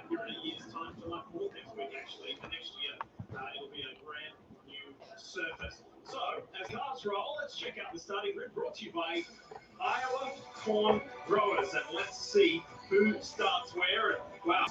Here in a year's time, July 4th next week, actually. For next year, it'll be a brand new surface. So, as cars roll, let's check out the starting grid brought to you by Iowa Corn Growers. And let's see who starts where. And, wow,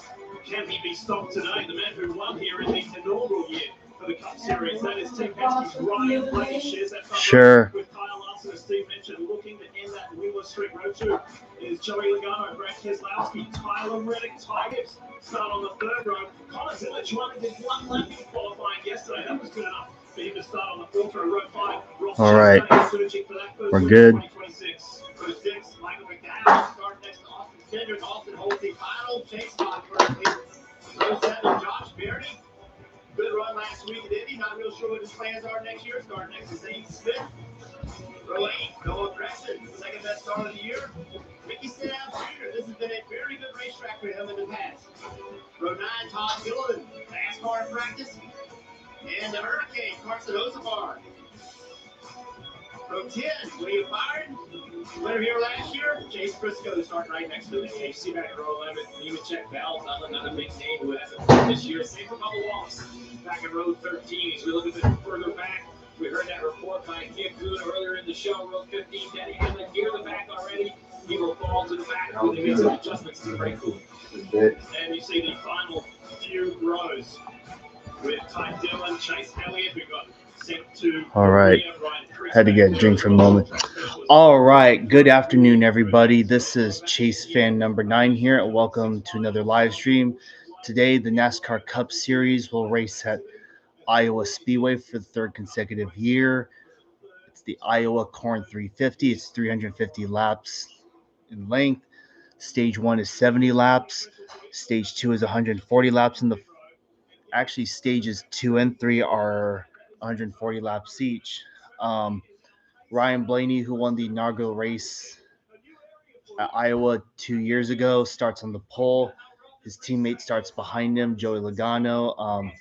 can he be stopped today? The man who won here in the inaugural year for the Cup Series. That is Tim Penske's Ryan Blaney. Shares that front row with Kyle Larson, as Steve mentioned, looking to end that winless streak. Row 2 is Joey Logano, Brad Keselowski, Tyler Reddick, Ty Gibbs start on the third row. Connor Zilic won did one lap in qualifying yesterday. That was good enough for him to start on the fourth row. Row 5, Ross all right, searching for that first we're good. 2026. Row 6, Michael McDowell starts next to Austin Cinders. Austin holds the final chase spot currently. Row 7, Josh Verdi. Good run last week at Indy. Not real sure what his plans are next year. Start next to Zane Smith. Row 8, Noah Gresham. Second best start of the year. Ricky Stenhouse Jr. This has been a very good racetrack for him in the past. Row 9, Todd Gilliland. NASCAR in practice. And the Hurricane, Carson Ozabar. Row 10, William Byron. Winner here last year, Chase Briscoe starting right next to him. You see back in row 11, Nemechek Bell, another big name who hasn't won this year. Same for Bubba Wallace. Back in row 13, as we look a bit further back, we heard that report by Kim Kuhn earlier in the show. Row 15, Denny Hamlin near the back already. He will fall to the back when he makes some adjustments to brake cool. And you see the final few rows with Ty Dillon, Chase Elliott, who got sent to. All right. Had to get a drink for a moment. All right. Good afternoon, everybody. This is Chase fan number 9 here, and welcome to another live stream. Today, the NASCAR Cup Series will race at Iowa Speedway for the third consecutive year. It's the Iowa Corn 350. It's 350 laps in length. Stage 1 is 70 laps. Stage 2 is 140 laps. And actually, stages 2 and 3 are 140 laps each. Ryan Blaney, who won the inaugural race at Iowa 2 years ago, starts on the pole. His teammate starts behind him, Joey Logano.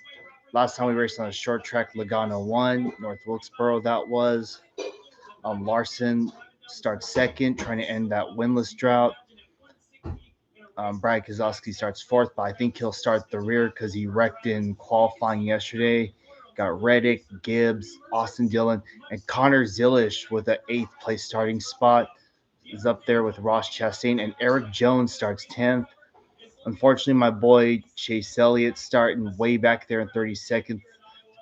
Last time we raced on a short track, Logano won. North Wilkesboro, that was. Larson starts second, trying to end that winless drought. Brad Keselowski starts fourth, but I think he'll start the rear because he wrecked in qualifying yesterday. Got Reddick, Gibbs, Austin Dillon, and Connor Zilic with an 8th place starting spot. Is up there with Ross Chastain, and Eric Jones starts 10th. Unfortunately, my boy Chase Elliott starting way back there in 32nd,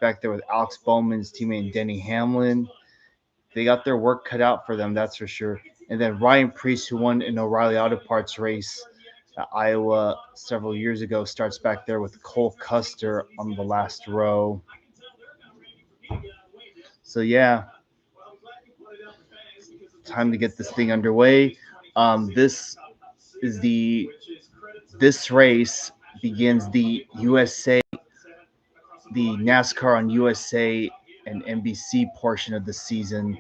back there with Alex Bowman's teammate Denny Hamlin. They got their work cut out for them, that's for sure. And then Ryan Preece, who won an O'Reilly Auto Parts race at Iowa several years ago, starts back there with Cole Custer on the last row. So, yeah, time to get this thing underway. This race begins the USA, the NASCAR on USA and NBC portion of the season,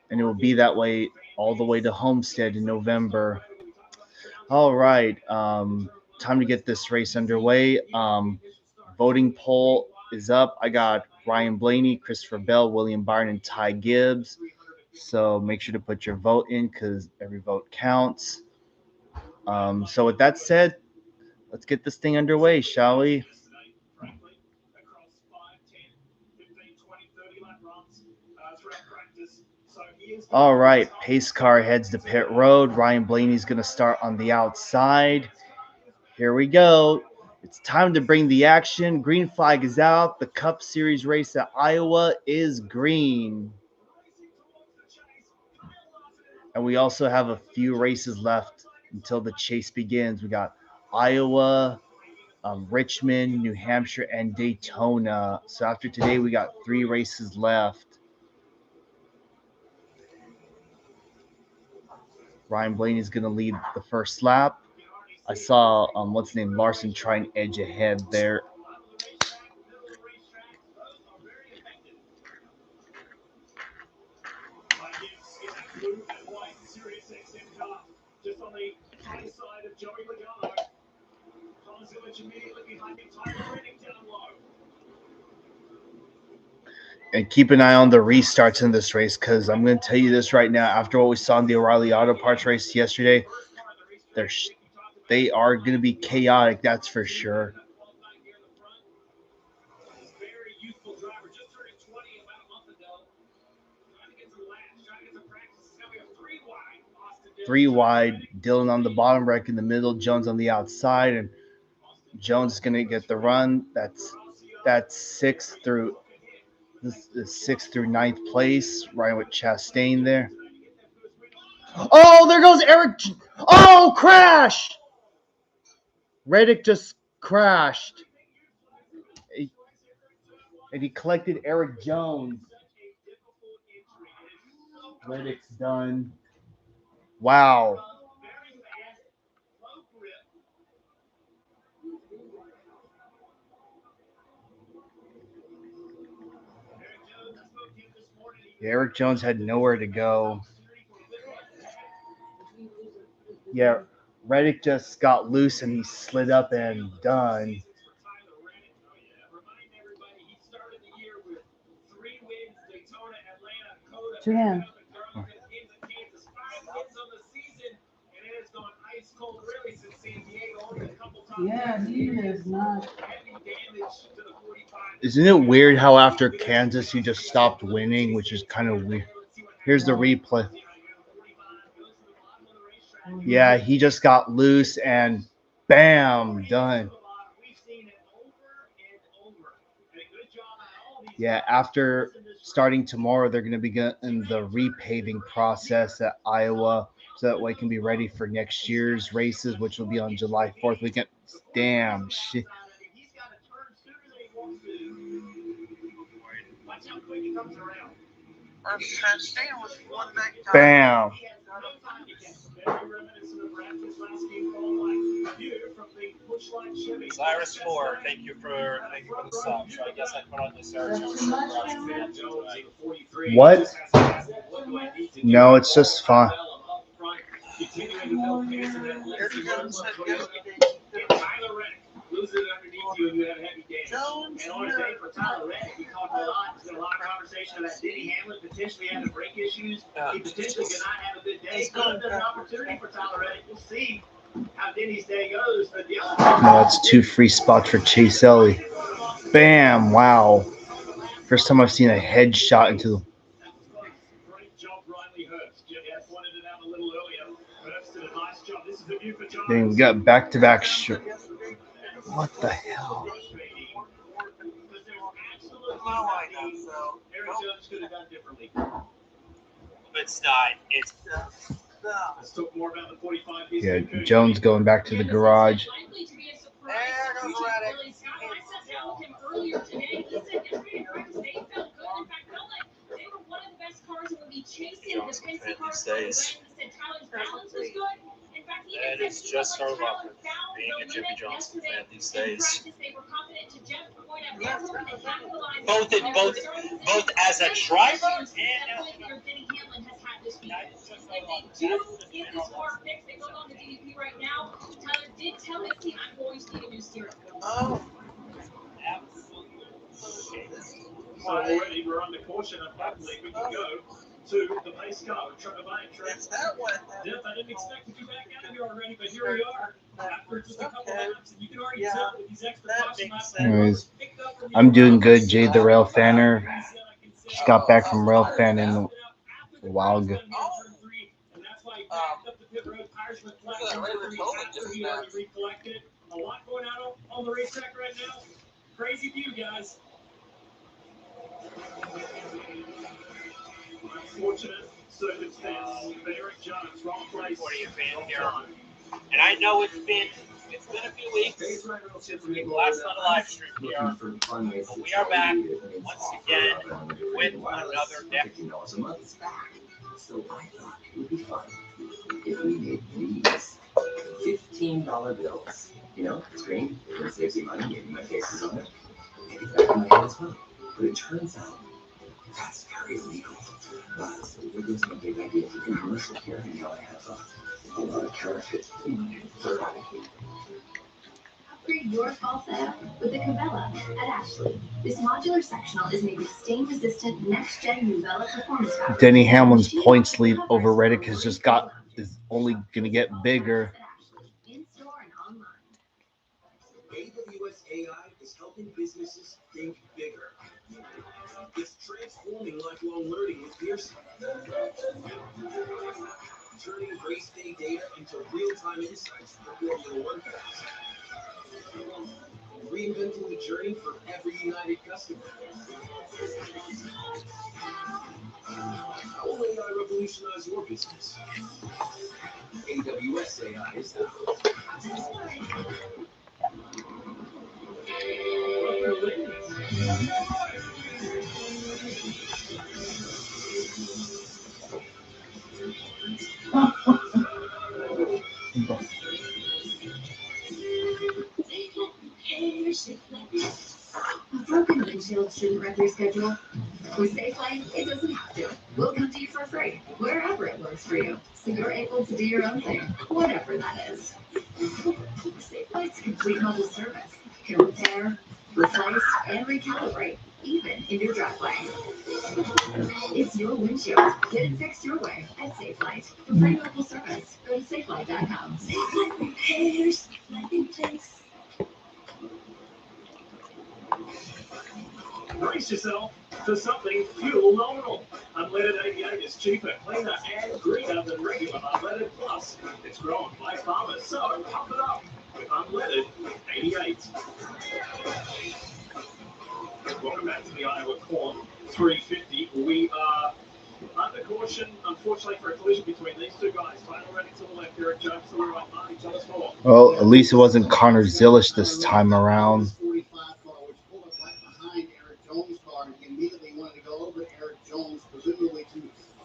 and it will be that way all the way to Homestead in November. All right, time to get this race underway. Voting poll is up. I got Ryan Blaney, Christopher Bell, William Byron, and Ty Gibbs. So make sure to put your vote in because every vote counts. So with that said, let's get this thing underway, shall we? All right, pace car heads to pit road. Ryan Blaney's going to start on the outside. Here we go. It's time to bring the action. Green flag is out. The Cup Series race at Iowa is green. And we also have a few races left until the chase begins. We got Iowa, Richmond, New Hampshire, and Daytona. So after today, we got 3 races left. Ryan Blaney is going to lead the first lap. I saw, Larson try and edge ahead there. And keep an eye on the restarts in this race because I'm going to tell you this right now. After what we saw in the O'Reilly Auto Parts race yesterday, They are going to be chaotic, that's for sure. Three wide, Dylan on the bottom, Wreck in the middle, Jones on the outside, and Jones is going to get the run. That's sixth through ninth place, right with Chastain there. Oh, there goes Eric. Oh, crash! Reddick just crashed. And he collected Eric Jones. Reddick's done. Wow. Eric Jones had nowhere to go. Yeah, Reddick just got loose and he slid up and done. Two hands. Yeah, he is not. Isn't it weird how after Kansas he just stopped winning, which is kind of weird. Here's the replay. Yeah, he just got loose and bam, done. Yeah, after starting tomorrow, they're going to begin the repaving process at Iowa so that way it can be ready for next year's races, which will be on July 4th weekend. Damn shit. Bam. Cyrus 4, thank you for the sub. So I guess I put on the search. What? No, it's just fine. Losing underneath you, and you have heavy days. And on a day for Tyler Reddick, we talked a lot. There's been a lot of conversation about Denny Hamlin potentially having brake issues. He potentially could not have a good day. But there's an opportunity for Tyler Reddick. We'll see how Denny's day goes. But the other No, it's 2 free spots for Chase Elliott. Bam! Wow. First time I've seen a headshot into the. Then we got back-to-back shot. What the hell? It's not. It's Yeah, Jones going back to the garage. There goes Reddick. these days. That is just our luck of being a Jimmy Johnson fan these days. Both as a driver and Oh. So already we're on the caution of Buckley. We can go to the pace car. Yes, that one. Jeff, I didn't expect to be back out here already, but here we are. After just a couple laps, and you can already tell with these extra caution laps. Anyways, I'm doing good. Jade the Rail Fanner. Just got back from Rail Fanning a while ago. A lot going on the racetrack right now. Crazy view, guys. Unfortunate circumstance. Eric Jones, wrong place. What are you fan here? And I know it's been a few weeks since we last on a live stream here, but we are back once again with another deck. So I thought it would be fun if we made these $15 bills. You know, it's green, it saves you money, maybe my face is on it. Maybe that in my head as well. But it turns out that's very illegal. So there goes my big idea for commercial here, and now I have a lot of counterfeit third eye. Upgrade your fall setup with the Cabela at Ashley. This modular sectional is made with stain-resistant next-gen Nuvella performance fabric. Denny Hamlin's points lead over Reddick is only going to get bigger. In store AWS AI is helping businesses think bigger. It's transforming lifelong learning with Pearson, turning race day data into real-time insights for Formula One fans, reinventing the journey for every United customer. How will AI revolutionize your business? AWS AI is now. A broken windshield shouldn't wreck your schedule. With Safelight, it doesn't have to. We'll come to you for free, wherever it works for you, so you're able to do your own thing, whatever that is. Safelight's complete mobile service can repair, replace, and recalibrate, even in your driveway. It's your windshield. Get it fixed your way at Safelight. For free mobile service, go to safelight.com. Safelight repairs, nothing takes. Brace yourself for something fuel-nominal. Unleaded 88 is cheaper, cleaner, and greener than regular unleaded. Plus, it's grown by farmers, so pump it up with unleaded 88. Welcome back to the Iowa Corn 350. We are under caution, unfortunately, for a collision between these two guys. Tyler Reddick to the left, Eric Jones to the right. Marty, tell us more. Well, at least it wasn't Connor Zilish this time around. 45 car, which pulled up right behind Eric Jones' car, and he immediately wanted to go over to Eric Jones, presumably to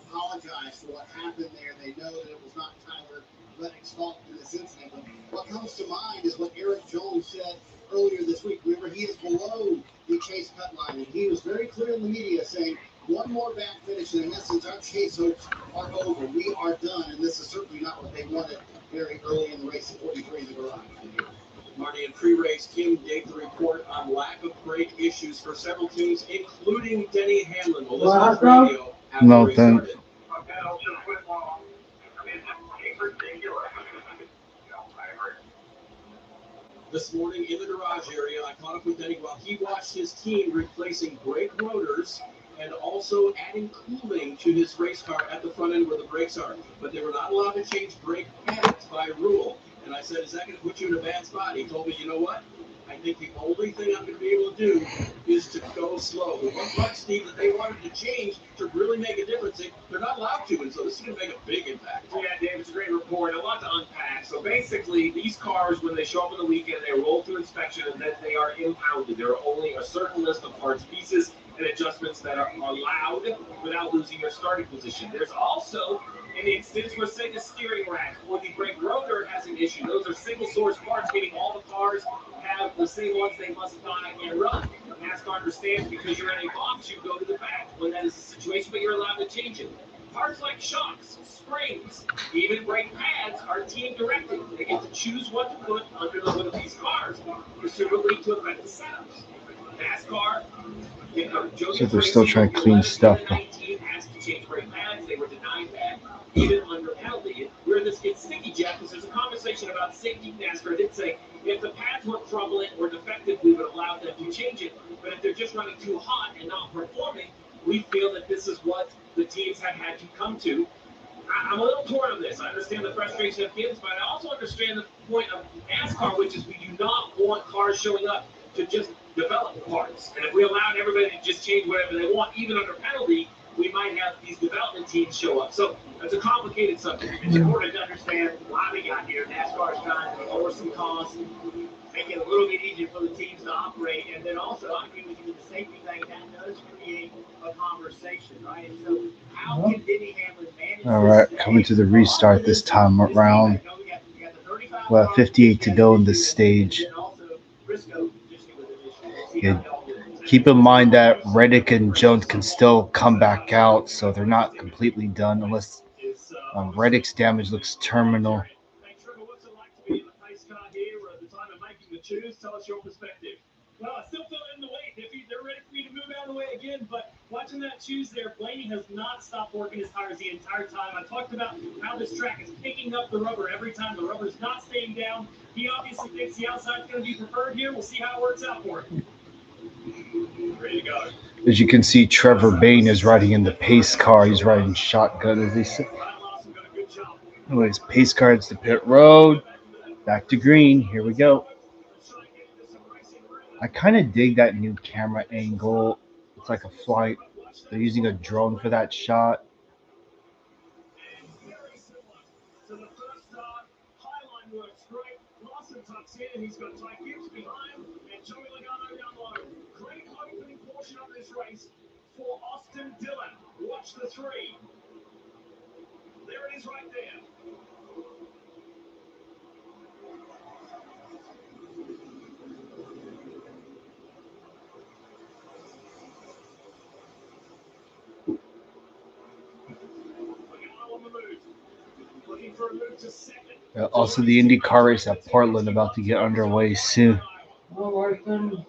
apologize for what happened there. They know that it was not Tyler Reddick's fault in this incident. But what comes to mind is what Eric Jones said earlier this week. Remember, he is below the chase cut line, and he was very clear in the media saying, one more bad finish, and in essence, our chase hopes are over. We are done, and this is certainly not what they wanted very early in the race at 43 in the garage. Marty, in pre-race, Kim gave the report on lack of brake issues for several teams, including Denny Hamlin. Well, listen to the radio after No, he thanks. started. This morning in the garage area, I caught up with Denny while he watched his team replacing brake rotors and also adding cooling to his race car at the front end where the brakes are. But they were not allowed to change brake pads by rule. And I said, is that going to put you in a bad spot? He told me, you know what? I think the only thing I'm going to be able to do is to go slow. The one part, Steve, that they wanted to change to really make a difference, they're not allowed to. And so this is going to make a big impact. Yeah, Dave, it's a great report. A lot to unpack. So basically, these cars, when they show up on the weekend, they roll through inspection, and then they are impounded. There are only a certain list of parts, pieces, and adjustments that are allowed without losing your starting position. There's also an instance where, say, the steering rack or the brake rotor has an issue. Those are single-source parts, meaning all the cars have the same ones they must buy and run. NASCAR understands because you're in a box, you go to the back when that is the situation, but you're allowed to change it. Parts like shocks, springs, even brake pads are team directed. They get to choose what to put under the hood of these cars, presumably to affect the setups. NASCAR, So they're still trying to clean stuff up. asked to change brake pads. They were denied that, even under penalty. Where this gets sticky, Jeff, is there's a conversation about safety. NASCAR did say if the pads were troubling or defective, we would allow them to change it. But if they're just running too hot and not performing, we feel that this is what the teams have had to come to. I'm a little torn on this. I understand the frustration of kids, but I also understand the point of NASCAR, which is we do not want cars showing up to just develop parts. And if we allowed everybody to just change whatever they want, even under penalty, we might have these development teams show up. So it's a complicated subject. It's important to understand why we got here. NASCAR is trying to lower some costs, make it a little bit easier for the teams to operate. And then also, I agree with you with the safety thing. That does create a conversation, right? And so how can Denny Hamlin manage All right, this coming to the restart this time around. Well, 58 to go in this stage. Yeah, keep in mind that Reddick and Jones can still come back out, so they're not completely done unless Reddick's damage looks terminal. Hey, Trevor, what's it like to be in the pace car here at the time of making the choose? Tell us your perspective. Well, I still feel in the wait. They're ready for me to move out of the way again, but watching that choose there, Blaney has not stopped working his tires the entire time. I talked about how this track is picking up the rubber every time. The rubber's not staying down. He obviously thinks the outside's going to be preferred here. We'll see how it works out for him. Ready to go. As you can see, Trevor Bain is riding in the pace car. He's riding shotgun, as they say. Anyways, pace car, it's the pit road. Back to green. Here we go. I kind of dig that new camera angle. It's like a flight. They're using a drone for that shot. So the first start, highline works great. Lawson tucks in, he's got Ty Gibbs behind, and Joey Logano down low. Great opening portion of this race for Austin Dillon. Watch the three. There it is right there. Logano on the move. Looking for a move to second. Also, the Indy car race at Portland about to get underway soon. Oh, Larson.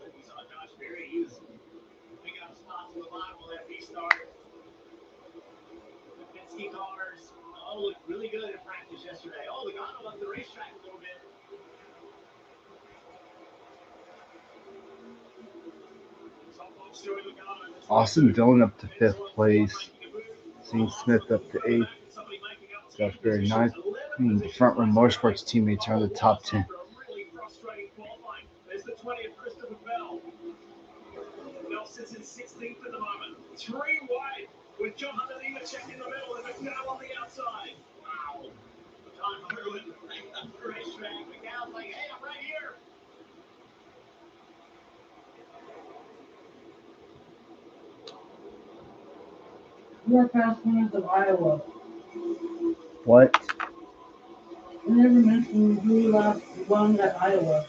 Cars. Oh, looked really good in practice yesterday. Oh, Logano left the racetrack a little bit. Austin Dillon up to 5th place. Zane Smith up to 8th. Josh Berry 9th. The front row motorsports teammates are in the top 10. There's the 20th, Christopher Bell. Bell sits in 16th at the moment. 3 wide with John Hunter check in the middle and McDowell on the outside. Wow. John Hunter up the racetrack. McDowell's like, hey, I'm right here. You are past winners of Iowa. What? I never mentioned who last won at Iowa.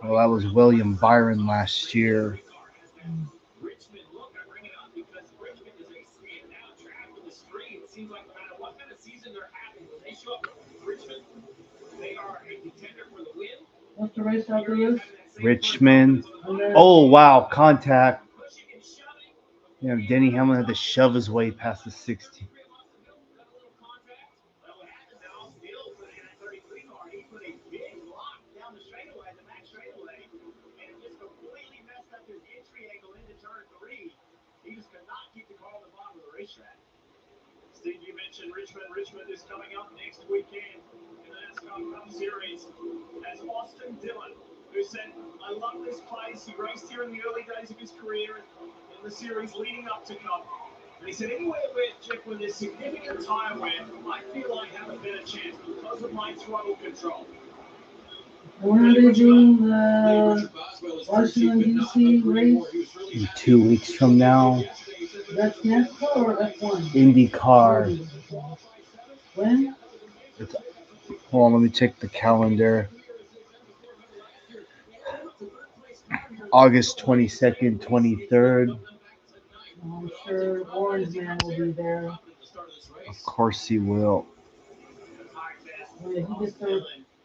Well, that was William Byron last year. Richmond, look, I bring it up because Richmond is a standout track with the street. It seems like no matter what kind of season they're having, when they show up in Richmond, they are a contender for the win. What's the race out there is? Richmond. Oh, wow. Contact. Yeah, Denny Hamlin had to shove his way past the 60. He just could not keep the car on the bottom of the racetrack. Steve, you mentioned Richmond. Richmond is coming up next weekend in the NASCAR Cup Series. As Austin Dillon, who said, I love this place. He raced here in the early days of his career in the series leading up to Cup. And he said, anywhere where, Jeff, when there's significant tire wear, I feel I have a better chance because of my throttle control. When are they doing the Washington, D.C. race? In 2 weeks from now. That's NASCAR or F1? IndyCar. When? Hold on, let me check the calendar. August 22nd, 23rd. I'm sure Orange Man will be there. Of course he will. When he gets to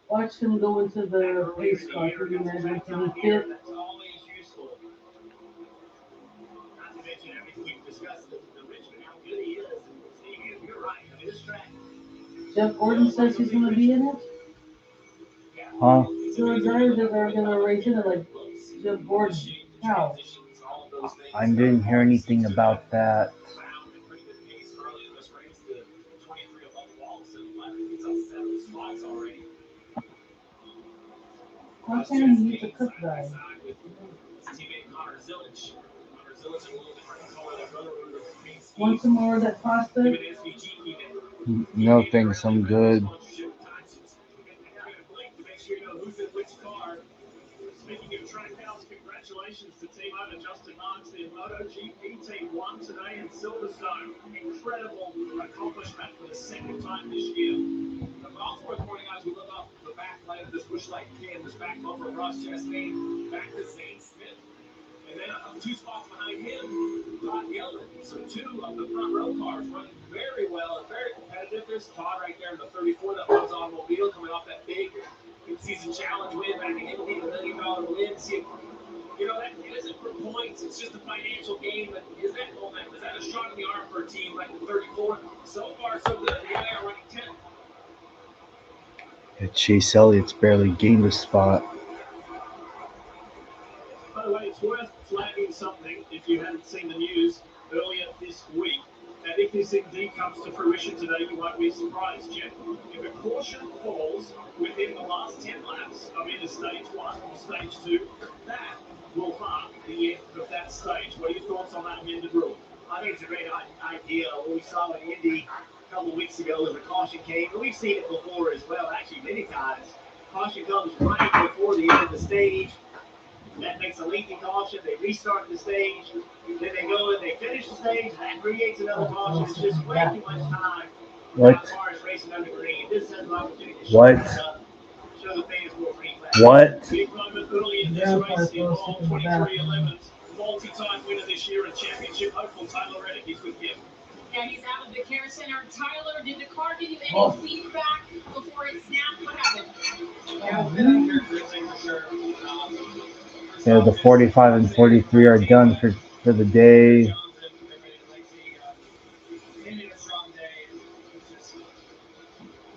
watch him go into the pace car, can you imagine him fit? Jeff Gordon says he's going to be in it? Huh? So the drivers that are going to race in it, like Jeff Gordon. How? I didn't hear anything about that. How can he use a cook guy? Want some more of that pasta? No thanks, I'm good. Speaking of trackhouse, congratulations to team owner Justin Marks. The MotoGP team won today in Silverstone. Incredible accomplishment for the second time this year. The miles worth pointing out as we look up the back lane of this Bushlight canvas back over Ross Chastain, back to Zane Smith. And then 2 spots behind him, Todd Gilbert. So 2 of the front row cars running very well and very competitive. There's Todd right there in the 34 that runs automobile coming off that big in-season challenge win back in Italy, the $1 million win. See You know, that isn't for points. It's just a financial game. But is that momentum? Is that a shot in the arm for a team like the 34? So far, so good. Here they are running 10. Yeah, Chase Elliott's barely gained a spot. By the way, it's worth flagging something if you hadn't seen the news earlier this week. And if this indeed comes to fruition today, you won't be surprised, Jeff. If a caution falls within the last 10 laps of either stage 1 or stage 2, that will mark the end of that stage. What are your thoughts on that amended rule? I think it's a great idea. What we saw in Indy a couple of weeks ago was a caution came, and we've seen it before as well, actually many times. Caution comes right before the end of the stage. That makes a lengthy caution. They restart the stage. Then they go and they finish the stage. That creates another caution. It's just way too much time for cars racing under green. This has an opportunity to show the fans more green flags. What? Big moment early in this race involved 23-11's multi-time winner this year and championship hopeful Tyler Reddick. He's with you. Yeah, he's out of the care center. Tyler, did the car give you any feedback before it snapped? What happened? Yeah, the 45 and 43 are done for the day. Ending a strong day. It's just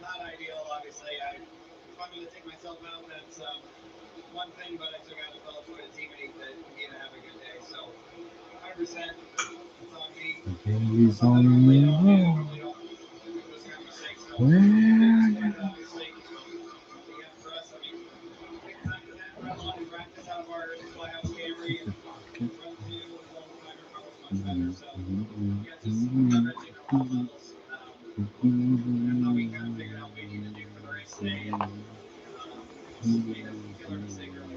not ideal, obviously. If I'm going to take myself out, that's one thing, but I still got to fellow Toyota teammate that need to have a good day. So, 100%, it's on me. Days on the road. Where? Obviously, for us, I mean, take time for that, run on and practice out of our flyhouse Camry and run to long timer probably much better. So, yeah, just leveraging our raw levels. And how we kind of figured out what we need to do for the race today. And made a killer mistake early.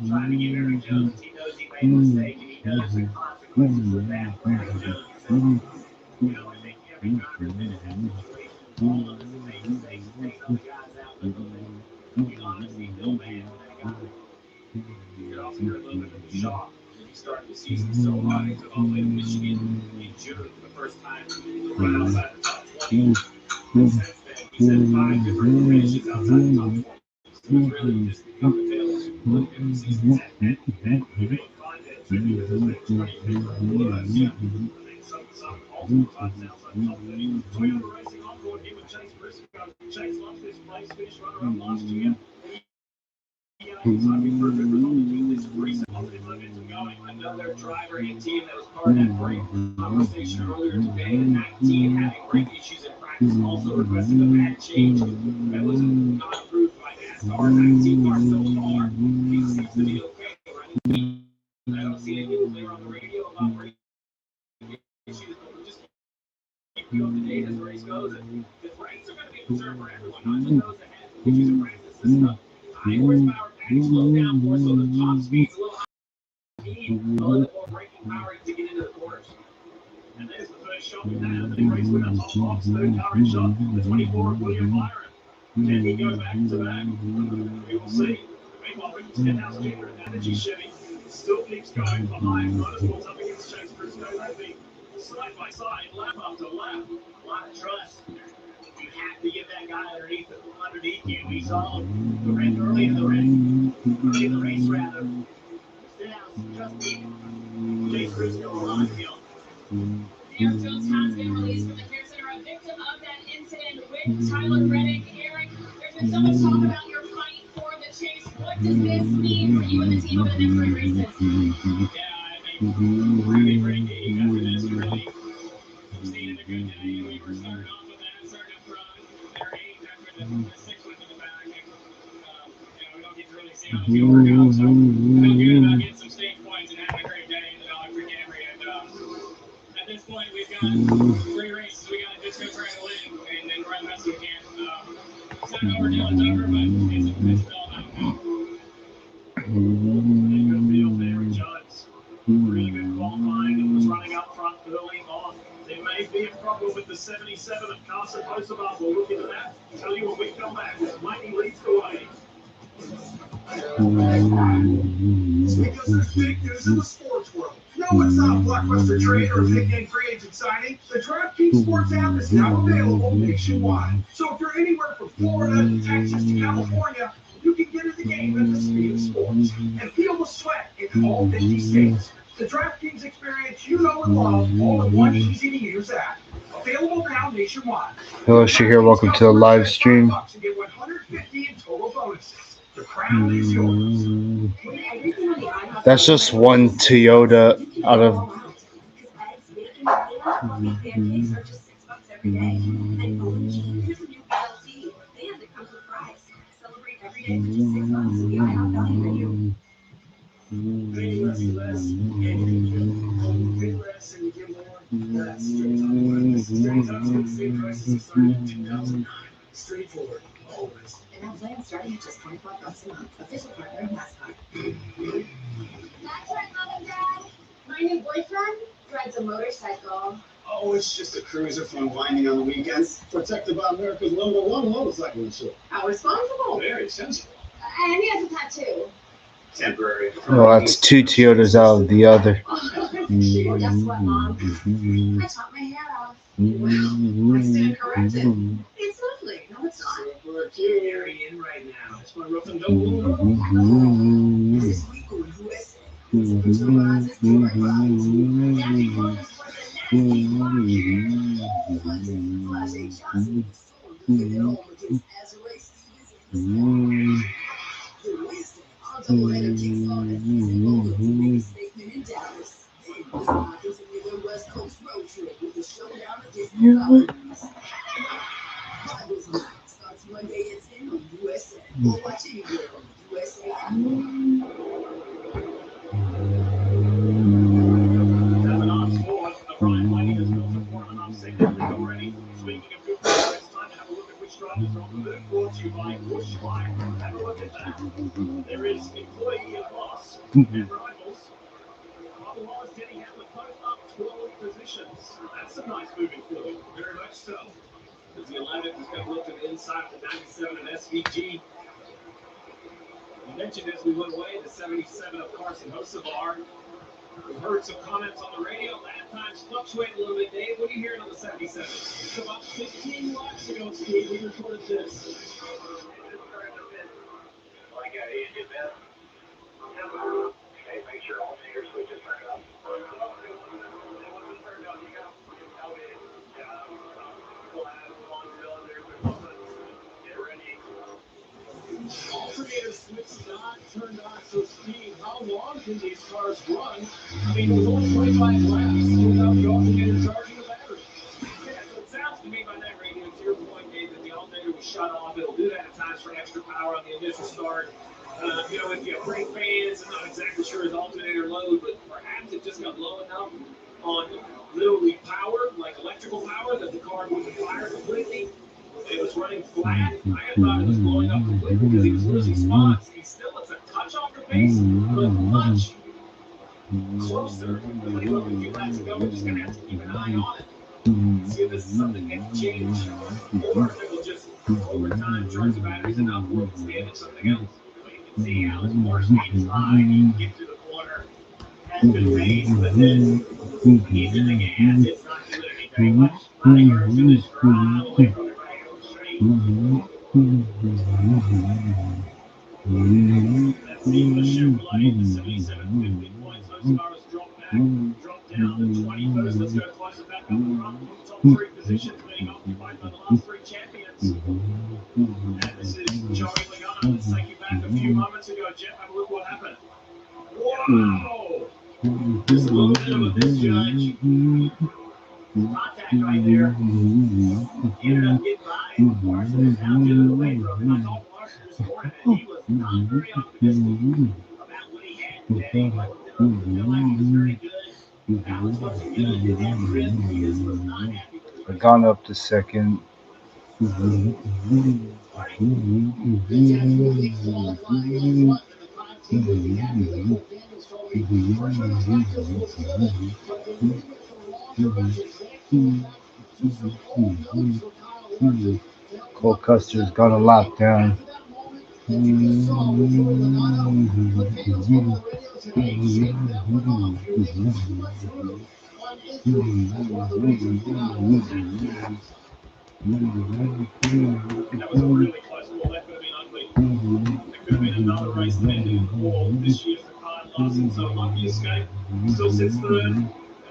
Trying to give Eric Jones, he knows he made a mistake and he knows the consequences of that. Eric Jones, you know, I think every driver's been in that situation. All of us have made mistakes and taken other guys out. But you honestly feel bad for that guy. You could also hear a little bit of the shock when he started the season so high to Oakland, Michigan in June for the first time right outside the top 20. And since then, he's had 5 different finishes outside the top 20. So it's really just become the tail end of the season. And you may find that too because as that 23 was, I think some multiple times outside the top 20. Toyota Racing onboard here with Chase Briscoe. Chase lost this place, finished runner-up last year. He's hoping for a good result to keep this recent positive momentum going. Another driver and team that was part of that great conversation earlier today. And that team having brake issues in practice also requested a bad change. That was not approved by NASCAR. 19 car still car. He seems to be okay, right? I don't see anything clear on the radio about brake issues, but we'll just keep you up to date as the race goes. And the brakes are going to be a concern for everyone, not just those that have issues in practice this stuff. High horsepower pack slow down more so the top speed's a little high. Need a little bit more braking power to get into the corners. And there's the first shot we have. The big race winner, Tom Fox, third car in shot, the 24, William Byron. Can he go back to back? We will see. Meanwhile, Rick Stenhouse Jr. and Energy Chevy still keeps going behind Motorsports up against Chase Briscoe. They'll be side by side, lap after lap. A lot of trust. You have to get that guy underneath you. We saw the red early in the race rather. Stenhouse, trust me. Chase Briscoe on him. Eric Jones has been released from the care center, a victim of that incident with Tyler Reddick. Eric, there's been so much talk about your fight for the chase. What does this mean for you and the team over the next 3 races? Yeah, I mean, really great game after this. Really seen it a good day. We were starting off with that, starting up front. They're 8 after the 6 went to the back. And, we don't get to really see how the field work out. So, feel good about getting some stage points and having a great day in the Dollar Creek Camry. And at this point, we've got 3 races. We got to just go try to win and then run the best we can. It's not over till it's over, but it's still not good. Good field there, Jones. Really good qualifying and was running up front early on. There may be a problem with the 77 of Carson Hosebar. We'll look into that. Tell you when we come back. Mikey leads the way. Because there's big news in the sports world. Now it's not Blockbuster Trade or Big Game Free package exciting? The DraftKings Sports app is now available nationwide. So if you're anywhere from Florida, Texas to California, you can get in the game at the speed of sports and feel the sweat in all 50 states. The DraftKings experience you know and love, all in one easy-to-use app. Available now nationwide. Hello, Shahir. Welcome to the live stream. To get 150 in total bonuses. The crown is yours. That's just one Toyota out of. Straightforward, always. And that plan starting at just $25 a month. Official partner of NASCAR. That's right, Mom and Dad. My new boyfriend rides a motorcycle. Oh, it's just a cruiser for unwinding on the weekends. Protected by America's #1 motorcycle insurance. How responsible. Very sensible. And he has a tattoo. Temporary. Well, that's two Toyotas out of the other. Well, guess what, Mom? I chopped my hair off. Well, I stand corrected. It's lovely. No, it's not. Super cute. Very in right now. That's my rough and double. This week on USA. Visualizes toy rides. Daddy Columbus was a nasty party. Flash A. Johnson. Get it home against Azure Stevens. The Wednesday, Aldo Later kicks off as he's over to make a statement in Dallas. Then let's continue the West Coast road trip with the showdown against the Falcons. Bibles Night starts Monday at 10 on USA. Or watch anywhere on the USA app. That's an off score. Brian Whiting has built a four-run off single lead already. Speaking of good progress, it's time to have a look at which drivers are on the move. Brought to you by Bush Life. Have a look at that. There is employee and boss and rivals. Bubba Wallace, Denny Hamlin, both up 12 positions. That's some nice moving forward. Very much so. As the 11th is going to look to the inside of the 97 of SVG. You mentioned as we went away the 77 of Carson Hocevar. We've heard some comments on the radio. Lap times fluctuate a little bit. Dave, what are you hearing on the 77? So about 15 laps ago, Steve, we reported this. Like I did that. Hey, make sure all your switches turn up. Alternator switch not turned on. So, Steve, how long can these cars run? I mean, it was only 25 laps without the alternator charging the battery. Yeah, so it sounds to me by that radio, to your point, Dave, that the alternator was shut off. It'll do that at times for extra power on the initial start. If you have brake fans, I'm not exactly sure his alternator load, but perhaps it just got low enough on literally power, like electrical power, that the car wouldn't fire completely. It was running flat. I thought it was blowing up completely because he was losing spots. It's a touch off the pace, but much closer than when he looked a few laps ago. We're just going to have to keep an eye on it. See if this is something that can change, or if it will just, over time, charge the batteries enough where it will stand at something else. But you can see how his more speed is high. You can get through the corner. Has been raised, but then he's in the gas. It's not doing anything much. Higher finish for a mile away from the right. That seamless Chevrolet, the 77 50 points. Hocevar's dropped down to 21st. Let's go twice it back up the front. Top three positions being occupied by the last three champions. And this is Joey Logano. Let's take you back a few moments ago, Jeff. Have a look what happened. Wow! Just a little bit of a misjudge. Contact right there. Ended up getting by. Larson is now to the way from I thought Larson this morning, and he was not very optimistic about what he had today. But feel like he was very good. Alex once again did have rhythm. He just was not happy with the Gone up to second. Cole Custer's got a lap down. on entry. That's one of the reasons we're not on. That was a really close call. That could have been ugly. That could have been another race that ended in four this year for Kyle Larson. So lucky escape. Still sits third. And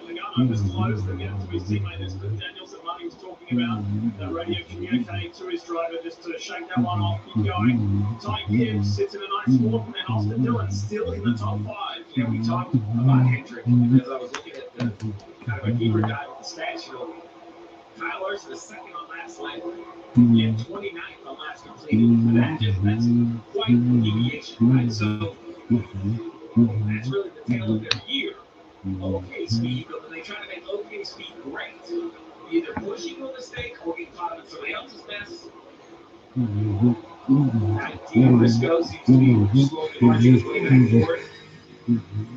Logano was close to get to his teammate as Daniels and Marty was talking about. That radio communicating to his driver just to shake that one off, keep going. Ty Gibbs sits in a nice fourth, and then Austin Dillon still in the top five. Yeah, we talked about Hendrick, and as I was looking at the kind of a deeper dive with the stats, Kyle Larson is second on laps led, and 29th on laps completed. That's quite a deviation, right? So that's really the tail of their year. Okay speed, but when they try to make okay speed great, either pushing a mistake or getting caught up in somebody else's mess. Briscoe seems to be slowly marching his way back forward.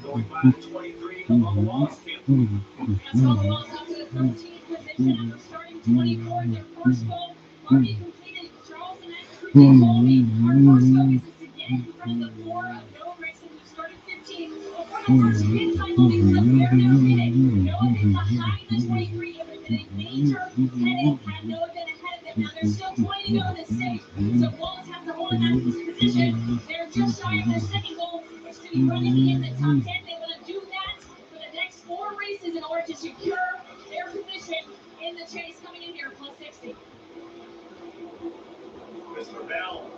Going by the 23, Bubba Wallace team. That's Bubba Wallace up to the 13th position after starting 24th. Their first goal already completed. Charles and Andrew told me our first focus is to get in front of the four known races. We started 15th before the first pit cycle because of where they're headed. Noah been behind the 23. It would have been a major headache had Noah been ahead of them. Now there's still 20 to go in this stage, so Wallace has to hold on to this position. They're just shy of their second goal. It's to be running in the top 10. They want to do that for the next four races in order to secure their position in the chase coming in here, plus 60. Christopher Bell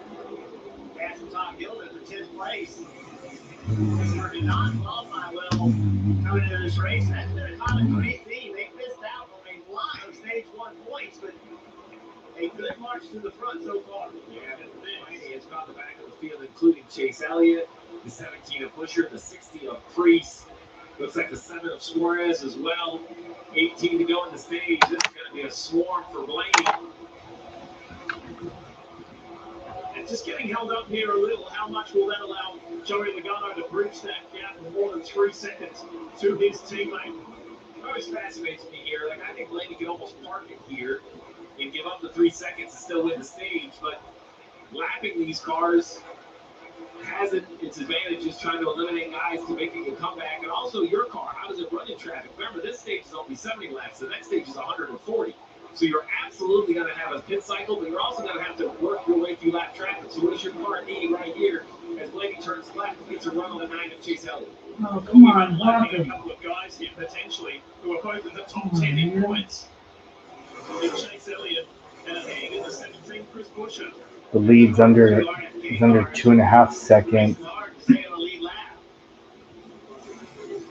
passing Tom Gilman for 10th place. Christopher did not qualify well coming into this race. That's been a kind of great theme. They missed out on a lot of stage 1 points, but a good march to the front so far. Yeah, it's got the back of the field, including Chase Elliott, the 17 of Busher, the 60 of Priest. Looks like the 7 of Suarez as well. 18 to go in the stage. This is going to be a swarm for Blaney. And just getting held up here a little, how much will that allow Joey Logano to bridge that gap of more than 3 seconds to his teammate? It always fascinates me here. Like, I think Blaney can almost park it here and give up the 3 seconds and still win the stage, but lapping these cars has its advantages, trying to eliminate guys to making a comeback. And also your car, how does it run in traffic? Remember, this stage is only 70 laps. The next stage is 140. So you're absolutely going to have a pit cycle, but you're also going to have to work your way through lap traffic. So what does your car need right here as Blaney turns left and gets a run on the 9 of Chase Elliott? Oh, come on, Lapping a couple of guys here potentially who are both in the top 10 in points. Chase Elliott and ahead in the 17, Chris Busher. The lead's under 2.5 seconds.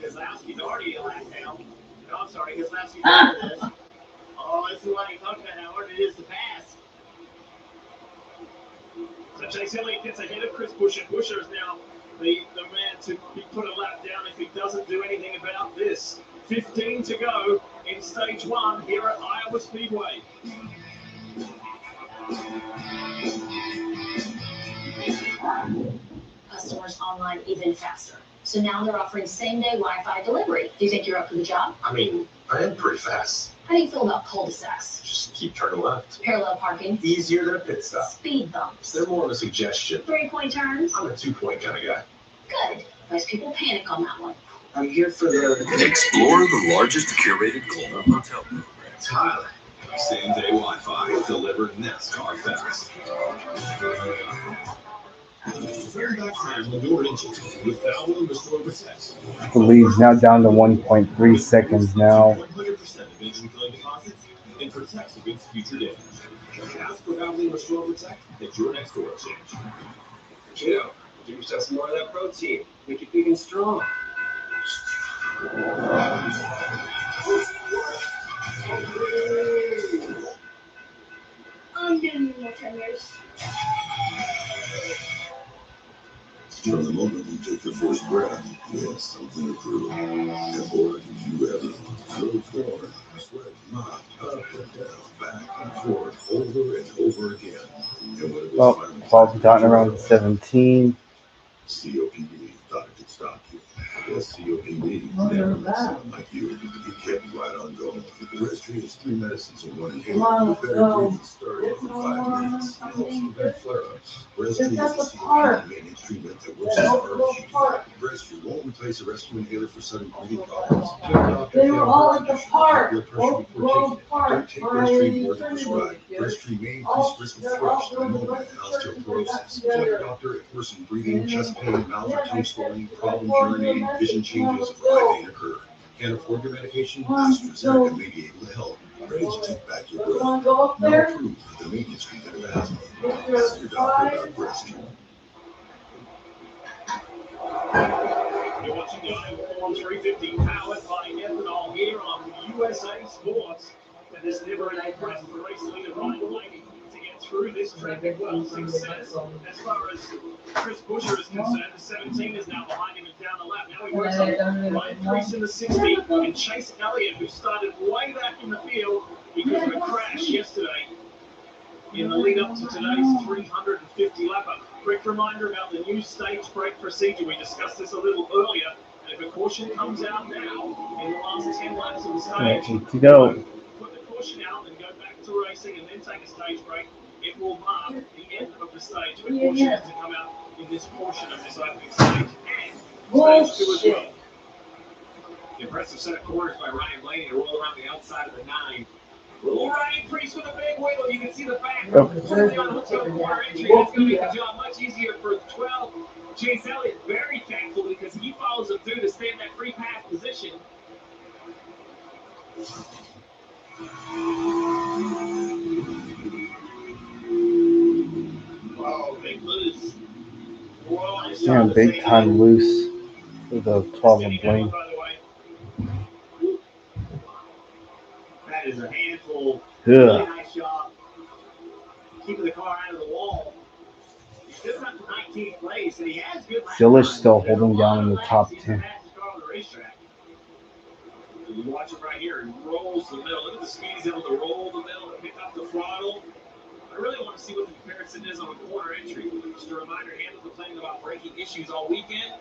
Keselowski's already a lap down. No, I'm sorry, Keselowski's oh, this is why you talked about how hard it is to pass. So Chase Elliott gets ahead of Chris Busher. Busher is now the man to be put a lap down if he doesn't do anything about this. 15 to go in stage 1 here at Iowa Speedway. Customers online even faster. So now they're offering same-day Wi-Fi delivery. Do you think you're up for the job? I mean, I am pretty fast. How do you feel about cul-de-sacs? Just keep turning left. Parallel parking? Easier than a pit stop. Speed bumps? They're more of a suggestion. 3-point turns? I'm a 2-point kind of guy. Good. Most people panic on that one. I'm here for the... Explore the largest curated club hotel program. Tyler. Same-day Wi-Fi delivered NASCAR fast. The lead's now down to 1.3 seconds now. 100% of engine claim deposits and protects against future damage. Ask for Valvoline Restore Protect at your next oil change. Kiddo, give yourself some more of that protein. Make it big and strong. I'm getting more tenders. From the moment you take your first breath, you have something to prove. And boy, did you ever. Go forward, sweat, mop, up and down, back and forth, over and over again. And when it was Paul's gotten around 17. COPD thought it could stop you. Yes, COPD. Never met someone like you. You kept right on going. Breztri has 3 medicines in one inhaler. With better breathing starting in 5 minutes. It helps prevent flare-ups. Breztri is a COPD maintenance treatment that works as hard as you do. Breztri won't replace a rescue inhaler for sudden breathing problems. Check a doctor if you have a heart condition or blood pressure before taking it. Don't take Breztri more than prescribed. Breztri may increase risk of thrush, pneumonia, and osteoporosis. Check a doctor if worsened breathing, chest pain, mouth or tongue swelling, problems urinating, vision changes, or eye pain occur. Can't afford your medication? AstraZeneca may be able to help. Ready to take back your breath. Now approved for the maintenance treatment of asthma. Ask your doctor about Breztri. You're watching the Iowa 350 powered by ethanol here on USA Sports. And this never-ending race for race leader Ryan Blaney to get through this traffic. Well, success as far as Chris Buescher is concerned. The 17 is now behind him and down the lap. Now he works on Ryan Preece in the 60 and Chase Elliott, who started way back in the field because of a crash yesterday in the lead up to today's 350 lapper. Quick reminder about the new stage break procedure. We discussed this a little earlier. And if a caution comes out now in the last 10 laps of the stage, to go. put the caution out and go back to racing and then take a stage break, it will mark the end of the stage. But caution has to come out in this portion of this opening stage and stage 2 as well. Impressive set of corners by Ryan Blaney to roll around the outside of the 9. Little Ryan Preece with a big wiggle. You can see the back completely on hook on the corner entry. That's going to make the job much easier for 12. Chase Elliott very thankful because he follows him through to stay in that free pass position. Oh, big loose. Whoa, nice Yeah, job big time loose for the 12 of Blaine. by the way. That is a handful. Yeah. Really nice job keeping the car out of the wall. He's still got the 19th place, and he has good. Zillage still holding down in the top 10. You watch it right here. He rolls the middle. Look at the speed he's able to roll the middle and pick up the throttle. I really want to see what the comparison is on a corner entry. Just a reminder, Hamilton complaining about braking issues all weekend.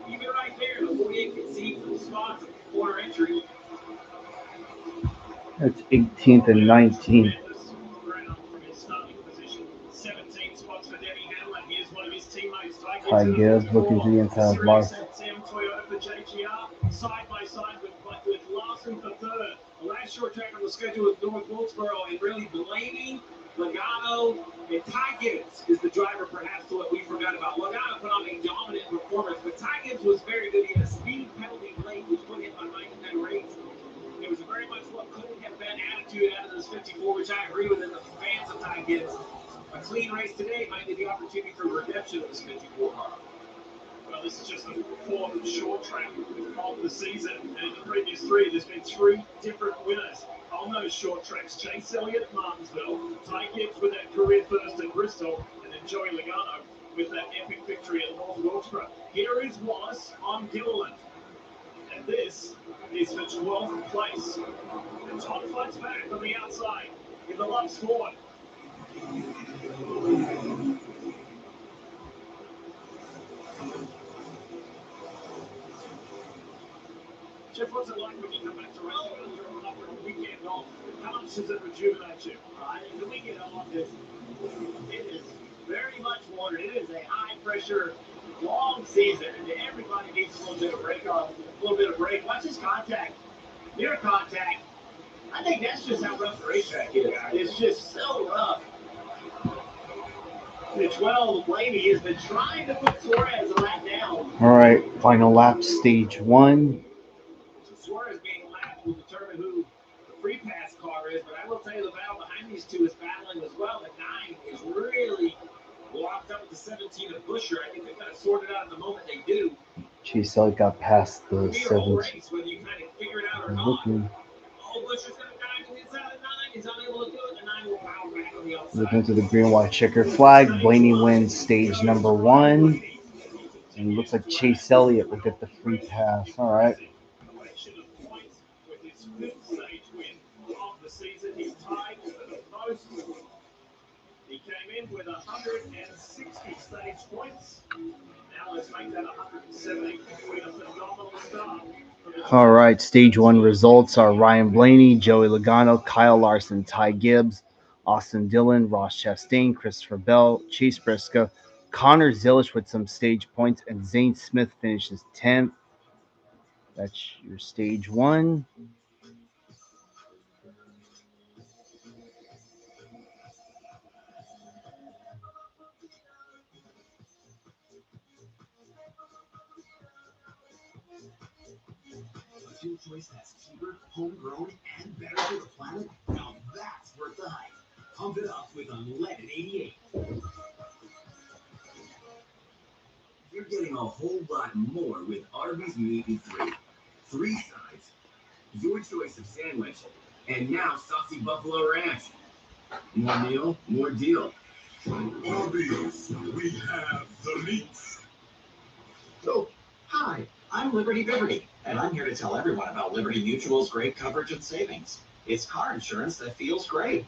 Even right there, the 48 can see full spots of corner entry. That's 18th and 19th. Ty Gibbs looking to the inside of Larson. Toyota for JGR, side by side with Larson for third. The last short track on the schedule is North Wilkesboro, and really Blaney, Logano, and Ty Gibbs is the driver perhaps to what we forgot about. Logano put on a dominant performance, but Ty Gibbs was very good. He had a speed penalty late, which put him behind in that race. It was very much what couldn't have been attitude out of this 54, which I agree with in the fans of Ty Gibbs. A clean race today might be the opportunity for redemption of this 54 car. Well, this is just the fourth short track of the season. And in the previous 3, there's been 3 different winners on those short tracks. Chase Elliott at Martinsville, Ty Gibbs with that career first at Bristol, and then Joey Logano with that epic victory at North Wilkesboro. Here is Wallace on Gilliland. And this is for 12th place. And Tom fights back on the outside in the love squad. Jeff, what's it like when you come back to racing after a weekend off? How much does it rejuvenate you? The weekend off it is very much water. It is a high pressure, long season, and everybody needs a little bit of break off, a little bit of break. Watch his contact, near contact. I think that's just how rough the racetrack is. It's just so rough. The 12, Blaney has been trying to put Suarez a lap down. All right, final lap, stage 1. So Suarez being lapped will determine who the free pass car is, but I will tell you the battle behind these two is battling as well. The 9 is really locked up with the 17 of Buescher. I think they've got to sort it out at the moment they do. Chase Elliott got past the It'll be a whole 17. race, whether you kind of figure it out or not. Oh, Buescher's going to dive to the inside of the 9. He's unable to do it. The 9 will power back on the outside. Looking to the green, white checker flag. Blaney wins stage number 1. And it looks like Chase Elliott will get the free pass. All right. With his 5th stage win of the season, he's tied for the most. He came in with 160 stage points. Now let's make that 170. Putting a phenomenal start. All right, stage one results are Ryan Blaney, Joey Logano, Kyle Larson, Ty Gibbs, Austin Dillon, Ross Chastain, Christopher Bell, Chase Briscoe, Connor Zilish with some stage points, and Zane Smith finishes 10th. That's your stage one. A fuel choice that's cheaper, homegrown, and better for the planet? Now that's worth the hype. Pump it up with unleaded 88. You're getting a whole lot more with Arby's Meat and Three. 3 sides, your choice of sandwich, and now saucy buffalo ranch. More meal, more deal. Arby's, we have the meats. So, hi, I'm Liberty Liberty, and I'm here to tell everyone about Liberty Mutual's great coverage and savings. It's car insurance that feels great.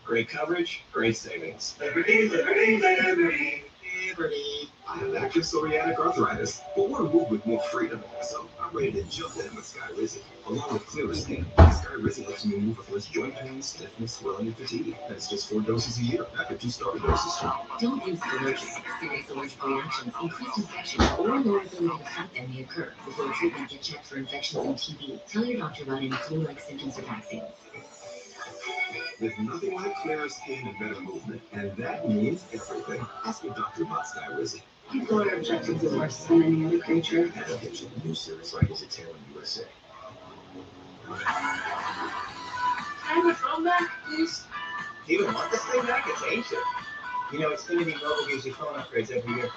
Great coverage, great savings. Liberty, liberty, liberty. Liberty. I have active psoriatic arthritis, but want to move with more freedom. So I'm ready to jump in with Skyrizi. Along with clearer skin, Skyrizi helps me move with less joint pain, stiffness, swelling, and fatigue. That's just 4 doses a year after 2 starter doses. Don't use allergies. Serious allergic reactions, increased infection, or lower ability to fight them may occur. Before treatment, get checked for infections and TB. Tell your doctor about any flu-like symptoms or vaccines. There's nothing like clearer skin and better movement, and that means everything. Ask your doctor about Skyrizi. People are objecting to worse than any other creature. Advocation, new series writers at Taylor USA. Can I phone back, please? Do you even want this thing back? It's ancient. You know, Xfinity Mobile gives you phone upgrades every year.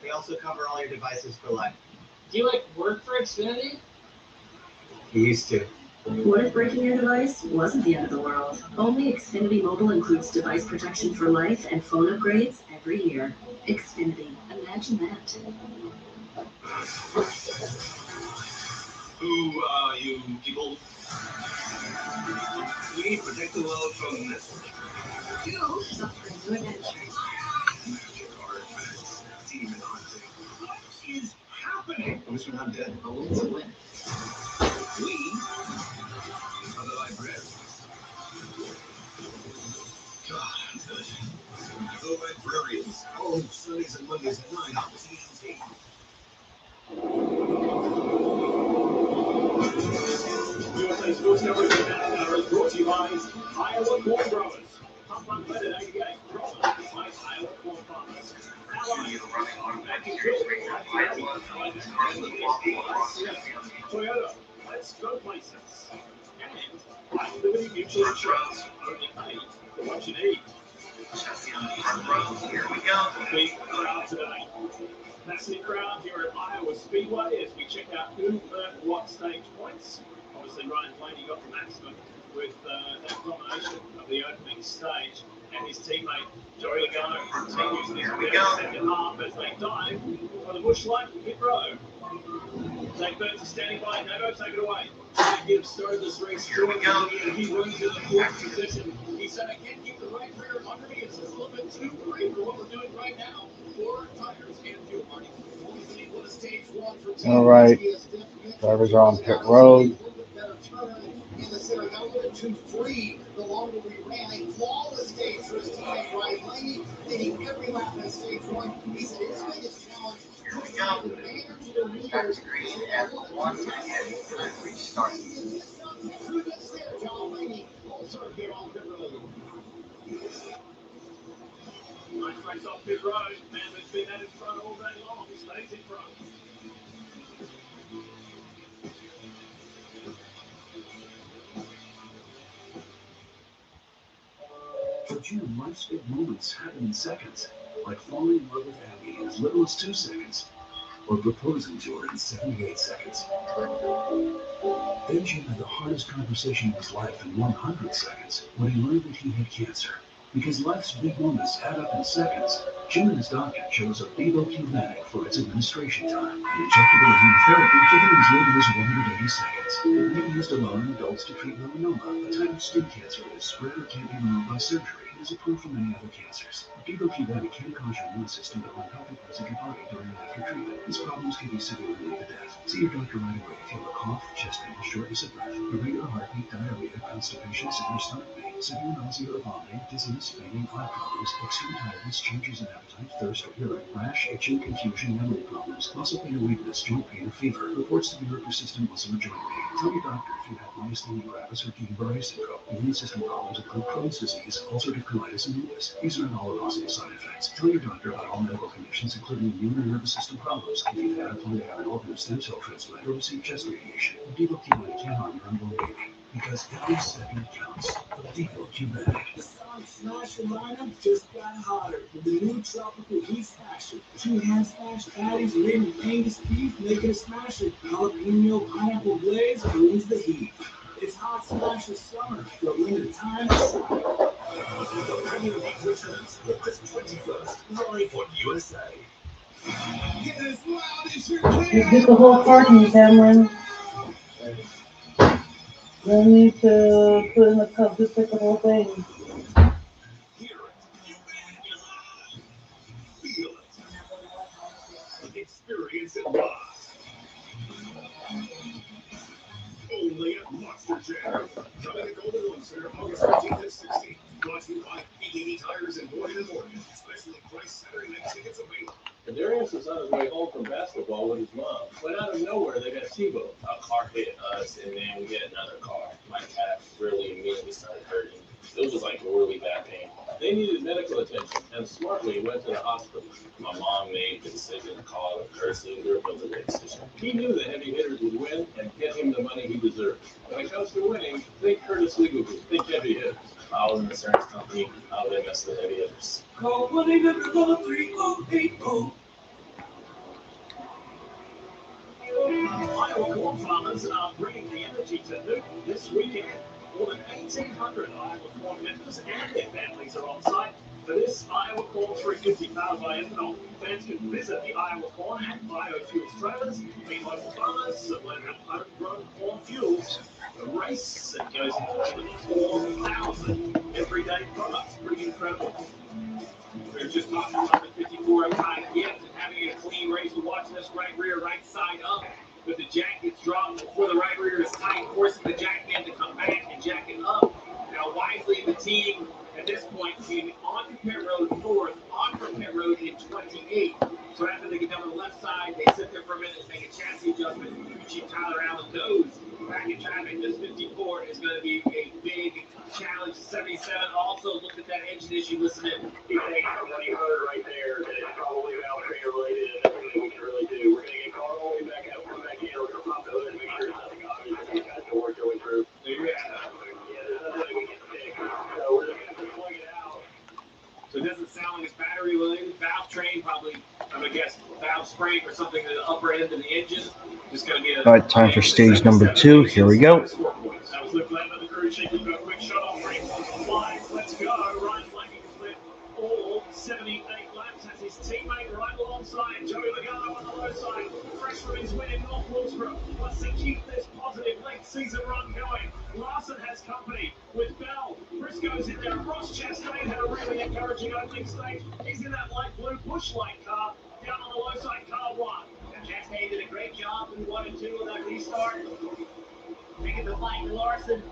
They also cover all your devices for life. Do you work for Xfinity? You used to. What if breaking your device wasn't the end of the world? Only Xfinity Mobile includes device protection for life and phone upgrades every year. Xfinity. Imagine that. Who are you people? We protect the world from this. You suffer new adventures. Magic artifacts, demon hunting. What is happening? I wish we're not dead. A will to win. We are the librarians. God, I'm thirsty. The librarians. Oh, Sundays and Mondays at 9 on TNT. USA Sports Network NASCAR is brought to you by Iowa Corn Growers. Pump unleaded 88. Growers by Iowa Corn Farmers. Toyota, let's go places. And by Liberty Mutual Insurance, only pay for what you need. Here we go. Big crowd today. Massive crowd here at Iowa Speedway as we check out who earned what stage points. Obviously, Ryan Blaney got the maximum with that domination of the opening stage, and his teammate Joey Logano continues this second half as they dive for the Busch Light pit road. Zach Burns is standing by. Nabo, take it away. Jack Gibbs started this race. Here we go. He runs in the 4th position. He said, I can't keep the right rear under me. It's just a little bit too free for what we're doing right now. 4 tires and fuel, Marty. All right. Drivers are on pit road. In the center, got a little bit too free the longer we ran. A flawless stage for his teammate Ryan Blaney, leading every lap in stage 1. He said his biggest challenge was to get the advantage of the leaders. Restart. Who gets there? John Blaney also here on pit road. Nice race off pit road. Man that's been at his front all day long. He stays in front. For June, life's big moments happen in seconds, like falling in love with Abby in as little as 2 seconds, or proposing to her in 78 seconds. Then Jim had the hardest conversation of his life in 100 seconds when he learned that he had cancer. Because life's big moments add up in seconds, Jim and his doctor chose a Bevocumanic for its administration time. An injectable immunotherapy given as little as 180 seconds. It may be used alone in adults to treat melanoma, a type of skin cancer that is rare and can't be removed by surgery. is approved for many other cancers. Depot-Q-Bed can cause your immune system to unhealthy parts of your body during and after treatment. These problems can be severe and lead to death. See your doctor right away if you have a cough, chest pain, shortness of breath, irregular heartbeat, diarrhea, constipation, severe stomach pain, severe nausea or vomiting, dizziness, fainting, eye problems, extreme tiredness, changes in appetite, thirst or urine, rash, itching, confusion, memory problems, muscle pain or weakness, joint pain or fever, reports severe or persistent muscle or joint pain. Tell your doctor if you have myasthenia gravis or Guillain-Barré syndrome. Immune system problems include Crohn's disease, ulcerative colitis, and lupus. These are not all possible side effects. Tell your doctor about all medical conditions, including immune and nervous system problems, if you've had or plan to have an organ stem cell transplant or receive chest radiation. Depot Q-Bed can harm your unborn baby, because every second counts. Depot Q-Bed. The Sonic Smasher lineup just got hotter with the new Tropical Heat Smasher. 2 hand-smashed patties laden with Angus beef, making a smasher. Jalapeno pineapple glaze brings the heat. It's Hot Smasher Summer for a limited time. The annual heat returns August 21st, live on USA. Get as loud as you You get the whole carton, Cameron. No need to put in the cup, just take the whole thing. Hear it. Feel it. Experience it live. Only at Monster Jam. Coming to Golden One Center August 15th and 16th. Brought to you by BKD Tires and Morgan & Morgan. Specially priced Saturday night tickets available. Darius was on his way home from basketball with his mom. When out of nowhere, they got T-bone. A car hit us, and then we hit another car. My calf really immediately started hurting. It was like really bad pain. They needed medical attention, and smartly went to the hospital. My mom made the decision to call and curse the was a great decision. He knew the heavy hitters would win and get him the money he deserved. When it comes to winning, think Curtis Legal Group, think heavy hitters. I was an insurance company, how would they mess with heavy hitters? Call 1-800-3080. Iowa corn farmers are bringing the energy to Newton this weekend. More than 1,800 Iowa corn members and their families are on site for this Iowa Corn 350 powered by ethanol. Fans can visit the Iowa Corn and biofuels trailers, meet local farmers, and learn how homegrown corn fuels. The race that goes into 4,000 everyday products. Pretty incredible. We're just talking about the 54 time yet and having a clean race to watch this right rear, right side up. But the jack gets dropped before the right rear is tight, forcing the jack man to come back and jack it up. Now, wisely, the team at this point came onto pit road north, on from pit road in 28. So after they get down to the left side, they sit there for a minute and make a chassis adjustment. Chief Tyler Allen knows back in traffic, this 54 is going to be a big challenge. 77 also looked at that engine issue. Listen in. You think from what you heard right there that it's probably valve related and nothing that we can really do. We're going to get caught all the way back out, come back in, we're going to pop the hood and make sure there's nothing obvious that we've got door going through. Yeah, there's nothing that we can fix. So we're just going to have to plug it out. So it doesn't sound like it's battery related. Valve train, probably, I'm going to guess, valve spring or something to the upper end of the engine. Just going to be a. All right, time for stage number 2. Here we go. That was Luke Levin of the crew, shaking a quick shot off ring. Live, let's go. Ryan Blanking split all 78 laps as his teammate right alongside. Joey Logano on the low side. Fresh from his win in North Wilkesboro. Wants to keep this positive late season run going. Larson has company with Bell. Briscoe's in there. Ross Chastain had a really encouraging opening stage. He's in that light blue bush light car. Down on the low side, car 1. And Chastain did a great job in 1 and 2 of that restart. Making the fight to Larson.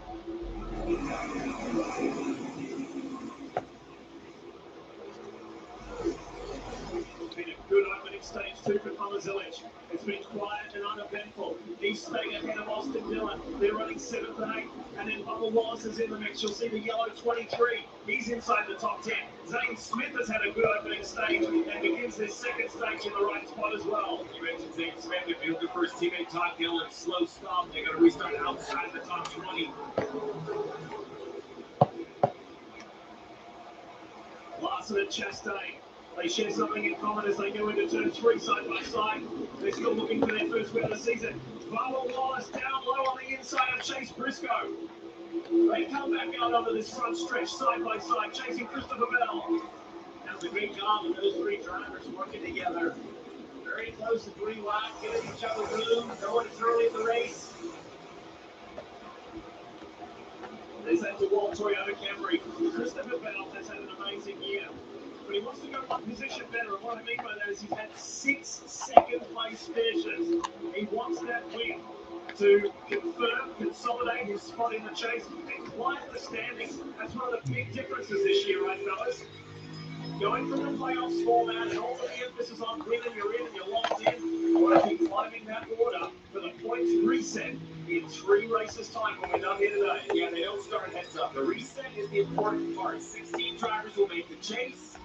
Been a good opening stage 2 for Thomas Illich. It's been quiet and uneventful. He's staying ahead of Austin Dillon. They're running 7th and 8th. And then Bubba Wallace is in the mix. You'll see the yellow 23. He's inside the top 10. Zane Smith has had a good opening stage and begins his second stage in the right spot as well. You mentioned Zane Smith. If you look at first teammate Todd Dillon, slow stop. They're going to restart outside the top 20. Larson and Chastain. They share something in common as they go into turn 3 side by side. They're still looking for their first win of the season. Bubba Wallace down low on the inside of Chase Briscoe. They come back out over this front stretch side by side, chasing Christopher Bell. That was a great job of those 3 drivers working together. Very close to green light, giving each other room, going early in the race. They sent to Wall Toyota Camry. Christopher Bell has had an amazing year. But he wants to go one position better. And what I mean by that is he's had 6 second-place finishes. He wants that win to confirm, consolidate his spot in the chase, and climb the standings. That's one of the big differences this year, right, fellas? Going from the playoffs format and all the emphasis on winning, you're in and you're locked in. I want to keep climbing that order for the points reset in 3 races' time when we're done here today. Yeah, they don't start heads up. The reset is the important part. 16 drivers will make the chase.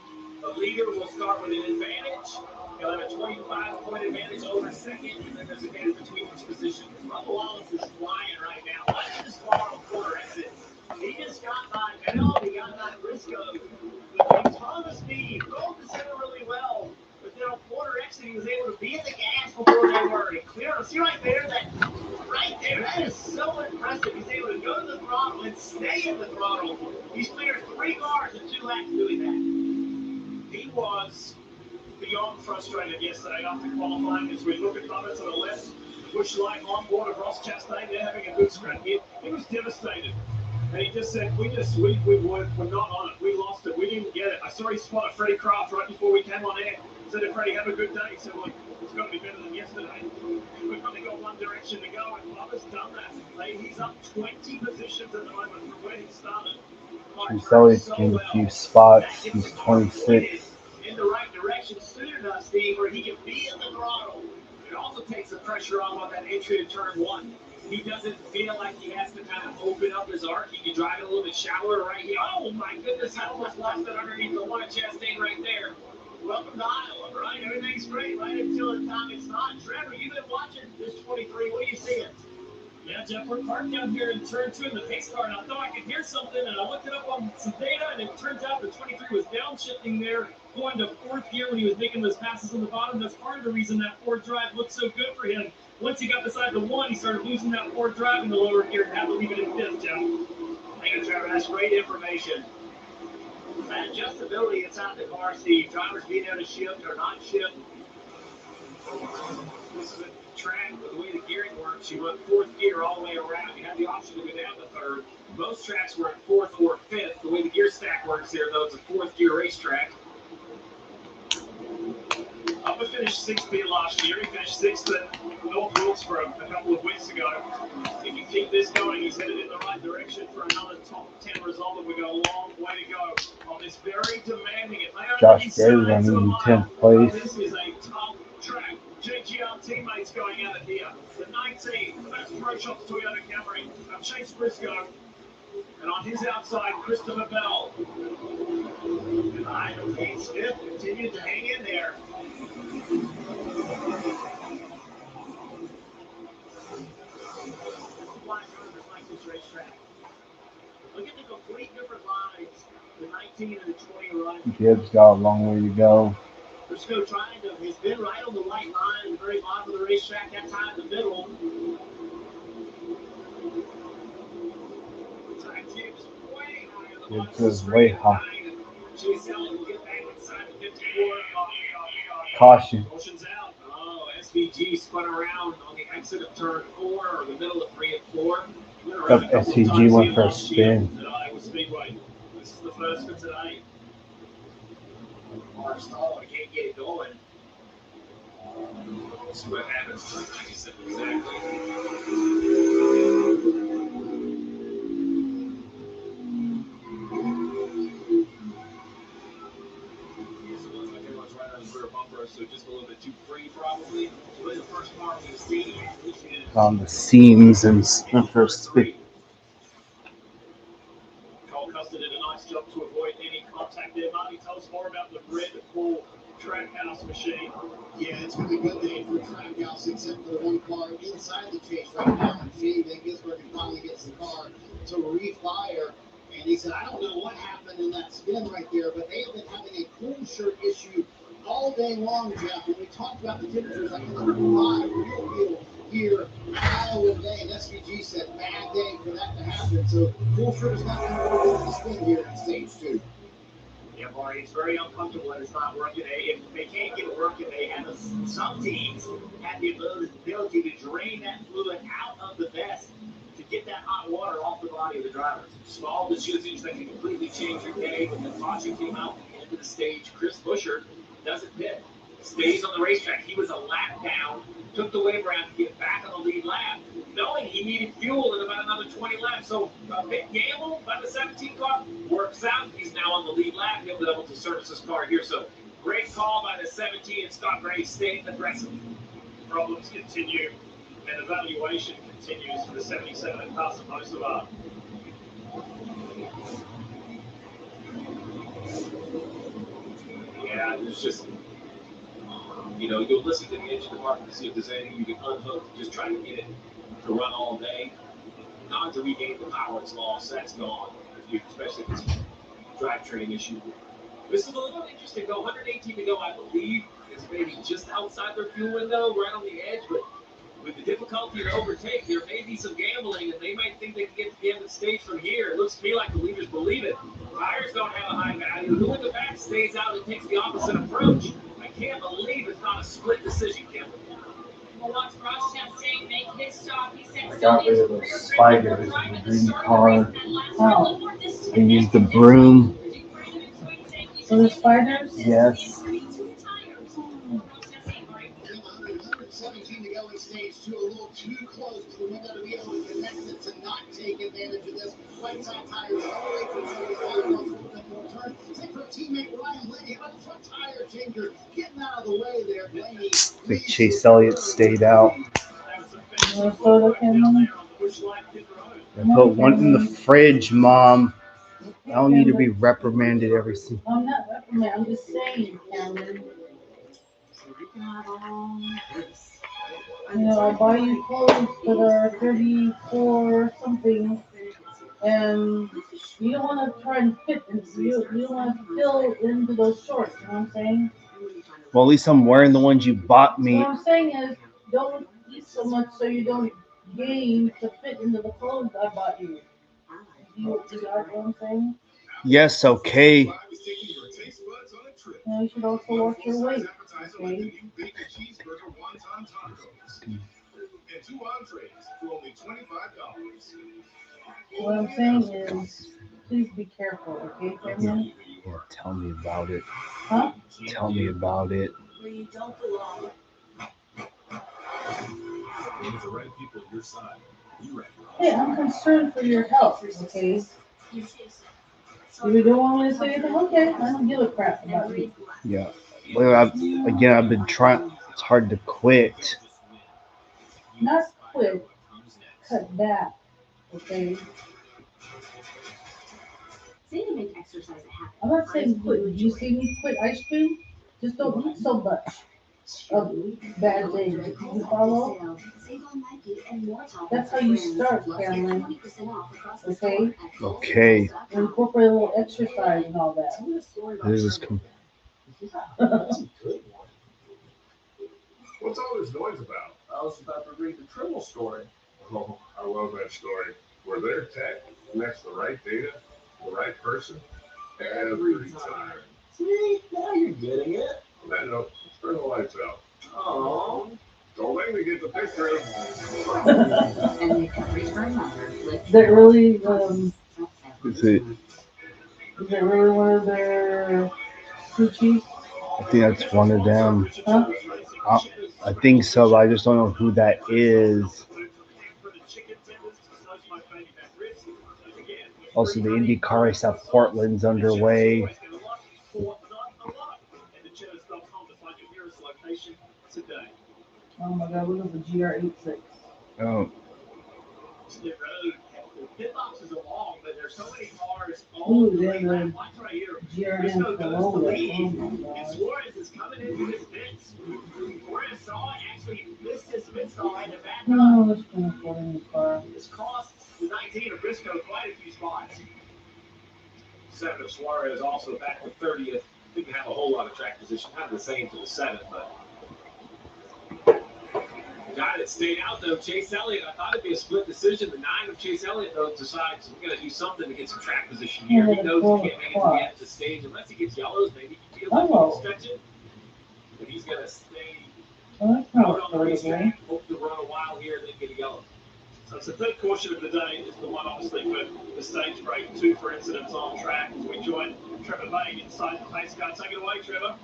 The leader will start with an advantage. He'll have a 25-point advantage over second, and then there's a gap between each position. Bubba Wallace is flying right now. Watch this far on quarter exit. He just got by Bell. He got by Briscoe. But Thomas Speed rolled the center really well. But then on quarter exit, he was able to be at the gas before they were. He cleared. See right there? That is so impressive. He's able to go to the throttle and stay in the throttle. He's cleared 3 cars in 2 laps doing that. He was beyond frustrated yesterday after qualifying as we look at Bubba to the left. Bush Light on board of Ross Chastain. They're having a good scrap here. He was devastated. And he just said, we're not on it. We lost it. We didn't get it. I saw he spot a Freddie Kraft right before we came on air. Said to Freddie, have a good day. He said, well, it's got to be better than yesterday. We've only got one direction to go, and Bubba's done that. He's up 20 positions at the moment from where he started. He's always gained a few spots. He's 26. In the right direction soon enough, Steve, where he can be in the throttle. It also takes the pressure off on that entry to turn 1. He doesn't feel like he has to kind of open up his arc. He can drive it a little bit shallower right here. Oh my goodness, I almost lost it underneath the one Chastain right there. Welcome to Iowa, right? Everything's great right until the time it's not. Trevor, you've been watching this 23. What are you seeing? Yeah, Jeff, we're parked down here in turn 2 in the pace car, and I thought I could hear something, and I looked it up on some data, and it turns out the 23 was downshifting there, going to 4th gear when he was making those passes on the bottom. That's part of the reason that 4th drive looked so good for him. Once he got beside the 1, he started losing that 4th drive in the lower gear and had to leave it in 5th, Jeff. Thank you, Trevor. That's great information. That adjustability inside the car, Steve. Drivers being able to shift or not shift. This is a track, the way the gearing works, you went 4th gear all the way around. You had the option to go down to 3rd. Most tracks were at 4th or 5th. The way the gear stack works here, though, it's a 4th gear racetrack. Upper finished 6th here last year. He finished 6th at North Wilkesboro a couple of weeks ago. If you keep this going, he's headed in the right direction for another top 10 result, and we got a long way to go on this very demanding Atlanta. Josh Berry running in 10th place. This is a tough track. JGR teammates going at it here. The 19, that's Pro Shops Toyota Camry. Chase Briscoe. And on his outside, Christopher Bell. And Ivan Kane Smith continued to hang in there. Look at the complete different lines. The 19 and the 20 run. Gibbs got a long way to go. Briscoe trying to, he's been right on the white line at the very bottom of the racetrack, that time in the middle. Gibbs is way high. Caution. Caution's out. Oh, SVG spun around on the exit of turn 4 or the middle of 3 and 4. SVG went for a spin. At Iowa Speedway. This is the first for today. Mark Stall, he can't get it going. See what happens. Like you said, exactly. So just a little bit too free, probably. Really the first part we see on the seams and first spin. Cole Custer did a nice job to avoid any contact there. Marty, tell us more about the Red Bull Trackhouse machine. Yeah, it's been a good day for Trackhouse, except for one car inside the chase right now. And Shane Van Gisbergen finally gets the car to refire. And he said, I don't know what happened in that spin right there, but they have been having a cool shirt issue all day long, Jeff. When we talked about the temperatures, like 105 real feel here in Iowa today, and SVG said bad day for that to happen. So cool shirt is not going to work with the spin here in stage 2. Yeah, Marty, it's very uncomfortable when it's not working. If they can't get it working, they have some teams have the ability to drain that fluid out of the vest to get that hot water off the body personality of the driver. Small decisions that can completely change your day. When the caution came out at the end of the stage, Chris Buescher doesn't pit. Stays on the racetrack. He was a lap down, took the waiver out to get back on the lead lap, knowing he needed fuel in about another 20 laps. So a big gamble by the 17 car works out. He's now on the lead lap. He'll be able to service his car here. So great call by the 17 and Scott Gray staying aggressive. Problems continue and evaluation continues for the 77 at Casa Mostovar. Yeah, there's just, you'll listen to the engine department to see if there's anything you can unhook, just try to get it to run all day. Not to regain the power it's lost, that's gone, especially if it's a drivetrain issue. This is a little interesting, though. 118 to go, I believe, is maybe just outside their fuel window, right on the edge, but with the difficulty to overtake, there may be some gambling, and they might think they can get to the end of the stage from here. It looks to me like the leaders believe it. Tires don't have a high value. Who in the back stays out and takes the opposite approach? I can't believe it's not a split decision, Kim. We'll watch Rochester make his stop. He I said got rid of those spiders in the green car. Oh, I used the broom. so the spiders? Yes. 17 to go in stage 2, a little too close to the window to be able to connect it, to not take advantage of this. White top tires all the way through 75 on the turn. Same for teammate Ryan Blaney. How about the front tire changer getting out of the way there? Blaney. I think Chase Elliott stayed out. Minnesota Cameron? I put one in the fridge, Mom. I don't need to be reprimanded every single. I'm not reprimanding. I'm just saying, Cameron. I buy you clothes that are 34 something, and you don't want to try and fit into you don't want to fill into those shorts. You know what I'm saying? Well, at least I'm wearing the ones you bought me. What I'm saying is, don't eat so much so you don't gain to fit into the clothes I bought you. You got what I'm saying? Yes, okay. You should also watch your weight. Okay? What I'm saying is, please be careful, okay, Cameron? Yeah, tell me about it. Huh? Tell me about it. Where you don't belong. With the right people at your side, you ready? Hey, I'm concerned for your health, okay? If you don't want me to say anything, okay, I don't give a crap about you. Yeah. Well, I've been trying. It's hard to quit. Not quit, cut back, okay? I'm not saying quit. Did you see me quit ice cream? Just don't eat so much of bad things. You follow? That's how you start, Cameron. Okay? Okay. Incorporate a little exercise and all that. This is What's all this noise about? I was about to read the Trimble story. Oh, I love that story. Where their tech connects the right data, the right person, every time. See, now you're getting it. On that note, let's turn the lights out. Oh. Don't let me get the picture. That really, Is that really one of their sushi? I think that's one of them. Huh? I think so, but I just don't know who that is. Also, the IndyCar race at Portland's underway. Oh my God, look at the GR86. Oh. Skid Road, the pit boxes are long, but there's so many cars Ooh, all the there's way a back. Watch right here. GRM Briscoe goes to the lead, Oh my and God. Suarez is coming into his pits. Suarez saw it, actually missed his pit stall and back up. No, it's gonna fall in the car. This cost the 19 of Briscoe quite a few spots. 7 of Suarez also back to 30th. Didn't have a whole lot of track position. Kind of the same for the 7th, but the guy that stayed out, though, Chase Elliott, I thought it'd be a split decision. The 9 of Chase Elliott, though, decides we're going to do something to get some track position here. He knows he can't make it to the end of the stage unless he gets yellows. Maybe he feels like he can stretch it. But he's going to stay Oh, that's out not on the good, racetrack, hope to run a while here and then get a yellow. So it's the third caution of the day. Is the one obviously for the stage break, 2 for incidents on track. As we join Trevor Bain inside the pace car. Take it away, Trevor.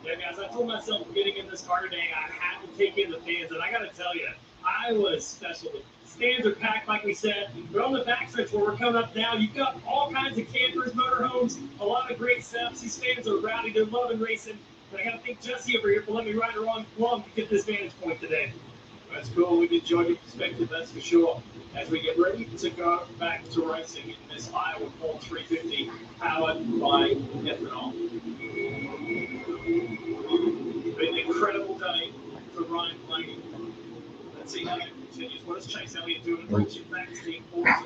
Yeah, guys, I told myself getting in this car today, I had to take in the fans, and I got to tell you, I was special. Stands are packed, like we said, but on the back stretch where we're coming up now, you've got all kinds of campers, motorhomes, a lot of great steps. These fans are rowdy, they're loving racing. And I got to thank Jesse over here for letting me ride along to get this vantage point today. That's cool. We enjoyed your perspective, that's for sure. As we get ready to go back to racing in this Iowa Colt 350 powered by ethanol. Been an incredible day for Ryan Blaney. Let's see how it continues. What is Chase Elliott doing?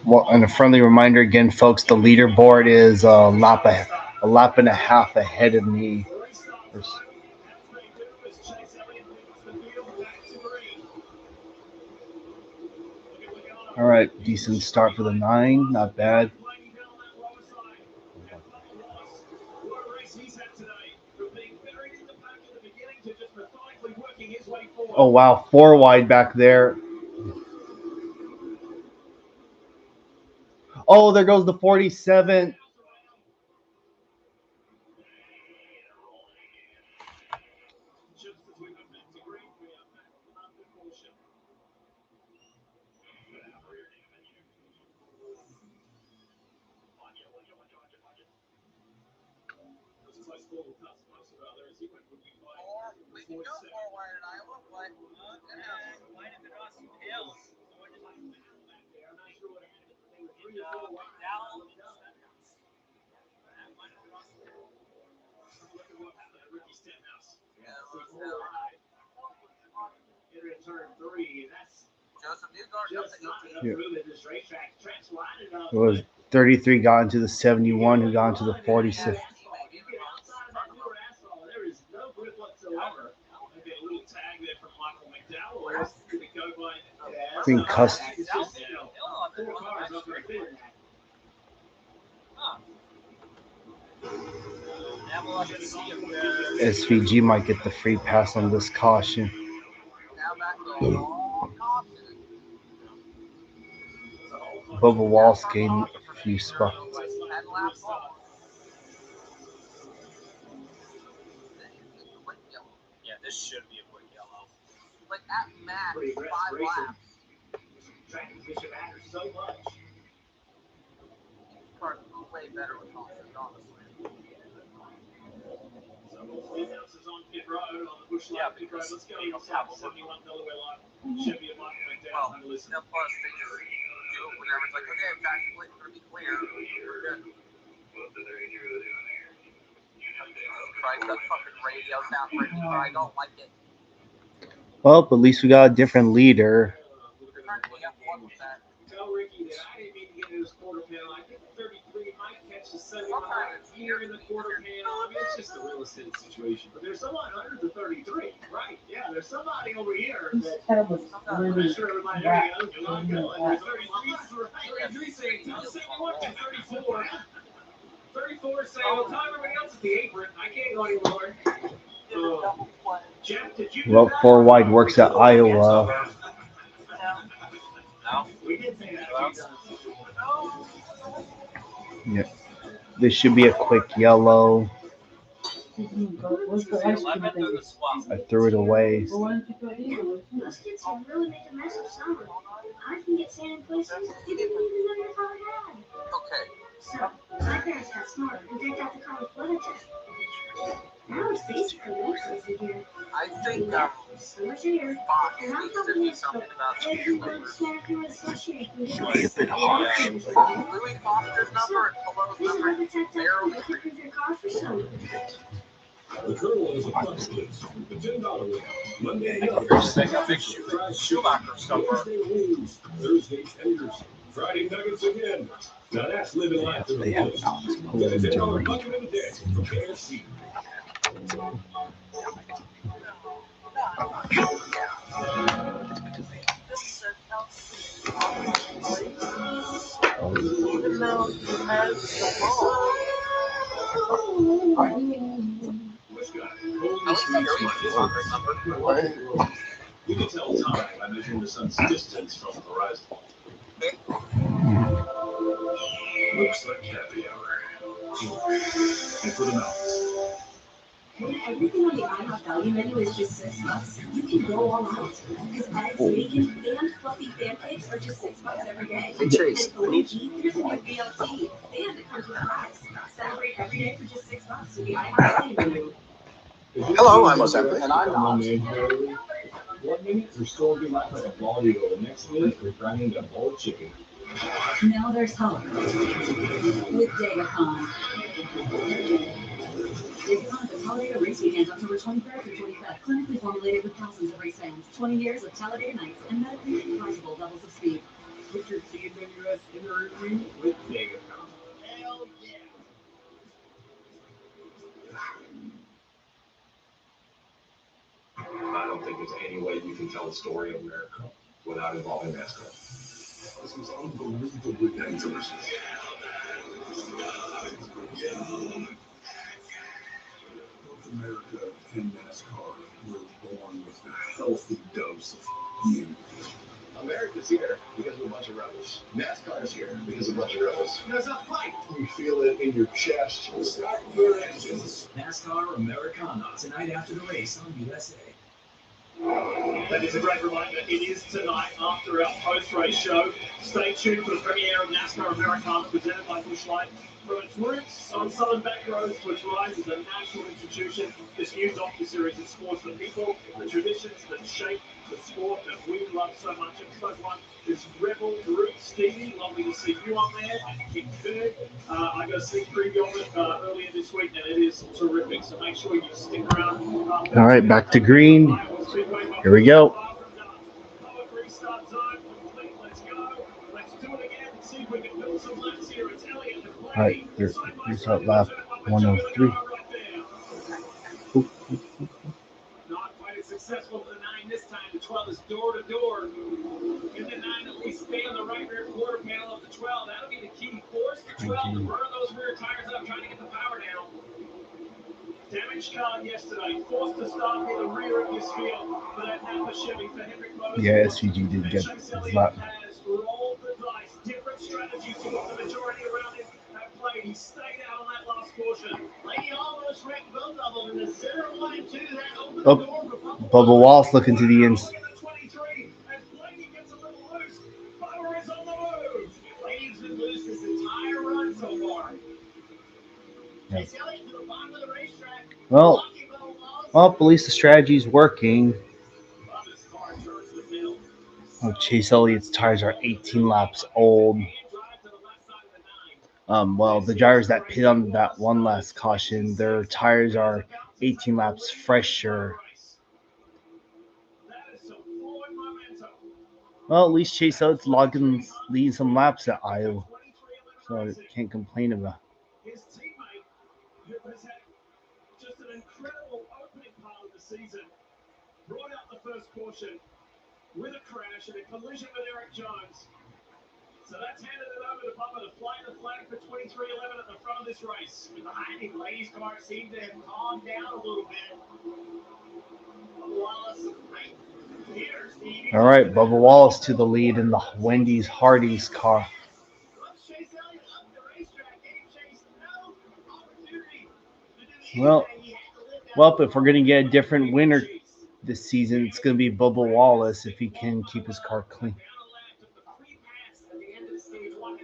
Well, and a friendly reminder again, folks, the leaderboard is a lap and a half ahead of me. All right, decent start for the 9, not bad. Oh wow, 4 wide back there. Oh, there goes the 47. We can go 4 wide at Iowa, but might have been Austin Hill. Turn 3, that's Joseph Newgard up to 18. enough room in this racetrack. Track's wide enough. It was 33 got into the 71, who got into the 46. There is no grip whatsoever. Maybe a little tag there from Michael McDowell. Or else could it go by? Being cussed. It's just, 4 cars up right there. SVG might get the free pass on this caution. Bubba Wallace gained a few spots. Yeah, this should be a quick yellow. Like at max 5 laps. Track position matters so much. Car's way better with Thompson, honestly. So both Stenhouse is on pit road on the bush line pit road. Let's go inside the 71 Delaware line. Chevy and Michael McDowell. Have a listen. Plus, they just do it whenever it's like, okay, back split for be clear. We're good. Christ, that fucking radio sounds pretty far. I don't like it. Well, but at least we got a different leader. Tell Ricky that I didn't mean to get in his quarter panel. I think 33 might catch the 71 here in the quarter panel. I mean, it's just a real estate situation. But there's someone under the 33, right? Yeah, there's somebody over here that I'm not sure everybody there you go. There's 33 saying 71 to 34. 34 saying, well, tell everybody else at the apron. I can't go anymore. Jeff, did you? Well, 4 wide works at Iowa. No. We did say that. Yeah. This should be a quick yellow. I threw it away. Those kids can really make a mess of summer. I can get sand in places you didn't even know your car had. Okay. So, my parents got smart and decked out the car with weather tech. Now it's basically useless in here. I think So much air. Fox And I'm needs to talking do this, something but about speed every good numbers. snacker is so shaky. A bit harsh. Louis Foster's number and Polo's This number weather tech barely will keep your car for summer. The Colonel is a punch list. The $10 win. Monday, Schumacher's number. Wednesday, wings. Thursday, tenders. Friday, nuggets again. Now that's living life to the They have fullest. Thomas Get a Poland $10 Joey. bucket of the day from KFC. You can tell time by measuring the sun's distance from the horizon. Looks like happy hour. And for the mountains. When everything on the IHOP value menu is just $6, you can go all out. Because eggs, bacon, and fluffy pancakes are just $6 every day. Hey, Chase, And OG, here's a new BLT. And it comes with fries. Celebrate every day for just $6 with the IHOP value menu. Hello, I'm Ozempic. And I'm not. 1 minute, you're still being like a volley goal. The next minute, you're grinding a bowl of chicken. Now there's hope. With Dagacon. Dagacon at the Talladega Race Weekend, October 23rd through 25th. Clinically formulated with thousands of race fans. 20 years of Talladega nights and medically advisable levels of speed. Put your team in US in the review with Dagacon. Hell yeah. I don't think there's any way you can tell the story of America without involving NASCAR. This is unbelievably dangerous. Both America and NASCAR were born with a healthy dose of yin. America's here because of a bunch of rebels. NASCAR's here because of a bunch of rebels. There's a fight. You feel it in your chest. Start your engines. NASCAR Americana, tonight after the race on USA. That is a great reminder. It is tonight after our post-race show. Stay tuned for the premiere of NASCAR Americana presented by Busch Light. From its roots on Southern back roads to its rise as a national institution, this new docu-series explores the people, the traditions that shape the sport that we love so much. Episode 1 is Rebel Root Stevie. Lovely to see you on there. And King Bird. I got a sneak preview of it earlier this week, and it is terrific. So make sure you stick around. All right, back to green. Here we go. All right, restart lap 103. Not quite as successful for the 9 this time. The 12 is door to door. Can the 9 at least stay on the right rear quarter panel of the 12? That'll be the key. Force the 12 to burn those rear tires up, trying to get the power down. Damaged car yesterday, forced to stop near the rear of this field for that Napa Chevy for Hendrick Motors. Yeah, SVG did get his lap. Has rolled the dice, different strategies to what the majority around him have played. He stayed out on that last portion. Lady almost wrecked both of them in the center 1 and 2. That opened Oh, the door for Bubba Wallace looking to the ends. As Blaney gets a little loose, Bauer is on the move. Lady's been loose this entire run so far. Yeah. Chase Elliott to the bottom of the racetrack. Well, at least the strategy's working. Bubba's car turns the middle. Oh, Chase Elliott's tires are 18 laps old. Well, the drivers that pit on that one last caution, their tires are 18 laps fresher. Well, at least Chase Elliott's leading some laps at Iowa, so I can't complain about. His teammate has had just an incredible opening part of the season. Brought out the first caution with a crash and a collision with Eric Jones. So that's handed it over to Bubba to fly the flag for 23-11 at the front of this race. Behind him, Lady's car seemed to have calmed down a little bit. Wallace right here. Stevie. All right, Bubba Wallace to the lead in the Wendy's Hardee's car. Chase Elliott up the racetrack. Gave Chase no opportunity to do Well, anything. He had to live out if we're going to get a different winner this season, it's going to be Bubba Wallace if he can keep his car clean.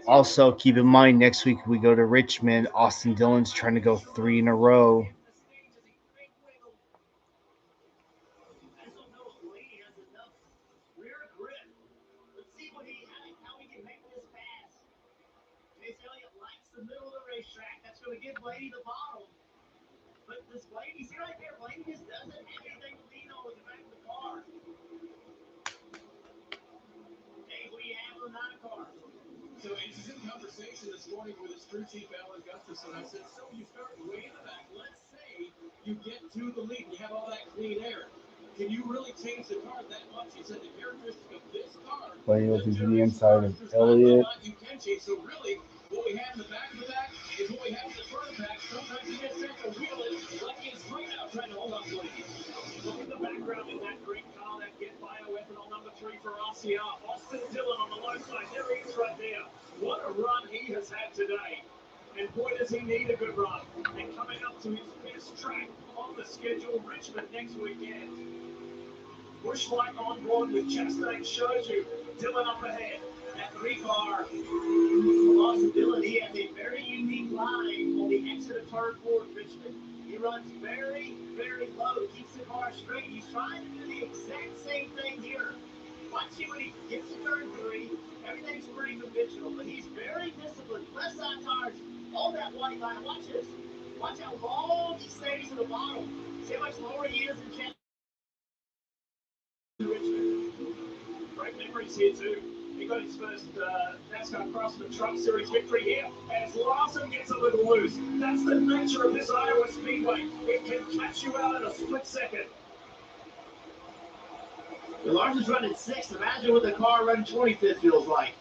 Also, keep in mind, next week we go to Richmond. Austin Dillon's trying to go 3 in a row. I don't know if Lady has enough rear grip. Let's see how he can make this pass. Chase Elliott likes the middle of the racetrack. That's going to give Lady the bottom. But this Lady, see right there, Lady just doesn't have anything to lean on with the back of the car. Hey, what do you have on that car? So it's in conversation this morning with his crew chief, Alan Gustafson. I said, so you start way in the back. Let's say you get to the lead and you have all that clean air. Can you really change the car that much? He said the characteristic of this car. Playing with his the inside of Elliott. You can change. So really, what we have in the back of the back is what we have in the front of the back. Sometimes you get sent to wheel it. Lucky is right out trying to hold on to it. Look at the background in that great car that get by RCR, Austin Dillon on the low side. There he is right there. What a run he has had today. And boy, does he need a good run. And coming up to his best track on the schedule, Richmond next weekend. Bushlight on board with Chastain shows you Dillon up ahead. At 3 car. Austin Dillon, he has a very unique line on the exit of turn 4 at Richmond. He runs very, very low, keeps the car straight. He's trying to do the exact same thing here. Watch him when he gets to turn 3. Everything's pretty conventional, but he's very disciplined. Left side tires on that white line. Watch this. Watch how long he stays at the bottom. See how much lower he is in Richmond. Great memories here too. He got his first NASCAR Craftsman Truck Series victory here as Larson gets a little loose. That's the nature of this Iowa Speedway. It can catch you out in a split second. Larson's running 6th. Imagine what the car running 25th feels like.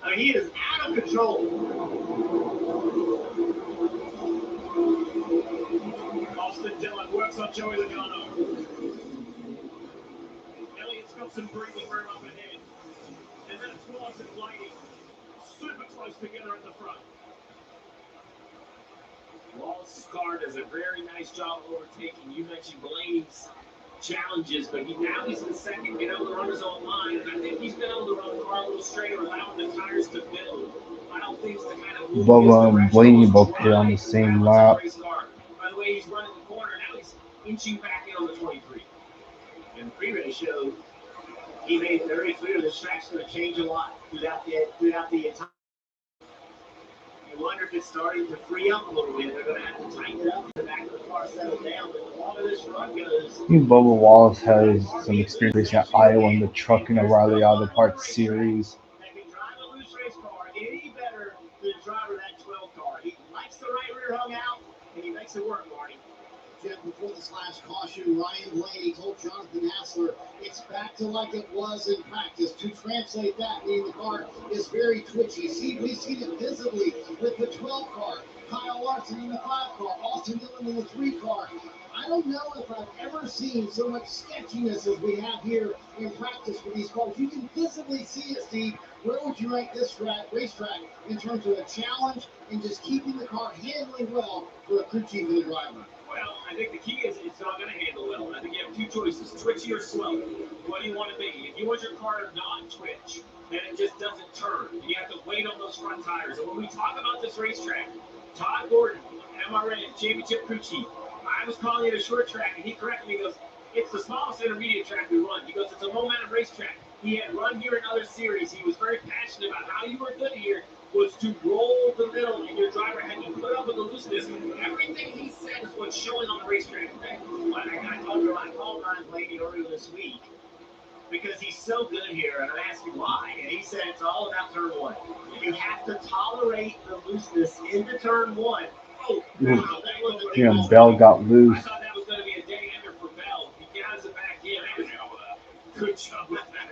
I mean, he is out of control. Austin Dillon works on Joey Logano. Elliott's got some breathing room up ahead. And then it's Wallace and Blaney. Super close together at the front. Wallace's car does a very nice job overtaking. You mentioned Blaney's challenges, but now he's in second, being able to run his own line. And I think he's been able to run the car a little straighter, allowing the tires to build. Allow things to kind of move. Bubba and Blaney both get on the same lap. By the way, he's running the corner. Now he's inching back in on the 23. And the pre-race show, he made it very clear this track's going to change a lot throughout the entire. You wonder if it's starting to free up a little bit. They're going to have to tighten it up and the back of the car settle down. But the longer this run goes, I think Bubba Wallace has some experience at Iowa in the Truck and O'Reilly Auto Parts series. that can drive a loose race car any better than the driver of that 12 car. He likes the right rear hung out, and he makes it work, Marty. Jeff, before this last caution, Ryan Blaney told Jonathan Hassler it's back to like it was in practice. To translate that, meaning the car is very twitchy. We've seen it visibly with the 12 car, Kyle Larson in the 5 car, Austin Dillon in the 3 car. I don't know if I've ever seen so much sketchiness as we have here in practice with these cars. You can visibly see it, Steve. Where would you rank this racetrack in terms of a challenge and just keeping the car handling well for a crew chief and a driver? Well, I think the key is it's not going to handle well. I think you have 2 choices, twitchy or slow. What do you want to be? If you want your car to not twitch, then it just doesn't turn. You have to wait on those front tires. And when we talk about this racetrack, Todd Gordon, MRN, Championship Crew Chief, I was calling it a short track, and he corrected me. He goes, it's the smallest intermediate track we run. He goes, it's a momentum racetrack. He had run here in other series. He was very passionate about how you were good here was to roll the middle, and your driver had to put up with the looseness. Everything he said is what's showing on the racetrack today. But I called Ryan Blaney earlier this week because he's so good here, and I asked him why, and he said it's all about turn 1. You have to tolerate the looseness into turn 1. Oh, wow, that was a Yeah, Bell got loose. I thought that was going to be a dead ender for Bell. He gets it back in. Good job with that.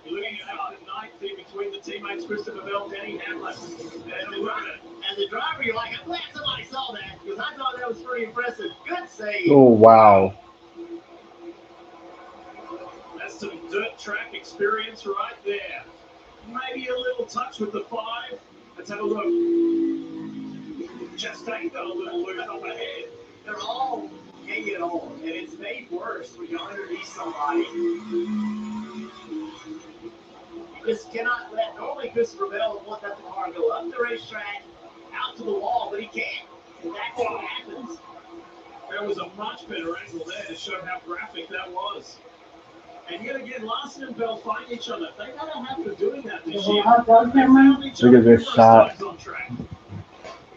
Looking at the ninth here between the teammates Christopher Bell, Denny Hamlin, and the driver, you're like, I'm glad somebody saw that because I thought that was pretty impressive. Good save. Oh, wow. That's some dirt track experience right there. Maybe a little touch with the 5. Let's have a look. Chastain got a little loose up ahead. They're all hanging on, and it's made worse when you're underneath somebody. You just cannot let, normally Christopher Bell would want that the car go up the racetrack, out to the wall, but he can't. And that's what happens. There was a much better angle there to show how graphic that was. And yet again, Larson and Bell find each other. They don't have to doing that this year. Look at this shot.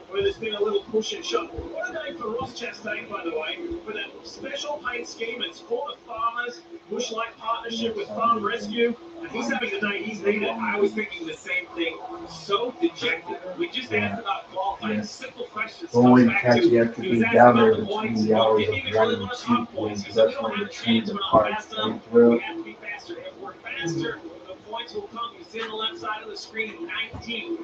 Where there's been a little push and shove. What a day for Ross Chastain, by the way, with a special paint scheme. It's for the farmers, Bushlight partnership with Farm Rescue. And he's having the day he's needed. I was thinking the same thing. So dejected. We just asked about qualifying. Simple questions. Only catch you have to be down there between the hours of 1 and 2 points. That's when the trains are parked through. We have to be faster. If we're faster, the points will come. You see on the left side of the screen, 19,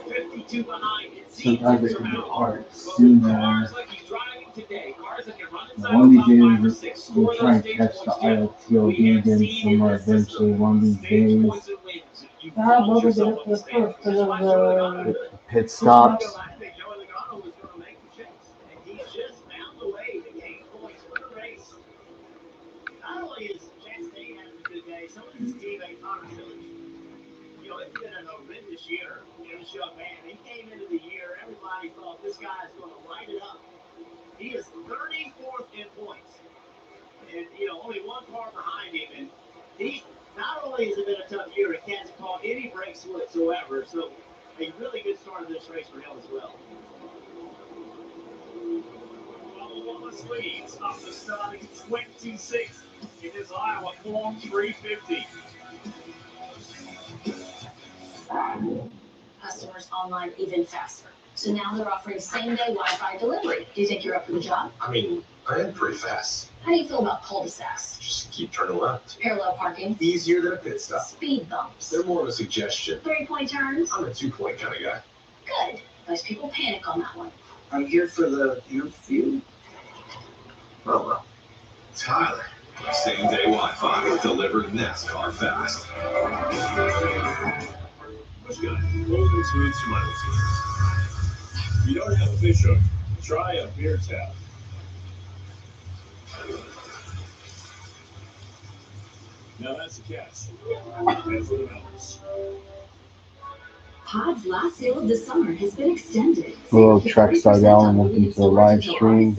52 behind. It seems Sometimes they can get hard. Soon, cars like he's driving today. Cars that can run I inside want the to top be 5 or able 6, to score try those and stage catch the points too. ILTOD We have again seen in somewhere this system eventually one of these stage days. points and wins. You I lost love it yourself at on the the standings. first because Just of watch Joey Logano do the it. Pit stops. I think Joey Logano was going to make the chase, and he just found a way to gain points for the race. Not only is Chastain having a good day, so is his teammate Connor Phillips. You know, it's been an horrendous year in this young man. He came into the year, everybody thought this guy is going to light it up. He is 34th in points, and only one car behind him. And he not only has it been a tough year, he hasn't caught any breaks whatsoever. So a really good start of this race for him as well. Wallace leads up to starting 26th in his Iowa Form 350. Customers online even faster. So now they're offering same-day Wi-Fi delivery. Do you think you're up for the job? I mean, I am pretty fast. How do you feel about cul-de-sacs? Just keep turning left. Parallel parking? Easier than a pit stop. Speed bumps? They're more of a suggestion. Three-point turns? I'm a 2-point kind of guy. Good. Most people panic on that one. I'm here for the interview. Oh, well. Tyler, same-day Wi-Fi delivered NASCAR fast. What's got golden smooth smile tears. You don't have a fish hook, try a beer tap. Now that's a catch. And for the Melons. Pod's last sale of the summer has been extended. Little Trackside Allen looking for a live stream.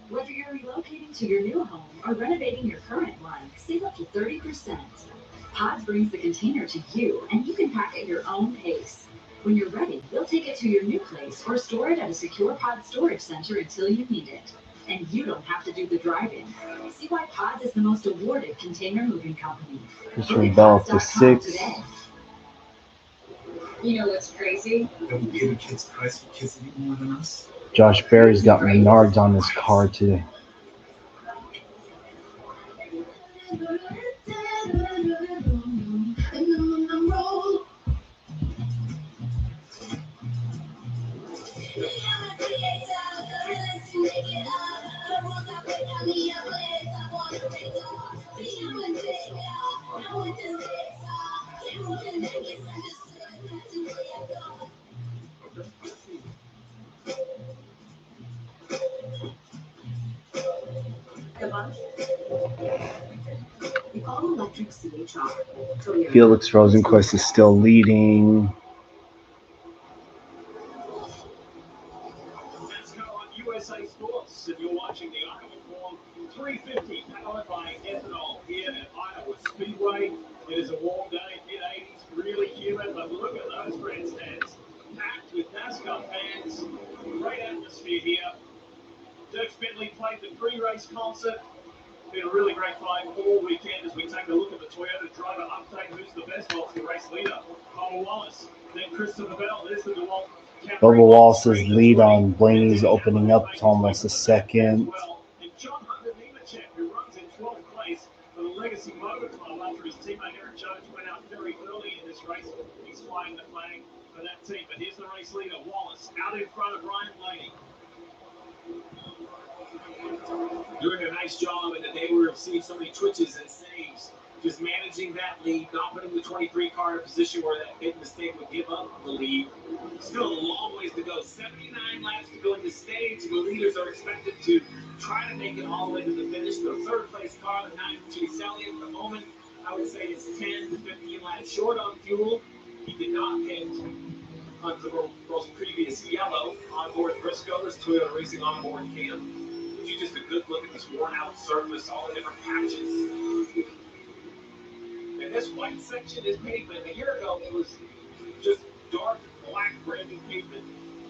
Whether you're relocating to your new home or renovating your current one, save up to 30%. Pod brings the container to you, and you can pack at your own pace. When you're ready, we'll take it to your new place or store it at a secure Pod storage center until you need it. And you don't have to do the driving. See why Pod is the most awarded container moving company. Christopher Bell up to 6. Today. You know what's crazy? That we pay the kids price for kids that eat more than us. Josh Berry's got Menards on his car today. The all-electric CHR. Felix Rosenquist is still leading. NASCAR on USA Sports, and you're watching the Iowa Form 350 powered by ethanol here at Iowa Speedway. It is a warm day, mid-80s, really humid, but look at those grandstands, packed with NASCAR fans. Great atmosphere here. Dirk Bentley played the pre-race concert. Been a really great fight all weekend as we take a look at the Toyota driver update. Who's the best? Well, it's the race leader, Bubba Wallace. Then Christopher Bell. There's the DeWalt. Bubba Wallace's lead on Blaney's opening up to almost a second. And John Hunter Nemechek, who runs in 12th place for the Legacy Motor Club after his teammate Eric Jones went out very early in this race. He's flying the flag for that team. But here's the race leader, Wallace, out in front of Ryan Blaney. Doing a nice job, and they were seeing so many twitches and saves, just managing that lead, not putting the 23 car in a position where that big mistake would give up the lead. Still a long ways to go. 79 laps to go in the stage. The leaders are expected to try to make it all the way to the finish. The third place car, the 9 Chase Elliott, at the moment, I would say is 10 to 15 laps short on fuel. He did not hit Hunter Bell's previous yellow onboard Briscoe's Toyota Racing onboard cam. Just a good look at this worn-out surface, all the different patches. And this white section is pavement. A year ago, it was just dark black branding pavement.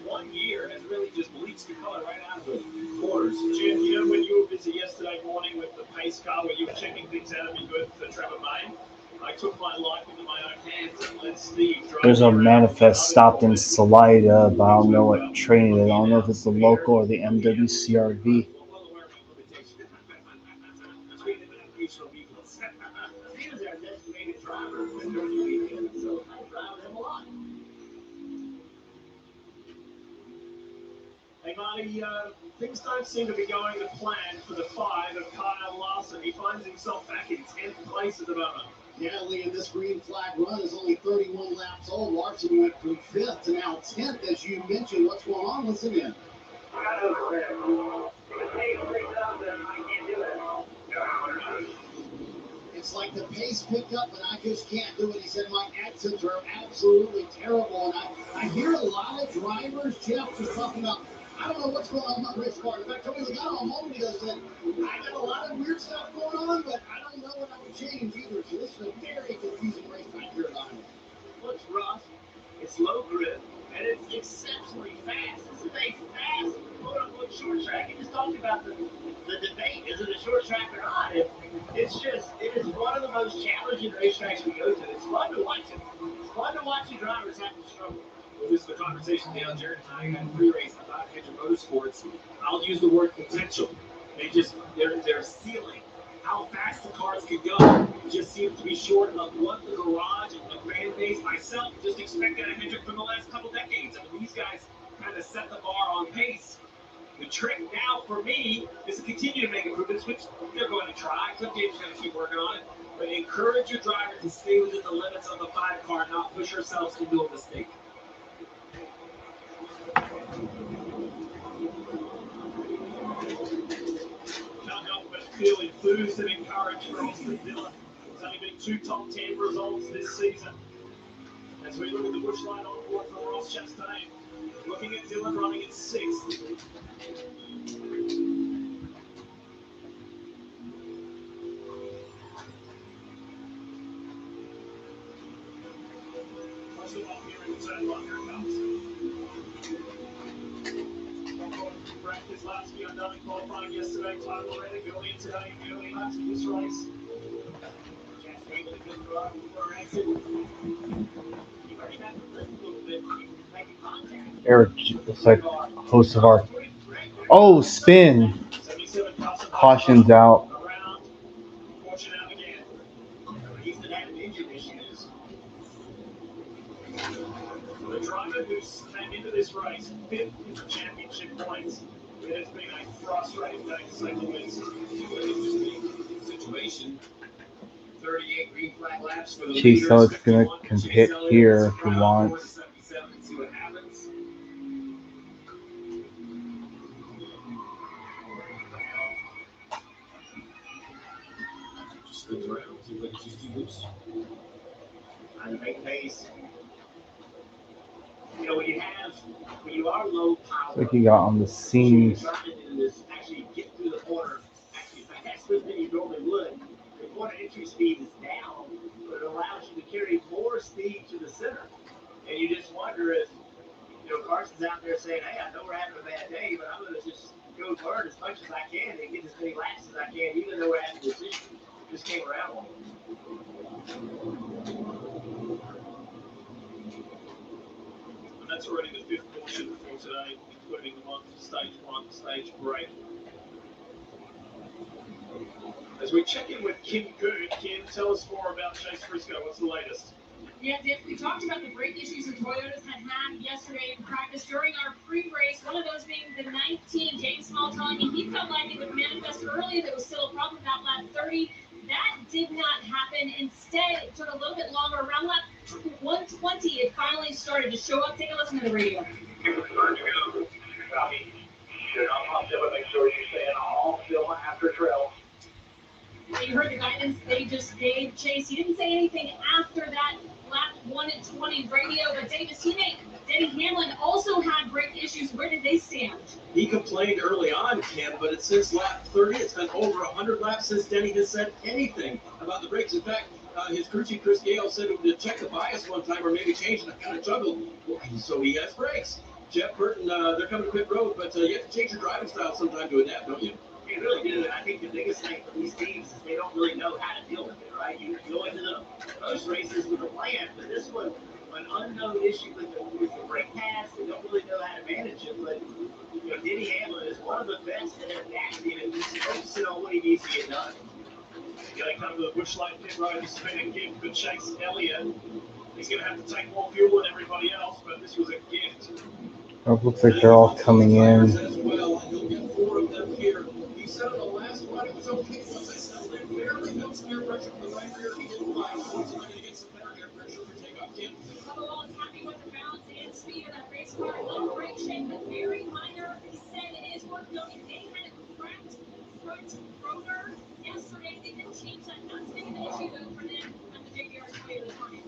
1 year has really just bleached the color right out of the corners. Jim, you know when you were busy yesterday morning with the pace car where you were checking things out to be good for Trevor Main? I took my life into my own hands and let Steve drive. There's a manifest stopped in Salida, but I don't know what train it is. I don't know if it's the local or the MWCRV. Hey, Marty, things don't seem to be going to plan for the 5 of Kyle Larson. He finds himself back in 10th place at the moment. Yeah, Lee, and this green flag run is only 31 laps old. Larson went from 5th to now 10th, as you mentioned. What's going on? Listen in. It's like the pace picked up, and I just can't do it. He said my exits are absolutely terrible. And I hear a lot of drivers, Jeff, just talking about, I don't know what's going on with my race car. In fact, Tony Logano a moment ago said, I got a lot of weird stuff going on, but I don't know what I would change either. So this is a very confusing race back here at Iowa. Well, it's rough, it's low grip, and it's exceptionally fast. This is a fast, quote-unquote, short track. You just talked about the debate. Is it a short track or not? It is one of the most challenging racetracks we go to. It's fun to watch it. It's fun to watch the drivers have to struggle. Well, this is the conversation Dale, Jared, and I had pre-race about Hendrick Motorsports. I'll use the word potential. They're ceiling. How fast the cars can go just seems to be short of what the garage and the fan base, myself, just expected a Hendrick from the last couple decades. I mean, these guys kind of set the bar on pace. The trick now for me is to continue to make improvements, which they're going to try. Some teams are going to keep working on it. But encourage your driver to stay within the limits of the 5 car, not push yourselves into a mistake. Can't help but feel enthused and encouraged for Austin Dillon. There's only been 2 top 10 results this season. As we look at the bush light on board for Ross Chastain, looking at Dillon running in 6th. Let's look up here in turn 1. Here it comes. Practice last year, done in qualifying yesterday. Tyler Reddick early in today, early laps of this race. Chastain with a good run for exit. You already have to listen a little bit when you make contact. Eric, it's like host of our. Oh, spin. Caution's out. Around. Caution out again. He's been having engine issues. The driver who came into this race 5th in the championship points. It has been a frustrating day to say the least. Interesting situation. 38 green flag laps for the Chase Elliott's gonna compete here if he wants. 77. See what happens. Just spins around. Seems like it's just too loose. Trying to make pace. You know, when you are low power, It's like he got on the seams. trying to do this, actually get through the corner, actually faster than you normally would. The corner entry speed is down, but it allows you to carry more speed to the center. And you just wonder if, Carson's out there saying, hey, I know we're having a bad day, but I'm going to just go burn as much as I can and get as many laps as I can, even though we're having this issue. Just came around on it. And that's already the 5th caution for today, including the one for stage 1, stage break. As we check in with Kim Good, Kim, tell us more about Chase Briscoe. What's the latest? Yeah, Dick, we talked about the brake issues the Toyotas had yesterday in practice during our pre-race, one of those being the 19, James Small telling me he felt like it would manifest early. There was still a problem about lap 30. That did not happen. Instead, it took a little bit longer. Around lap 120, it finally started to show up. Take a listen to the radio. Make sure you're staying all still after trail. You heard the guidance they just gave Chase. He didn't say anything after that lap 120 radio, but Davis teammate Denny Hamlin also had brake issues. Where did they stand? He complained early on, Kim, but it's since lap 30. It's been over 100 laps since Denny has said anything about the brakes. In fact, his crew chief, Chris Gale, said to check the bias one time or maybe change it. I kind of juggled. Well, so he has brakes. Jeff Burton, they're coming to pit road, but you have to change your driving style sometime to adapt, don't you? You really do, and I think the biggest thing for these teams is they don't really know how to deal with it, right? You go into most races with a plan, but this was an unknown issue with the brake pads. They don't really know how to manage it, but Denny Hamlin is one of the best at adapting and just focusing on what he needs to get done. Yeah, they come to the bush light pit road. This has been a gift for Chase Elliott. He's going to have to take more fuel than everybody else, but this was a gift. Oh, looks like they're all coming in. As well, and he'll get 4 of them here. He said on the last run it was okay once I settled in. Barely felt some air pressure from the right rear. He didn't like. He's trying to get some better air pressure for takeoff, Kim. Bubba Wallace happy with the balance and speed of that race car. Little brake shake, but very minor. He said it is worth noting they had a cracked front rotor yesterday. They didn't change that. Not too big of an issue though for them at the JDR Speedway this morning.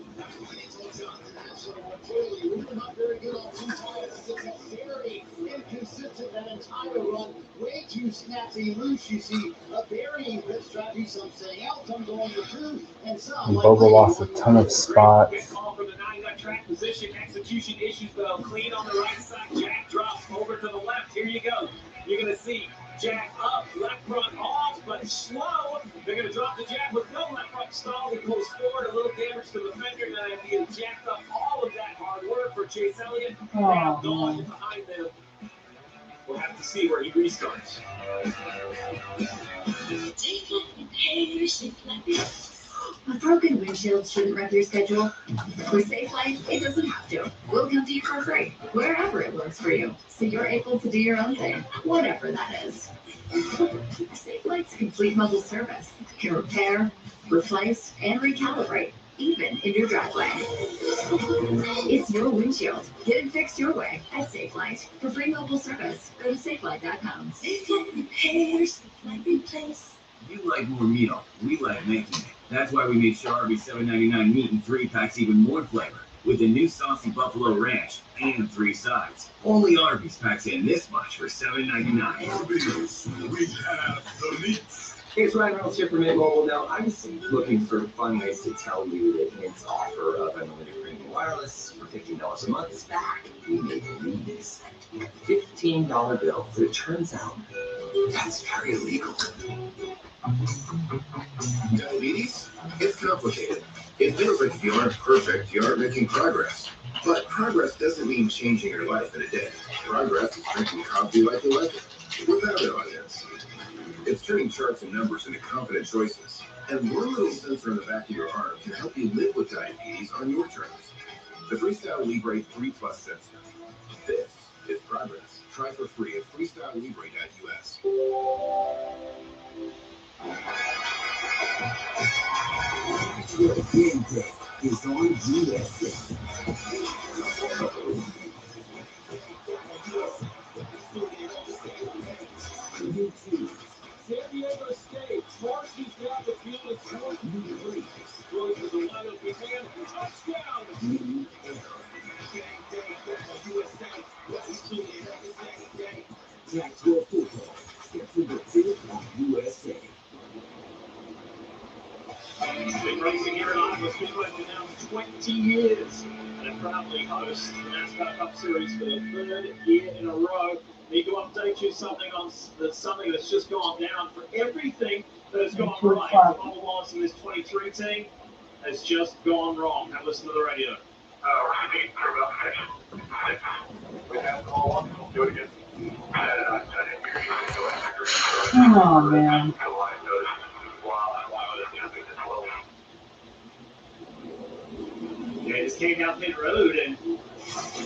So clearly, we were not very good on two tires. It's a very inconsistent that entire run. Way too snappy loose. You see a varying pit strategy. Some saying out, some going for two, and some. Bubba lost a ton of spots. Call for the 9 got track position, execution issues though. Clean on the right side. Jack drops over to the left. Here you go. You're gonna see Jack up, left front off, but slow. They're gonna drop the Jack with no left front stall. He pulls forward, a little damage to the fender. Now he has jacked up all of that hard work for Chase Elliott. Now gone behind them. We'll have to see where he restarts. A broken windshield shouldn't wreck your schedule. With Safe Life, it doesn't have to. We'll come to you for free, wherever it works for you, so you're able to do your own thing, whatever that is. Safe Life's complete mobile service can repair, replace, and recalibrate, even in your driveway. It's your windshield. Get it fixed your way at Safe Life. For free mobile service, go to safelight.com. Safe Life repairs, Safe Life replace. You like more meal. We like making it. That's why we made sure Arby's $7.99 meat and 3-packs even more flavor. With the new saucy buffalo ranch and 3 sides. Only Arby's packs in this much for $7.99. Arby's, we have the meats. Hey, it's Ryan Reynolds here from Mint Mobile. Now, I was looking for fun ways to tell you that Mint's offer of unlimited premium wireless for $15 a month is back. We made these $15 bills. But it turns out that's very illegal. Diabetes? It's complicated. It feels like if you aren't perfect, you aren't making progress. But progress doesn't mean changing your life in a day. Progress is drinking coffee like you like it, without an audience. It's turning charts and numbers into confident choices. And one little sensor in the back of your arm can help you live with diabetes on your terms. The Freestyle Libre 3 Plus sensor. This is progress. Try for free at freestylelibre.us. Your game day is on USA. San Diego State, Marcy's got the field of 23. Throws to the wide open man. Touchdown! New Game day on USA. Watching it every second day. Jacksonville football. September 5th on USA. Been racing here at Iowa Speedway for now 20 years. And proudly hosts the NASCAR Cup Series for the 3rd year in a row. Need to update you something on something that's just gone down for everything that has gone right. Bubba Wallace and his 23 team has just gone wrong. Now listen to the radio. Oh man. They just came down pit road and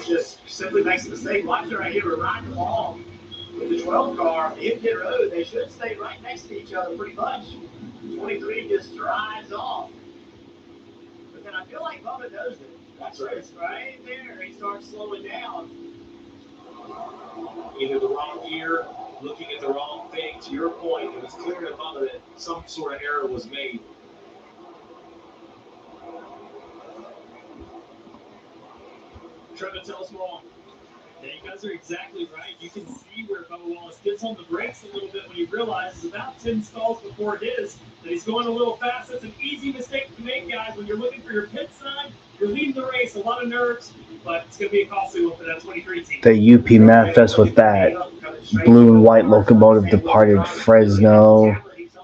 just simply makes a mistake. Watch it right here. We're riding along with the 12 car in pit road. They should stay right next to each other pretty much. 23 just drives off. But then I feel like Bubba knows it. That's right there. He starts slowing down. Either the wrong gear, looking at the wrong thing. To your point, it was clear to Bubba that some sort of error was made. Trevor, tell us more. Yeah, you guys are exactly right. You can see where Bubba Wallace gets on the brakes a little bit when he realizes about 10 stalls before it is that he's going a little fast. That's an easy mistake to make, guys. When you're looking for your pit sign, you're leading the race. A lot of nerves, but it's going to be a costly one for that 23 team. The UP manifest with that blue and white locomotive departed Fresno.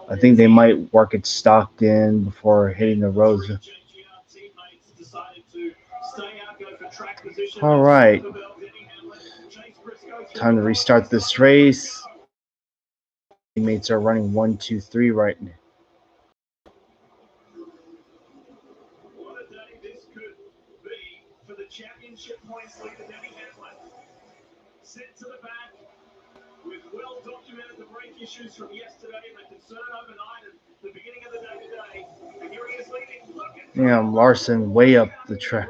I think they might work at Stockton before hitting the roads. All right. Time to restart this race. Teammates are running 1, 2, 3 right now. What a day this could be for the championship points leader, Denny Hamlin. sent to the back with well documented the brake issues from yesterday and the concern overnight and the beginning of the day today. And here he is leading. Look at Damn, Larson way up the track.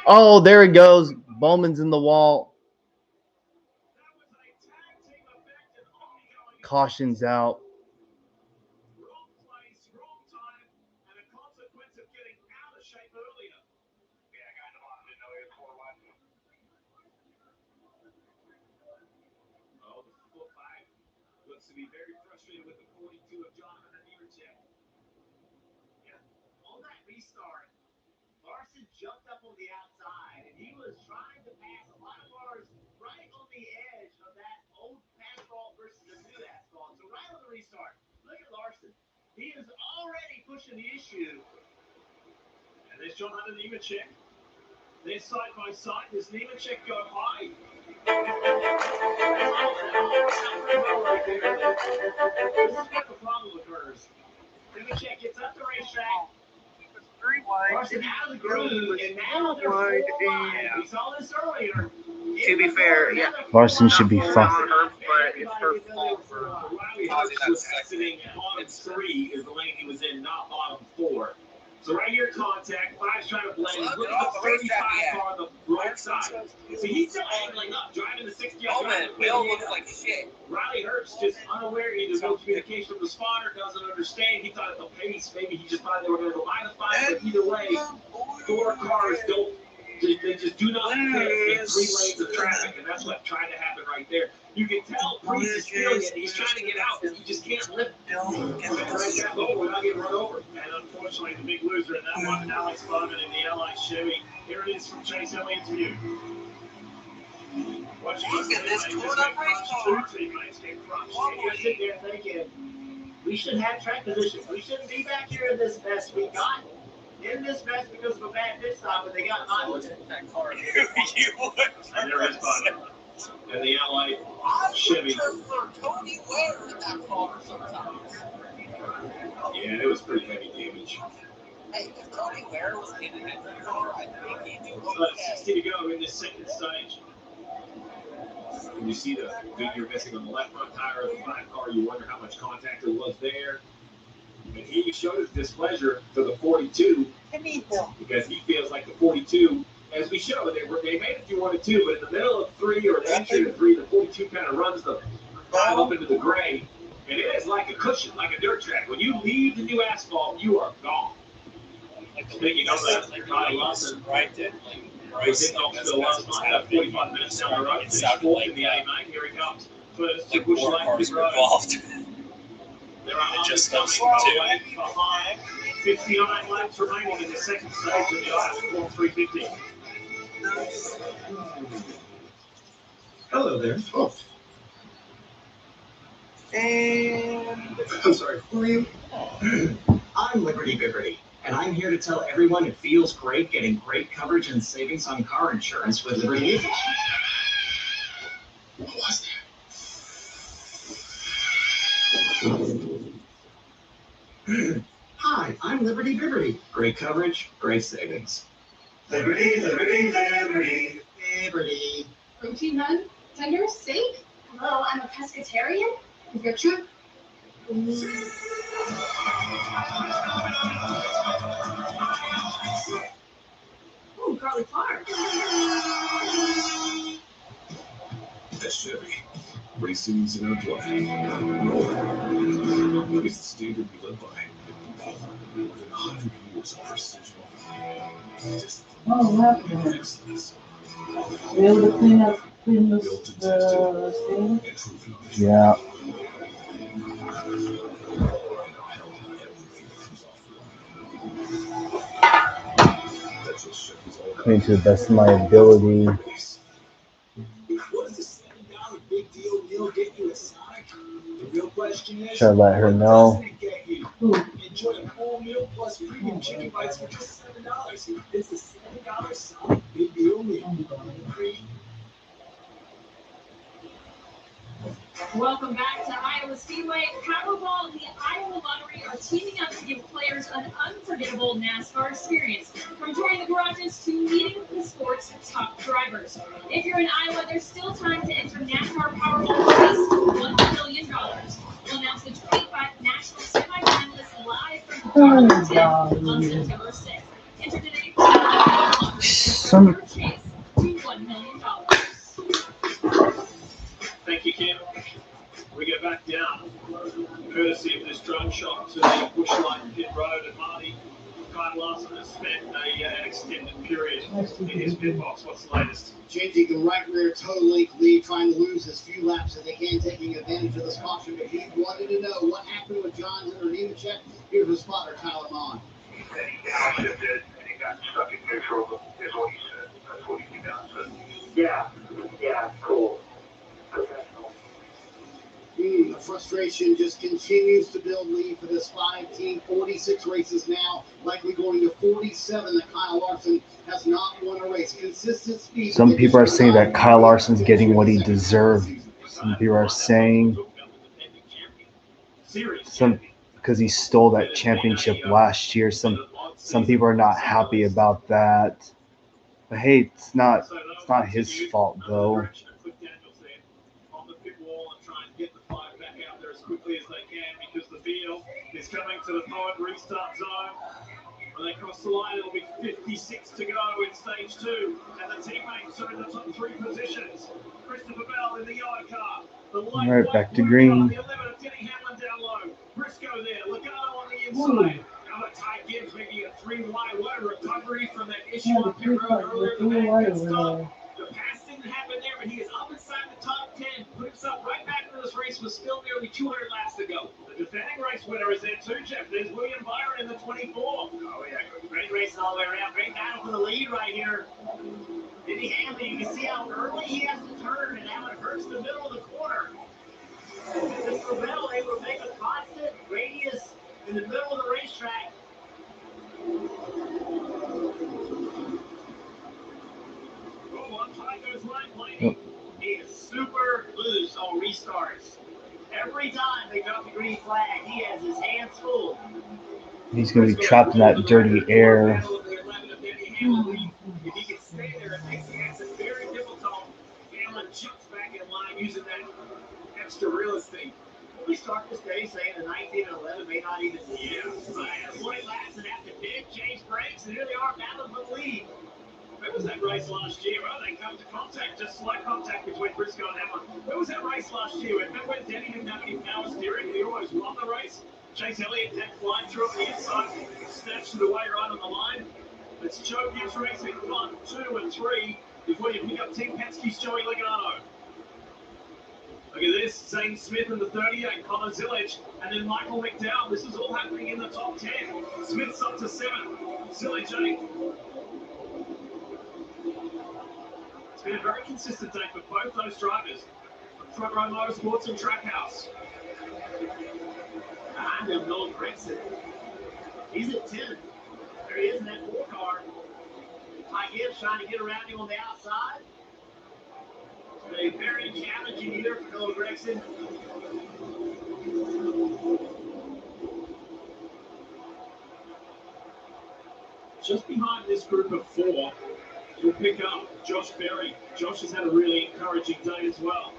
Oh, there it goes. Bowman's in the wall. Caution's out. wrong place, wrong time, and a consequence of getting out of shape earlier. Yeah, I got the bottom, didn't know he was 4-1. Oh, the 4-5 looks to be very frustrated with the 42 of Jonathan Nemechek. Yeah. On that restart, Larson jumped up on the outside, and he was trying to pass a lot of cars right on the edge of that old asphalt versus the new asphalt. So right on the restart, look at Larson. He is already pushing the issue. And there's Jonathan Nemechek. They're side by side. Does Nemechek go high? This is where the problem occurs. Nemechek gets up the racetrack. Very wide. Larson out of the groove, and now they're wide, wide. We saw this earlier. To be fair, yeah. Larson should be fine. But it's her fault for Riley causing Hurst that was exiting bottom 3 is the lane he was in, not bottom 4. So right here, contact. Five's trying to blend. Look at the 35 car on the right side. So he's still angling up, driving the 60. Oh man, Will looks like shit. Riley Hurst just unaware, either no communication from the spotter, doesn't understand. He thought at the pace, maybe he just thought they were going to go by the 5, but either way, 4 cars don't. They just do not fit in 3 lanes of traffic, and that's what tried to happen right there. You can tell Priest is feeling it. He's trying to get out, but he just can't lift. We're not getting run over. And unfortunately, the big loser in that one, Alex Bowman in the LI Chevy. Here it is from Chase Elliott's view. Look at this torn up race car. 2 teammates get crushed. You're sitting there thinking, we should have track position. We shouldn't be back here in this mess. We got in this mess because of a bad pit stop, but they got mileage. That car. You would. And there is Bowman. And the LA Chevy. Tony Ware in that car sometimes. Yeah, it was pretty heavy damage. Hey, if Tony Ware was in that car, I think he'd do But okay. 60 to go in this second stage. And you see the figure missing on the left front tire of the 5 car. You wonder how much contact there was there. And he showed his displeasure to the 42 because he feels like the 42, as we showed, they made it through 1 and 2, but in the middle of 3 or entry to 3, the 42 kind of runs the 5 up into the gray. And it is like a cushion, like a dirt track. When you leave the new asphalt, you are gone. Speaking of that, Riley Lawson, right there. Bryce, that's 45 minutes down the road. It's fourth in the A9. Here he comes. Like more cars were involved. It just goes to 59 laps remaining in the second stage of the last 350. Hello there. Oh. And I'm sorry. Who are you? I'm Liberty Bibberty, and I'm here to tell everyone it feels great getting great coverage and savings on car insurance with Liberty Mutual. What was that? Hi, I'm Liberty Bibberty. Great coverage, great savings. Liberty, Liberty, Liberty, Liberty. Protein none? Tender? Steak? Hello, I'm a pescatarian. Is that true? Oh, garlic farm. That's Chevy. Racing's in our blood. It's the standard we live by. More than 100 years of precision. Oh, what happened? Excellence. Be able to clean up the Built and tested. stand? And proven on Yeah. That's what Chevy's all about. Clean to the best of my ability. What does the $7 big deal meal get you at Sonic? The real question is, Should I let her know? what doesn't it get you? Enjoy a full meal plus premium chicken bites for just $7. It's the $7 Sonic Big Deal Meal. Free. Welcome back to Iowa Speedway. Powerball and the Iowa Lottery are teaming up to give players an unforgettable NASCAR experience, from touring the garages to meeting the sport's top drivers. If you're in Iowa, there's still time to enter NASCAR Powerball to race $1 million. We'll announce the 25 national semifinalists live from the Darlington on September 6th. Enter today for the chase to $1 million. Thank you, Kim. We go back down, courtesy of this drone shot to the Bushlight Pit Road at Marty. Kyle Larson has spent an extended period in his pit box. What's the latest? Changing the right rear toe link lead, trying to lose as few laps as they can, taking advantage of this caution. But he wanted to know what happened with John's or Nemechek. Here's his spotter, Tyler Mon. He said he downshifted and he got stuck in neutral, is what he said. That's what he said. Yeah, cool. Professional. The frustration just continues to build lead for this 5-team, 46 races now, likely going to 47 that Kyle Larson has not won a race. Consistent speed. Some people are saying that Kyle Larson's getting what he deserved. Some people are saying because he stole that championship last year. Some people are not happy about that. But hey, it's not his fault though. Quickly as they can, because the field is coming to the Poet restart zone. When they cross the line, it'll be 56 to go in stage 2, and the teammates are in the top 3 positions. Christopher Bell in the yellow car. All right, back to green. The 11 of Denny Hamlin down low. Briscoe there. Logano on the inside. Now a Ty Gibbs making a 3 wide. What a recovery from that issue on pit road earlier in the back pit stop. The pass didn't happen there, but he is up inside the top 10. Put himself right back into this race with still nearly 200 laps to go. The defending race winner is there too, Jeff. There's William Byron in the 24. Oh, yeah. Great race all the way around. Great battle for the lead right here. Denny Hamlin, you can see how early he has to turn and how it hurts the middle of the corner. Mr. Bell able to make a constant radius in the middle of the racetrack. Yep. He is super loose on restarts. Every time they drop the green flag, he has his hands full. He's going to be trapped in that dirty air. If he can stay there, it makes the exit very difficult. Hamlin jumps back in line using that extra real estate. Will we start this day saying the 19 and 11 may not even be? Yeah, 20 laps and after big change brakes, and here they are battling for the lead. Where was that race last year? Well, they come to contact, just slight contact between Briscoe and Hamlin. Where was that race last year? Remember when Denny didn't have any power steering? He always won the race. Chase Elliott had flying through on the inside, snatched it away right on the line. It's Joe Gibbs racing 1, 2, and 3 before you pick up Team Penske's Joey Logano. Look at this, Zane Smith in the 38, Connor Zillage, and then Michael McDowell. This is all happening in the top 10. Smith's up to 7, Zillage 8. It's been a very consistent day for both those drivers. Front Row Motorsports and Trackhouse. I'm going to go Gregson. He's at 10. There he is in that 4 car. Ty Gibbs trying to get around him on the outside. A very challenging year for Noah Gregson. Just behind this group of 4, you'll pick up Josh Berry. Josh has had a really encouraging day as well.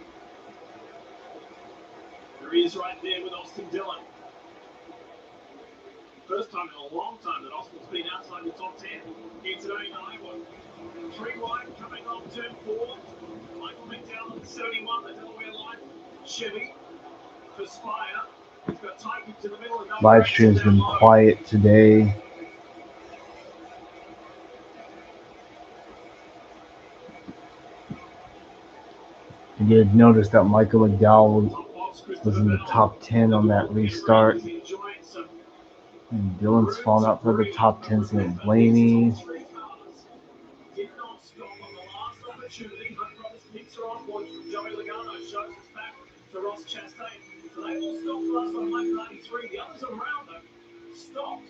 There he is right there with Austin Dillon. First time in a long time that Austin's been outside the top 10 here today in Iowa. 3 wide coming on turn 4. Michael McDowell at the 71, the Delaware line. Chevy for Spire. He's got Tiger to the middle. Live stream's been quiet today. You did notice that Michael McDowell was in the top 10 on that restart. And Dylan's fallen out for the top 10, so Blaney. Did not stop on the last opportunity. Hunt Brothers picks are on board. Joey Logano shows us back to Ross Chastain. So they all stopped last on lap 93. The others around them stopped.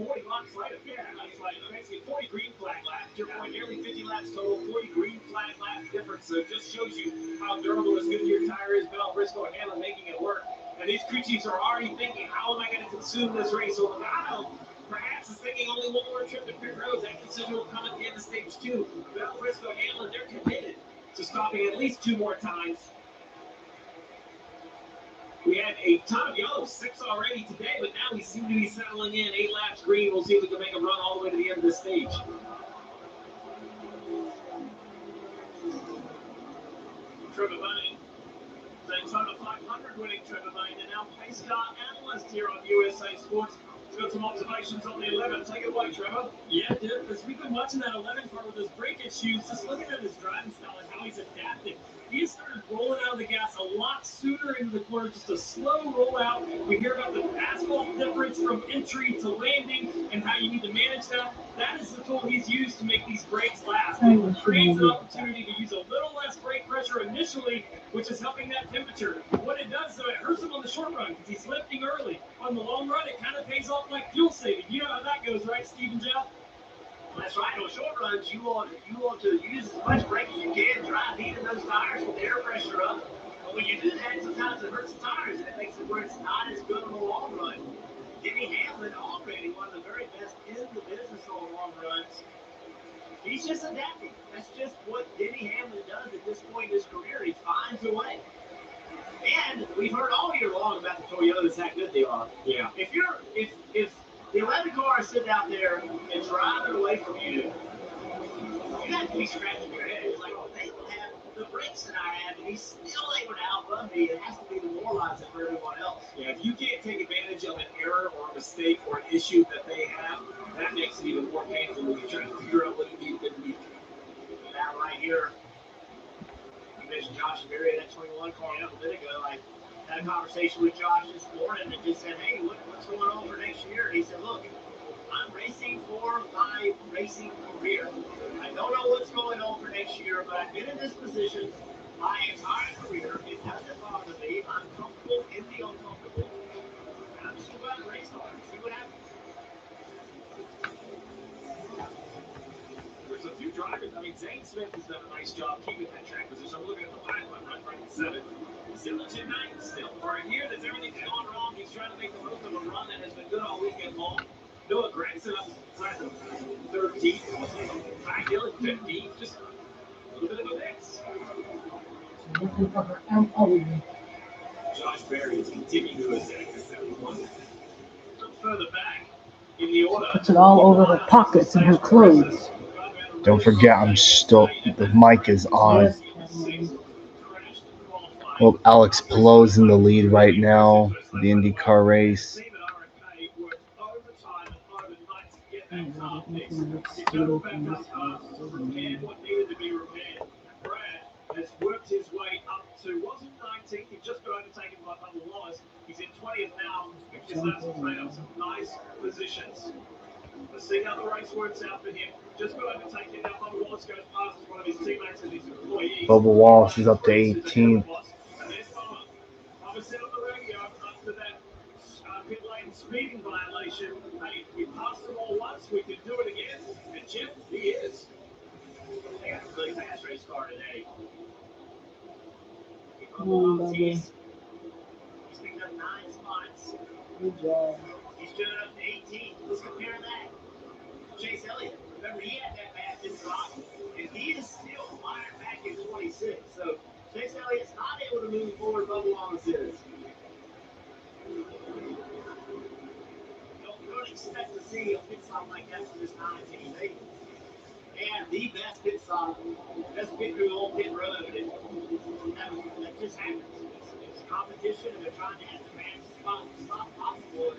40 laps later. Yeah, it's like basically 40 green flag laps. You're going nearly 50 laps total, 40 green flag lap difference. So it just shows you how durable this Goodyear tire is. Bell, Briscoe, and Hamlin making it work. And these crew chiefs are already thinking, how am I going to consume this race? So Logano perhaps is thinking only one more trip to pit road. That decision will come at the end of stage 2. Bell, Briscoe, Hamlin, they're committed to stopping at least 2 more times. We had a ton of yellow, 6 already today, but now we seem to be settling in. 8 laps green. We'll see if we can make a run all the way to the end of this stage. Trevor Bayne. Daytona 500 winning Trevor Bayne, and now pace car analyst here on USA Sports. He's got some observations on the 11. Take it away, Trevor. Yeah, dude, because we've been watching that 11 car with those brake issues, just looking at his driving style and how he's adapted. He started rolling out of the gas a lot sooner into the corner, just a slow rollout. We hear about the asphalt difference from entry to landing and how you need to manage that. That is the tool he's used to make these brakes last. It creates an opportunity to use a little less brake pressure initially, which is helping that temperature. What it does, though, it hurts him on the short run because he's lifting early. On the long run, it kind of pays off like fuel saving. You know how that goes, right, Steve and Jeff? That's right. On short runs, you want to use as much brake as you can, drive even those tires with air pressure up. But when you do that, sometimes it hurts the tires, and it makes it where it's not as good on the long run. Denny Hamlin, already one of the very best in the business on long runs. He's just adapting. That's just what Denny Hamlin does at this point in his career. He finds a way. And we've heard all year long about the Toyotas, how good they are. Yeah. If the 11 cars sit out there and driving away from you, you have to be scratching your head. It's like, oh, they don't have the brakes that I have, and he's still able to outrun me. It has to be demoralizing for everyone else. Yeah, if you can't take advantage of an error or a mistake or an issue that they have, that makes it even more painful when you're trying to figure out what you need to do. That right here. You mentioned Josh Berry, that 21 car a little bit ago. I had a conversation with Josh this morning and just said, hey, what's going on for next year? And he said, look, I'm racing for my racing career. I don't know what's going on for next year, but I've been in this position my entire career. It doesn't bother me. I'm comfortable in the uncomfortable. And I'm just going to go out and race hard and see what happens. There's a few drivers. I mean, Zane Smith has done a nice job keeping that track position. I'm looking at the pipeline right in 7th. Zillage in 9th still. For a year that everything's gone wrong, he's trying to make the most of a run that has been good all weekend long. Noah Gregson up to 13th. Ty Dillon 15th. Just a little bit of a mix. Josh Berry is continuing to ascend to 71. Some further back in the order. Puts it all over her pockets and her clothes. Don't forget, the mic is on. Well, Alex Palou's in the lead right now for the IndyCar race. Has worked his way up to, wasn't 19th, he just got overtaken by Bubba Wallace. He's in 20th now, which is playing up some nice positions. Let's see how the race works out for him. Just got overtaken now, Bubba Wallace goes past one of his teammates and his employees. Bubba Wallace is up to 18th. And there's Bubba. Bubba said on the radio after that pit lane speeding violation, hey, we passed them all once, we can do it again. And Jeff, he is. They got a really fast race car today. Come on, Bubba. He's picked up 9 spots. Good job. He's driven up to 18. Let's compare that. Chase Elliott, remember he had that bad pit stop, and he is still fired back in 26. So Chase Elliott's not able to move forward. Bubba Wallace is. Don't expect to see a pit stop like that from this 9 team. And the best pit stop, best pit through the whole pit road. That just happens. It's competition, and they're trying to have the fastest stop possible.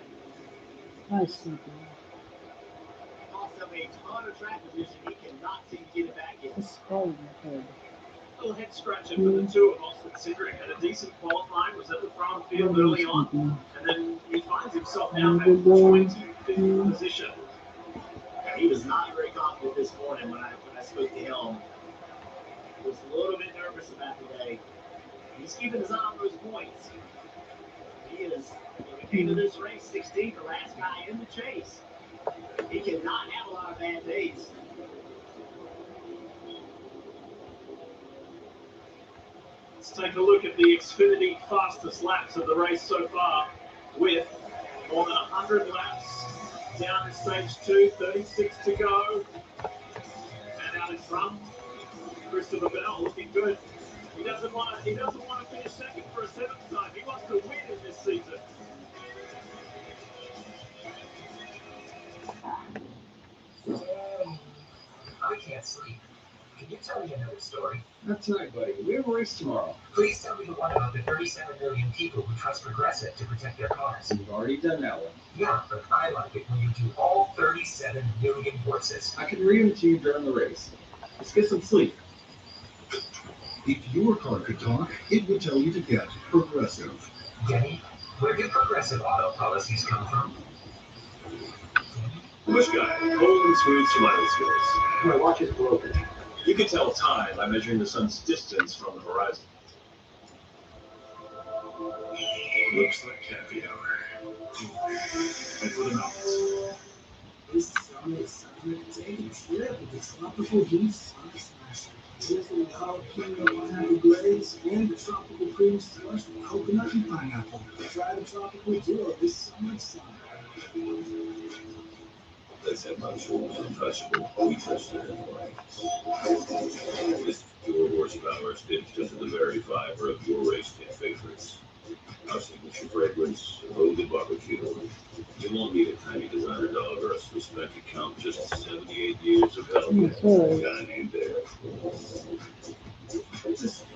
Nice thinking. Also a ton of track position. He cannot seem to get it back in. It's scalding my head. A little head scratcher for the two of Austin Cindric. Had a decent qualifying, was at the front field early on, and then he finds himself now at 25th position. He was not very confident this morning when I spoke to him. He was a little bit nervous about today. He's keeping his eye on those points. He is, when we came to this race, 16th, the last guy in the chase. He cannot have a lot of bad days. Let's take a look at the Xfinity fastest laps of the race so far, with more than 100 laps down in stage 2, 36 to go. And out in front, Christopher Bell looking good. He doesn't want to finish second for a 7th time. He wants to win in this season. I can't sleep. Can you tell me another story? Not tonight, buddy. We have a race tomorrow. Please tell me the one about the 37 million people who trust Progressive to protect their cars. We've already done that one. Yeah, but I like it when you do all 37 million voices. I can read them to you during the race. Let's get some sleep. If your car could talk, it would tell you to get Progressive. Denny, where do Progressive auto policies come from? Bush guy, cold and smooth survival skills. My watch is broken. You can tell time by measuring the sun's distance from the horizon. Looks like happy hour. And for the mountains. This summer is taking a trip with the tropical heat sun smasher. Here's the jalapeno pineapple glaze and the tropical cream slush with coconut and pineapple. Try the tropical duo this summer sun. Let's have my shoulders untouchable. We touch their lights. This pure horsepower stitched into the very fiber of your race day favorites. Our signature fragrance, loaded barbecue. You won't need a tiny designer dog or a Swiss bank account, just 78 years of health. A guy named there.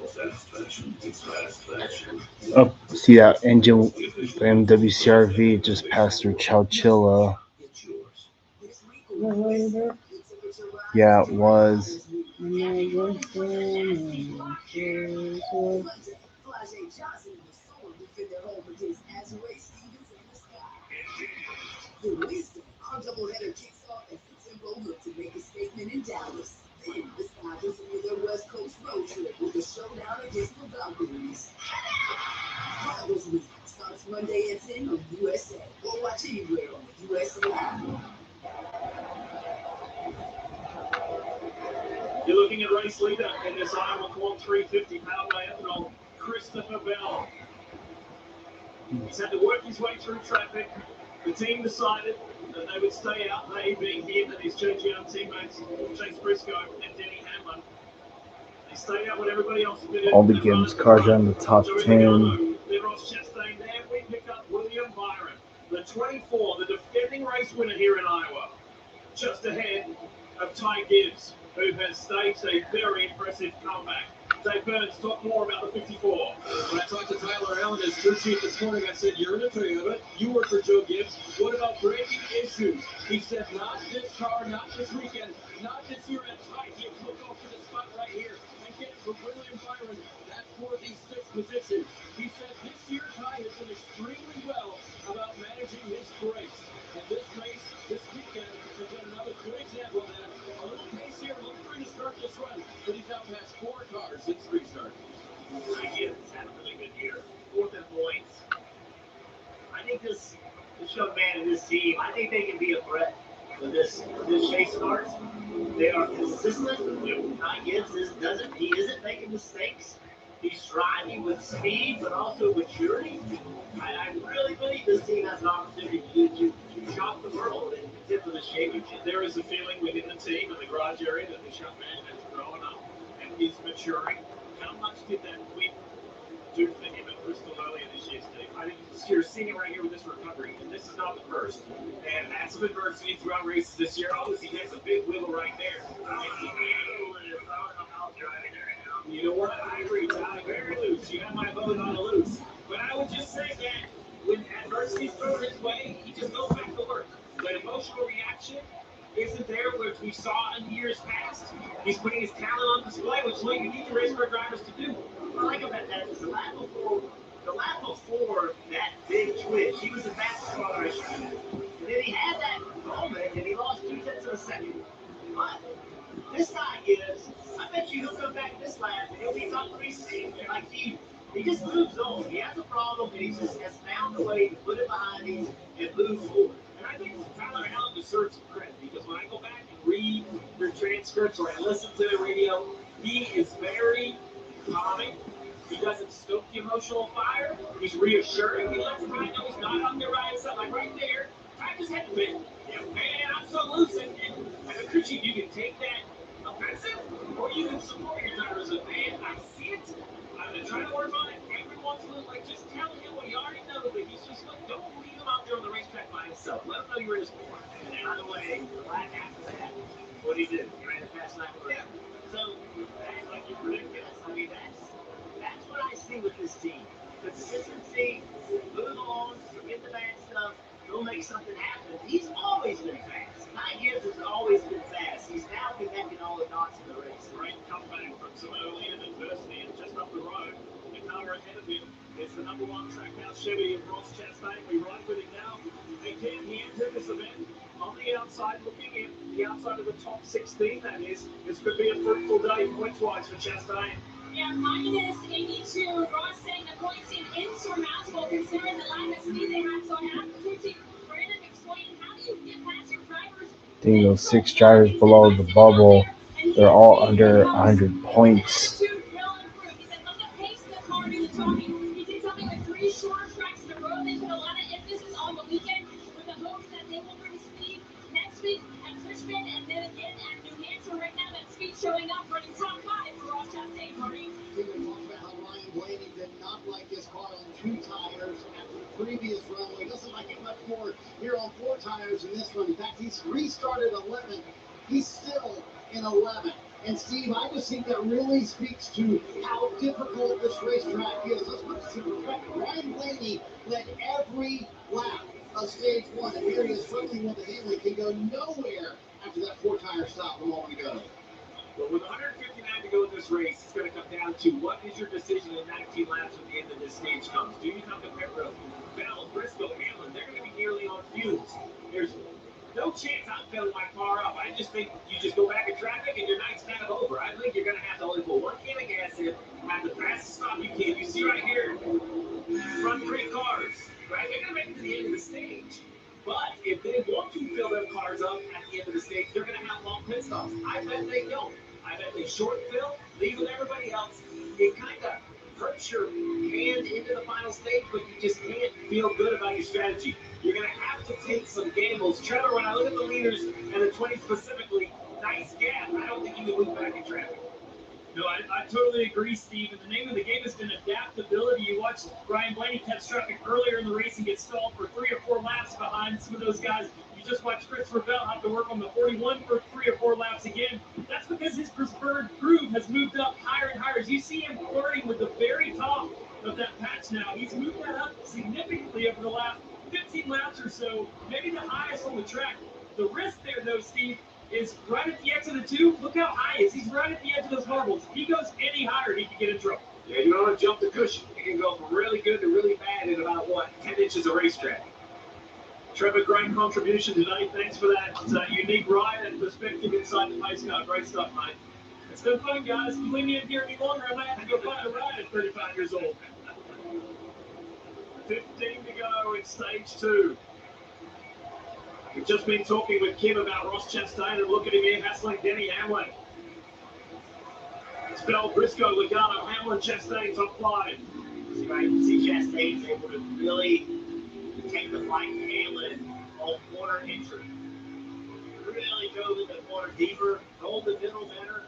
Satisfaction, it's fast fashion. Oh, see that engine BMW CRV just passed through Chowchilla. Yeah, it was. The Wisdom, our doubleheader kicks off as the Tempo look to make a statement in Dallas. Then the Skyers into their West Coast road trip with a showdown against the Valkyries. Drivers Week starts Monday at 10 on USA. Or watch anywhere on the USA app. You're looking at race leader in this Iowa Quad 350 powered by ethanol, Christopher Bell. He's had to work his way through traffic. The team decided that they would stay out, they being him and his JGR teammates, Chase Briscoe and Denny Hamlin. They stayed out when everybody else did it. All the Gibbs cars are in the top 10. Then Ross Chastain there, we pick up William Byron, the 24, the defending race winner here in Iowa. Just ahead of Ty Gibbs, who has staged a very impressive comeback. Dave Burns, talk more about the 54. When I talked to Tyler Allen, his crew chief this morning, I said, you're in a Toyota, you work for Joe Gibbs, what about braking issues? He said, not this car, not this weekend, not this year at Ty Gibbs. We'll go for the spot right here and get for William Byron at 46th position. He said this year Ty has done extremely well about managing his brakes. And this race, this weekend, has been another good example of that. A little pace here, a little free to start this run, but he's out past 4 cars since restart. Ty Gibbs had a really good year. 4th in points. I think this young man and this team, I think they can be a threat when this chase starts. They are consistent. Ty Gibbs he isn't making mistakes. He's driving with speed, but also maturity. I really believe this team has an opportunity to shock the world and contend for this championship. There is a feeling within the team in the garage area that the young man is growing up and he's maturing. How much did that win do for him at Bristol earlier this year, Steve? I think you're seeing it right here with this recovery, and this is not the first. And had some adversity throughout races this year. Obviously, he has a big wiggle right there. You know what? I agree, Ty. Very loose. You got my vote on a loose. But I would just say that when adversity's thrown his way, he just goes back to work. The emotional reaction isn't there, which we saw in years past. He's putting his talent on display, which is what you need the race car drivers to do. What I like about that is the lap before that big twitch, he was the fastest car on the racetrack. And then he had that moment, and he lost 2/10 of a second. But this guy I bet you he'll come back this lap, and he'll be top 3 speed. Like he just moves on. He has a problem, and he just has found a way to put it behind him and move forward. And I think Tyler Allen deserves some credit because when I go back and read your transcripts or I listen to the radio, he is very calming. He doesn't stoke the emotional fire. He's reassuring. He lets Brian know he's not out there by himself. Like right there, I just had to admit, man, I'm so lucid. And I appreciate you can take that offensive or you can support your drivers as man, I see it. I'm going to try to work on it every once in a while. Like, just telling him what he already knows, but he's just like, don't leave him out there on the racetrack by himself. Let him know you're in his corner. And then, by the way, right after that, what did he do? He ran a fast lap around. Yeah. So, that's like you predicted. I mean, that's what I see with this team. Consistency, move along, forget the bad stuff, go make something happen. He's always been fast. 9 years has always been fast. He's now connecting all the dots in the race. Great comeback from some early in adversity and just up the road. The car ahead of him is the number 1 Trackhouse Chevy of Ross Chastain. We ride with him now. Again, he entered this event on the outside, looking in the outside of the top 16, that is. This could be a fruitful day points-wise for Chastain. Yeah, minus 82. Ross saying the points seem insurmountable considering the lack of speed they had. So I have to Brandon explain, how do you get past your drivers? I think those 6 drivers below the bubble, they're all under 100 points. He said, let them pace the car, do the talking. He did something with 3 shorter tracks in a row. They put a lot of emphasis on the weekend with the hopes that they will bring speed next week at Richmond and then again at New Hampshire. Right now, that speed showing up, running top 5 for Ross Chastain, Marty. We talked about how Ryan Blaney did not like his car on 2 tires after the previous run. He doesn't like it much more here on 4 tires in this one. In fact, he's restarted 11. He's still in 11. And Steve, I just think that really speaks to how difficult this racetrack is. Let's put this in perspective. Ryan Blaney led every lap of stage 1, and here he is struggling with the handling. Can go nowhere after that 4-tire stop a moment ago. But with 159 to go in this race, it's going to come down to what is your decision in 19 laps when the end of this stage comes. Do you come to pit road? Bell, Briscoe, Hamlin, they're going to be nearly on fumes. There's no chance I'm filling my car up. I just think you just go back in traffic and your night's kind of over. I think you're going to have to only put 1 can of gas in, have the fastest stop you can. You see right here, front 3 cars, right? They're going to make it to the end of the stage. But if they want to fill their cars up at the end of the stage, they're going to have long pit stops. I bet they don't. I bet they short fill, leave with everybody else. It kind of hurts your hand into the final stage, but you just can't feel good about your strategy. You're going to have to take some gambles. Trevor, when I look at the leaders and the 20 specifically, nice gap. I don't think you can move back in traffic. No, I totally agree, Steve. And the name of the game has been adaptability. You watched Ryan Blaney catch traffic earlier in the race and get stalled for 3 or 4 laps behind some of those guys. You just watched Christopher Bell have to work on the 41 for 3 or 4 laps again. That's because his preferred groove has moved up higher and higher. As you see him flirting with the very top of that patch now, he's moved that up significantly over the last 15 laps or so, maybe the highest on the track. The risk there, though, Steve, is right at the exit of the 2. Look how high he is. He's right at the edge of those marbles. If he goes any higher, he can get in trouble. Yeah, you want to jump the cushion. You can go from really good to really bad in about, 10 inches of racetrack. Trevor, great contribution today. Thanks for that unique ride and perspective inside the pace car. Great stuff, mate. It's been fun, guys. If you leave me in here any longer, I might have to go find a ride at 35 years old. 15 to go in stage 2. We've just been talking with Kim about Ross Chastain, and look at him here hassling Denny Hamlin. It's Bell, Briscoe, Logano, Hamlin, Chastain, top 5. See, right, you see Chastain's able to really take the fight to Hamlin on corner entry. Really go to the corner deeper, hold the middle better.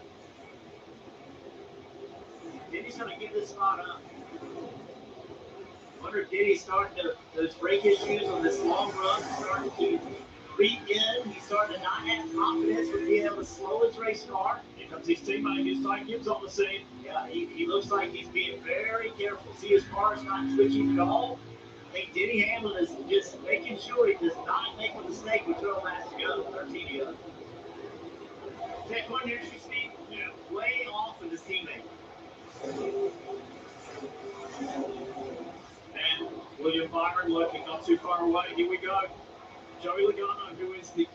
Denny's going to give this spot up. I wonder if Denny's starting those brake issues on this long run starting to creep in. He's starting to not have confidence with being able to slow his race car. Here comes his teammate, his Ty Gibbs on the scene. Yeah, he looks like he's being very careful. See, his car's not twitching at all. I think Denny Hamlin is just making sure he does not make a mistake with 12 laps to go, 13 to go. That one here, Steve, way off of his teammate. And William Byron lurking not too far away. Here we go. Joey Logano, who is the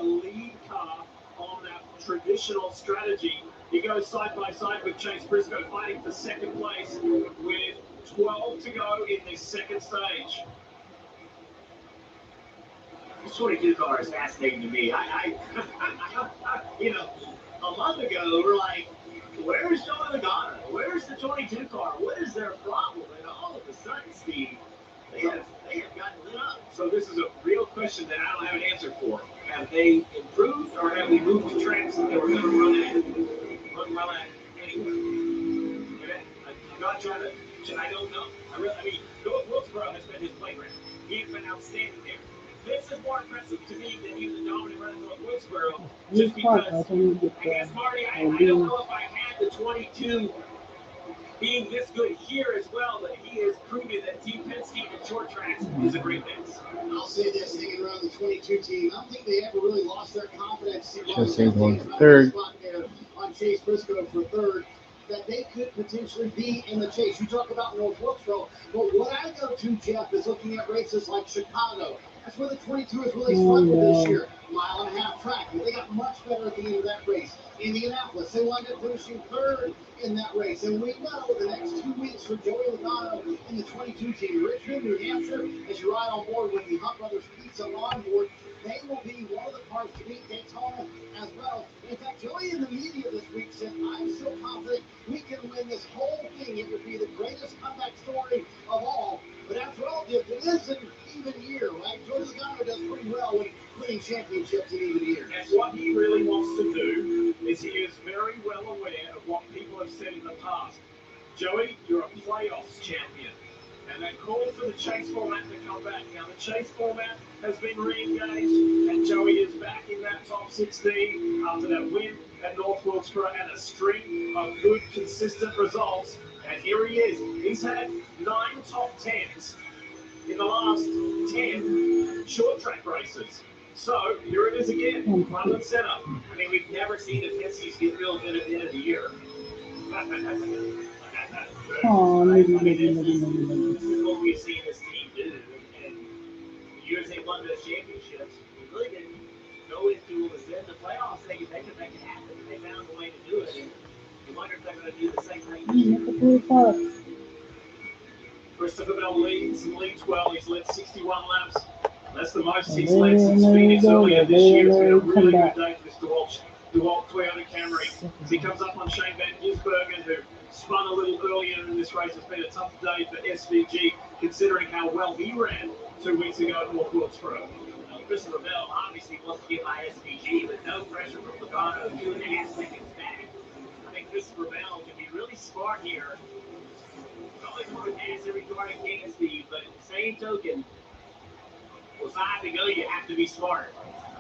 lead car on that traditional strategy. He goes side by side with Chase Briscoe, fighting for second place with 12 to go in this second stage. This 22 car is fascinating to me. You know, a month ago, we're like, where's Joey Logano? Where's the 22 car? What is their problem? And all of a sudden, Steve, they have gotten lit up. So this is a real question that I don't have an answer for. Have they improved, or have we moved to tracks that they were going to run at anyway? Okay? I'm not trying to. I don't know. I mean, North Wilkesboro has been his playground. He has been outstanding there. This is more impressive to me than he was a dominant runner in North Wilkesboro. Just because, I guess, Marty, I don't know if I had the 22 being this good here as well, but he has proven that Team Penske and short tracks is a great mix. I'll say this, hanging around the 22 team, I don't think they ever really lost their confidence. Just saying going for third. On Chase Briscoe for third, that they could potentially be in the chase. You talk about North Wilkesboro, but what I go to, Jeff, is looking at races like Chicago. That's where the 22 has really struggled this year. Mile and a half track. They got much better at the end of that race. Indianapolis, they wound up finishing third in that race. And we know the next 2 weeks for Joey Logano in the 22 team. Richmond, New Hampshire, as you ride on board with the Hunt Brothers Pizza on board, they will be one of the cars to beat Daytona as well. In fact, Joey in the media this week said, I'm so confident we can win this whole thing. It would be the greatest comeback story of all. But after all, it is an even year, right? Joey Logano does pretty well with winning championships in even years. And what he really wants to do is he is very well aware of what people have said in the past. Joey, you're a playoffs champion. And that call for the chase format to come back. Now, the chase format has been re-engaged, and Joey is back in that top 16 after that win at North Wilkesboro and a string of good, consistent results. And here he is. He's had 9 top 10s in the last 10 short track races. So here it is again, front and center. I mean, we've never seen the Penskes get real good at the end of the year. Oh, This is what we've seen this team do. And the years they won those championships, we really didn't go into what was in the playoffs. They could make it happen. They found a way to do it. And you wonder if they're going to do the same thing. Christopher Bell leads well. He's led 61 laps. That's the most he's led since Phoenix earlier this year. It's been a really good day for this DeWalt Toyota Camry. As he comes up on Shane Van Gisbergen, who spun a little earlier in this race. It's been a tough day for SVG, considering how well he ran 2 weeks ago at North Wilkesboro. Christopher Bell obviously wants to get by SVG, but no pressure from Logano 2.5 seconds back. I think Christopher Bell can be really smart here. Always want to pass every car he can, Steve, but at the same token, with 5 to go, you have to be smart.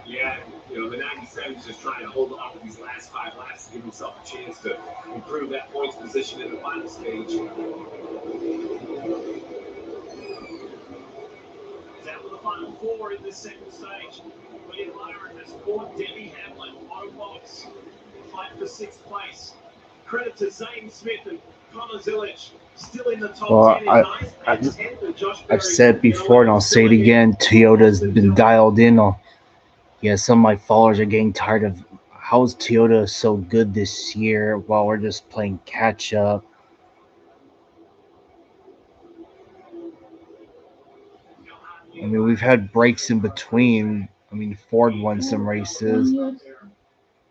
Yeah, you know, the 97 is just trying to hold off of these last 5 laps to give himself a chance to improve that points position in the final stage. Down to the final 4 in this second stage. William Byron has fought Denny Hamlin on a box. Fight for 6th place. Credit to Zane Smith and Connor Zillage. Still in the top 10 in 9th and 10th for Josh Berry. I've said before, and I'll say it again, Toyota's been dialed in on. Yeah, some of my followers are getting tired of how is Toyota so good this year while we're just playing catch up. I mean, we've had breaks in between. I mean, Ford won some races.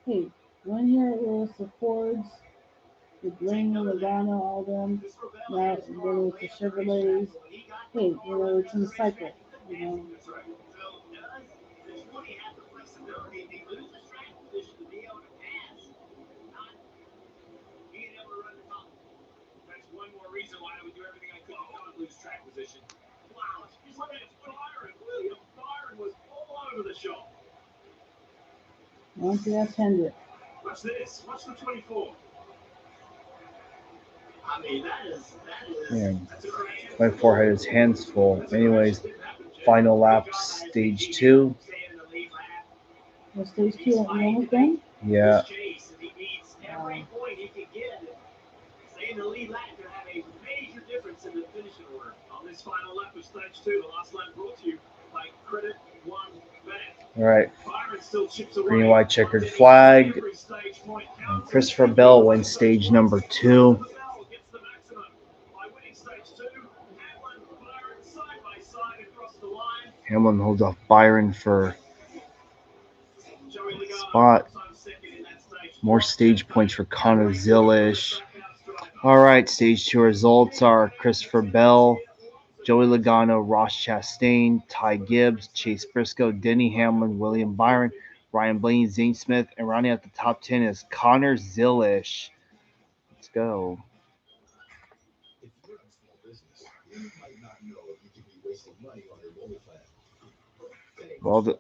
Hey, 1 year it was the Fords, the Green, Logano, all them. Now then it's the Chevrolets. Hey, it's in the cycle, That's right. So does the 20 have the flexibility if he loses track position to be able to pass, not being able to run the top? That's one more reason why I would do everything I could to not lose track position. Wow, just look at Byron. William Byron was all over the shop. Once you have 10. Watch this. Watch the 24. I mean, that is Yeah, my forehead is hands full. Anyways, final lap, stage 2. Well, stage 2, you almost done? Yeah. Chase, and he needs every point he can get. Stay in the lead lap to have a major difference in the finishing order. On this final lap of stage 2, the last lap brought to you by Credit One Bank. All right. Byron still chips away. Green, white, checkered flag. And Christopher Bell wins stage number 2. Gets the maximum by winning stage 2. Hamlin, Byron side by side across the line. Hamlin holds off Byron for spot. More stage points for Connor Zilish. All right, stage 2 results are Christopher Bell, Joey Logano, Ross Chastain, Ty Gibbs, Chase Briscoe, Denny Hamlin, William Byron, Ryan Blaney, Zane Smith, and rounding out the top 10 is Connor Zilish. Let's go. If you're in small business, you might not know if you could be wasting money on your mobile plan. Well,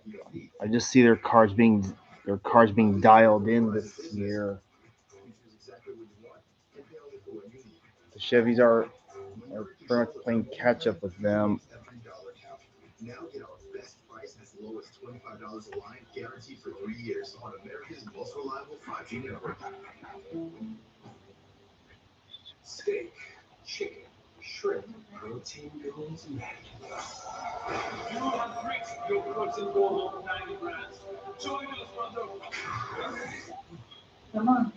I just see their cars being dialed in this year. The Chevys are pretty much playing catch up with them. Now get our best price as low as $25 a line, guaranteed for 3 years on America's most reliable 5G network. Steak, chicken, shrimp, protein goals, magic. You have reached your protein goal of 90 grams. Join us for the... Come on.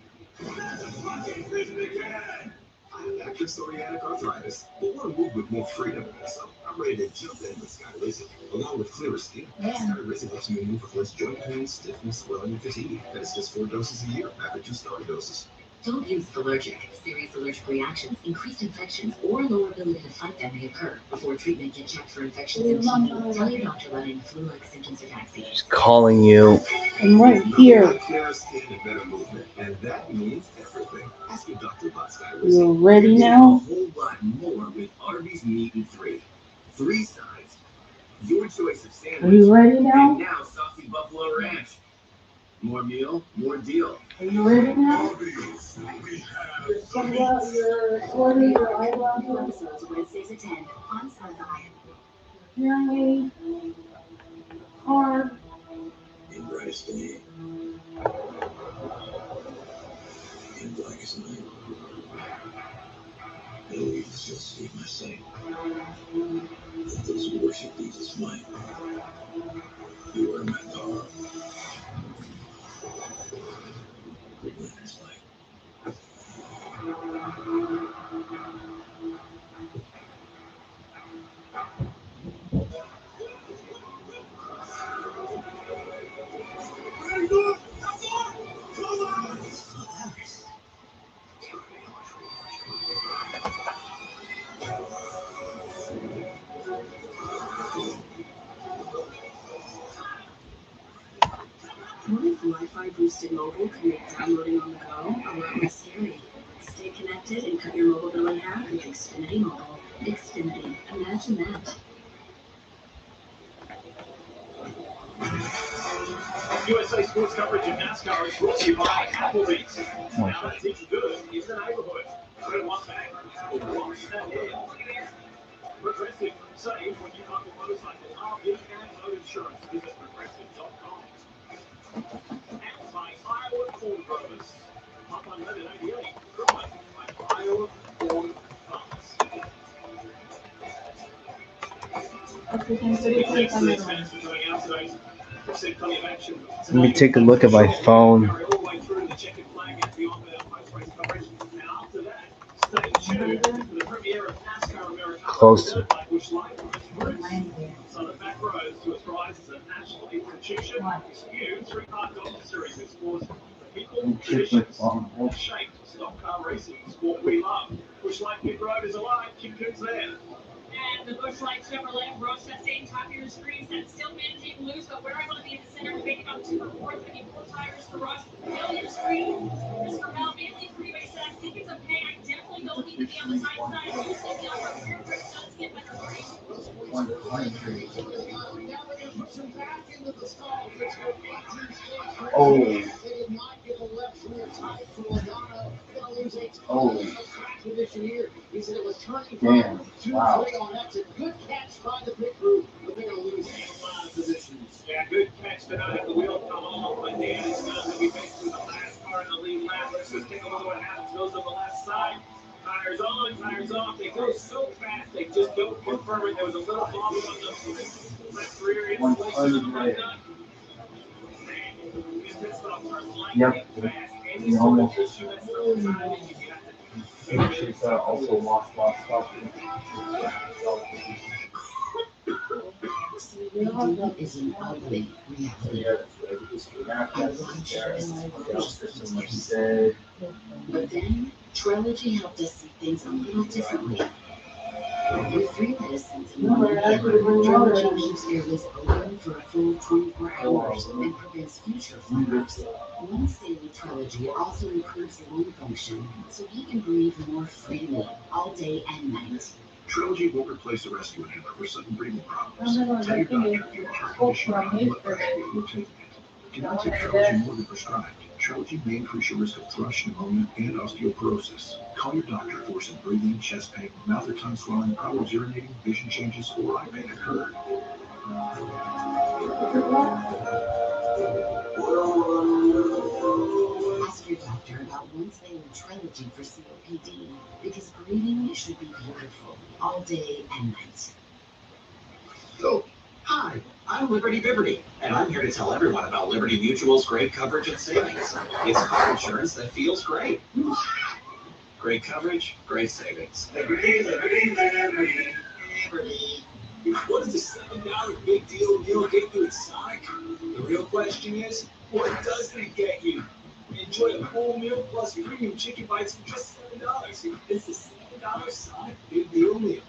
I have active psoriatic arthritis, but want to move with more freedom. So I'm ready to jump in with Sky Racing. Along with clearer skin, Sky Racing helps you move with less joint pain, stiffness, swelling, and fatigue. And it's just 4 doses a year after 2 starter doses. Don't use allergic. Serious allergic reactions, increased infections, or lower ability to fight that may occur. Before treatment, get checked for infections and TB. Tell your doctor about any flu-like symptoms or vaccines. She's calling you. I'm right here. Clearer skin and better movement, and that means everything. Ask your doctor about Sky Racing. You're ready now? A whole lot more with Arby's Meat and 3. 3 sides. Your choice of sandwich. Are you ready now? And now saucy buffalo ranch. More meal, more deal. Are you ready now? Arby's, we have Your sunglasses, your sweater, your eyeglasses, Episodes Wednesdays at 10 on Spotify. hearing aid, car. in brightest day, in blackest night. Eloise shall see my sight. Let those who worship thee this might. You are my power. Winter's light. What if Wi-Fi boosted mobile can make downloading on the go a lot less scary? Stay connected and cut your mobile bill in half with Xfinity Mobile. Xfinity, imagine that. USA Sports coverage of NASCAR is brought to you by Applebee's. Now that's eating good in the neighborhood. Put one back, one step in. Progressive, save when you bundle motorcycle, RV, and road insurance. Visit progressive.com. And by Iowa Corn Growers. Pop Unleaded 88, grown by Iowa Corn Farmers. Let me take a look at my phone. Close to So the back rows to its rise as a national institution, SKU 3-part docuseries explores the people, traditions, and shaped stock car racing, sport we love. Bush Light Pit Road is alive, Kim Coon's there. And the Bush Light Chevrolet Roche Chastain top of your screen said still managing loose, but we're able to be in the center to make it up 2 or 4. We need 4 tires for Roche. Fill your screen. Christopher Bell, mainly freeway said, I think it's okay. I definitely don't need to be on the tight side. Usually the upper rear grip does get better grip. Oh. Oh. Damn. Wow. That's a good catch by the pit crew, but they're going to lose a lot of positions. Yeah, good catch tonight. The wheel come off, but Dan is going to be faced with the last car in the lead lap. Let's just take a look at what happens. Goes on the left side. Tires on, tires off. They go so fast, they just don't confirm it. There was a little bobble on the left rear insulation on the right nut. Yep. You almost. It's also lost stuff. PD is an ugly reality. But then, Trilogy helped us see things a little differently. With 3 medicines in one inhaler, Trilogy keeps airways open for a full 24 hours and prevents future flare-ups. Once daily Trilogy also improves lung function, so he can breathe more freely all day and night. Trilogy won't replace a rescue inhaler for sudden breathing problems. Tell your doctor if you have heart condition or high blood pressure while you're taking it. Do not take Trilogy more than prescribed. Trilogy may increase your risk of thrush, pneumonia, and osteoporosis. Call your doctor for some breathing, chest pain, mouth or tongue swelling, problems urinating, vision changes, or eye pain occur. Ask your doctor about once daily Trilogy for COPD, because breathing should be beautiful all day and night. So, hi, I'm Liberty Biberty, and I'm here to tell everyone about Liberty Mutual's great coverage and savings. It's car insurance that feels great. Great coverage, great savings. Liberty, Liberty, Liberty, Liberty. What does a $7 big deal meal get you at Sonic? The real question is, what doesn't it get you? Enjoy a full meal plus premium chicken bites for just $7. It's the $7 Sonic Big Deal Meal.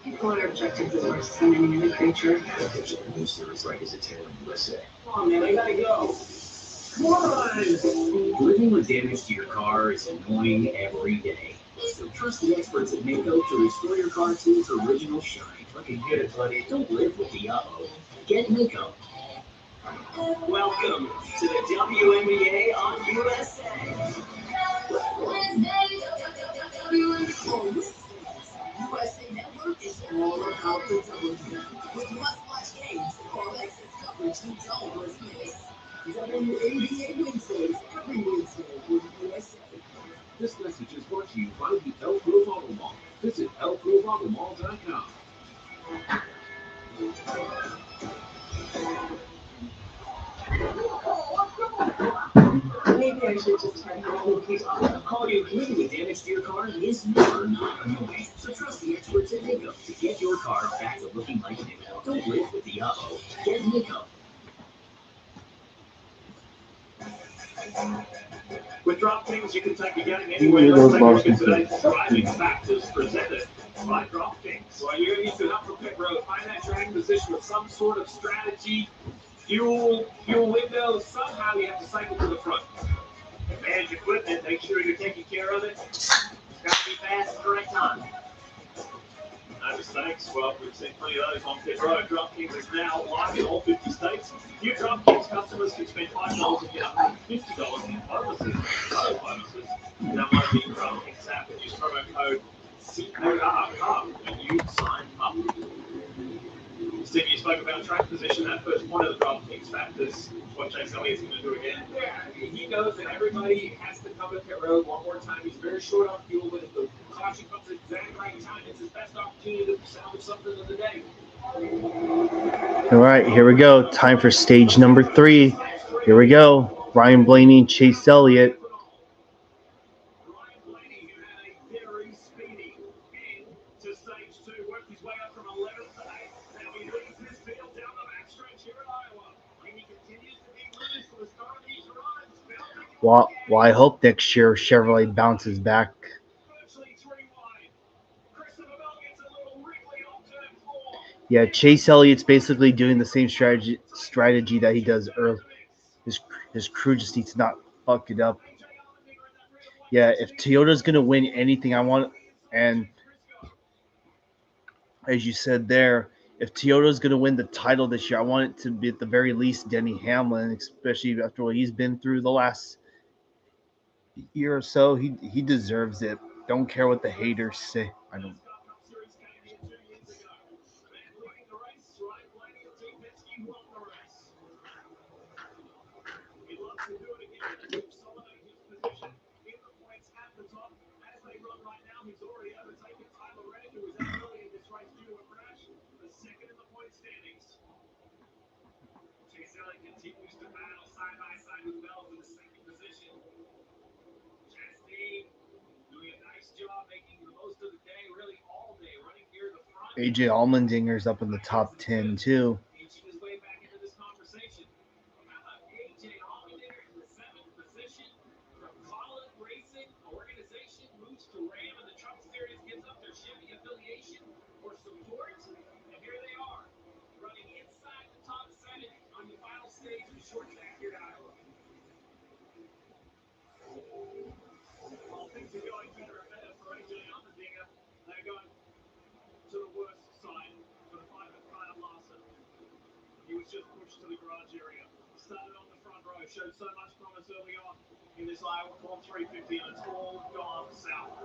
People are objecting to the worst in any living creature. There's a new series like Is It Taylor USA? Come on, man, I gotta go. Come on! Living with damage to your car is annoying every day. So trust the experts at Mako to restore your car to its original shine. Looking good, buddy. Don't live with the uh-oh. Get Mako. Welcome to the WNBA on USA. USA Network is all about the W. With must-watch games, all access coverage you don't want to miss. WNBA Wednesdays, every Wednesday with USA. This message is brought to you by the Elk Grove Auto Mall. Visit elkgroveautomall.com. Maybe I should just try to Quality of living with damage to your car is never not annoying. So trust the experts at Mako to get your car back to looking like new. Don't live with the uh-oh. Get Mako. With DraftKings, you can take a game anywhere. Let's take a look at today's driving factors presented by DraftKings. Well, you're going to need to help from pit road. Find that driving position with some sort of strategy, fuel window. Somehow you have to cycle to the front. Manage equipment, make sure you're taking care of it. It's got to be fast at the right time. No mistakes. Well, we've seen plenty of those on pit road. DraftKings is now live in all 50 states. New DraftKings customers can spend $5 and get $150 in bonuses. No bonuses. Download the DraftKings app and use promo code CAR when you sign up. Steve, you spoke about track position. That first point of the DraftKings factors. What Chase Elliott's going to do again. Yeah, he knows that everybody has to come to pit road one more time. He's very short on fuel, but if the caution comes at the exact right time, it's his best opportunity to salvage something of the day. All right, here we go. Time for stage number 3. Here we go. Ryan Blaney, Chase Elliott. Ryan Blaney, who had a very speedy into stage 2, worked his way up from 11th to 8th. Now he leads this field down the backstretch here at Iowa. And he continues to be loose for the start of these runs. Well, I hope next year Chevrolet bounces back. Virtually 3 wide. Christopher Bell gets a little wriggly off turn 4. Yeah, Chase Elliott's basically doing the same strategy that he does early. His crew just needs to not fuck it up. Yeah, if Toyota's gonna win anything, I want, and as you said there, if Toyota's gonna win the title this year, I want it to be at the very least Denny Hamlin, especially after what he's been through the last year or so. He deserves it. Don't care what the haters say. I don't. He'd love to do it again and consolidate his position in the points at the top. As they run right now, he's already overtaken Tyler Reddick, who was out early in this race due to a crash, the second in the point standings. Chase Elliott continues to battle side by side with Bell for the second position. Chastain doing a nice job making the most of the day, really all day, running near the front. AJ Allmendinger's up in the top 10 too. Inching his way back into this conversation. How about AJ Allmendinger in the 7th position from Follett Racing organization moves to Ram and the Truck Series, gives up their Chevy affiliation for support, and here they are running inside the top 7 on the final stage of the short track here at Iowa. Well, things are going better and better for AJ Allmendinger. They're going to the worst side for the final Larson. He was just pushed to the garage area. Started on the front row, showed so much promise early on in this Iowa Corn 350, and it's all gone south.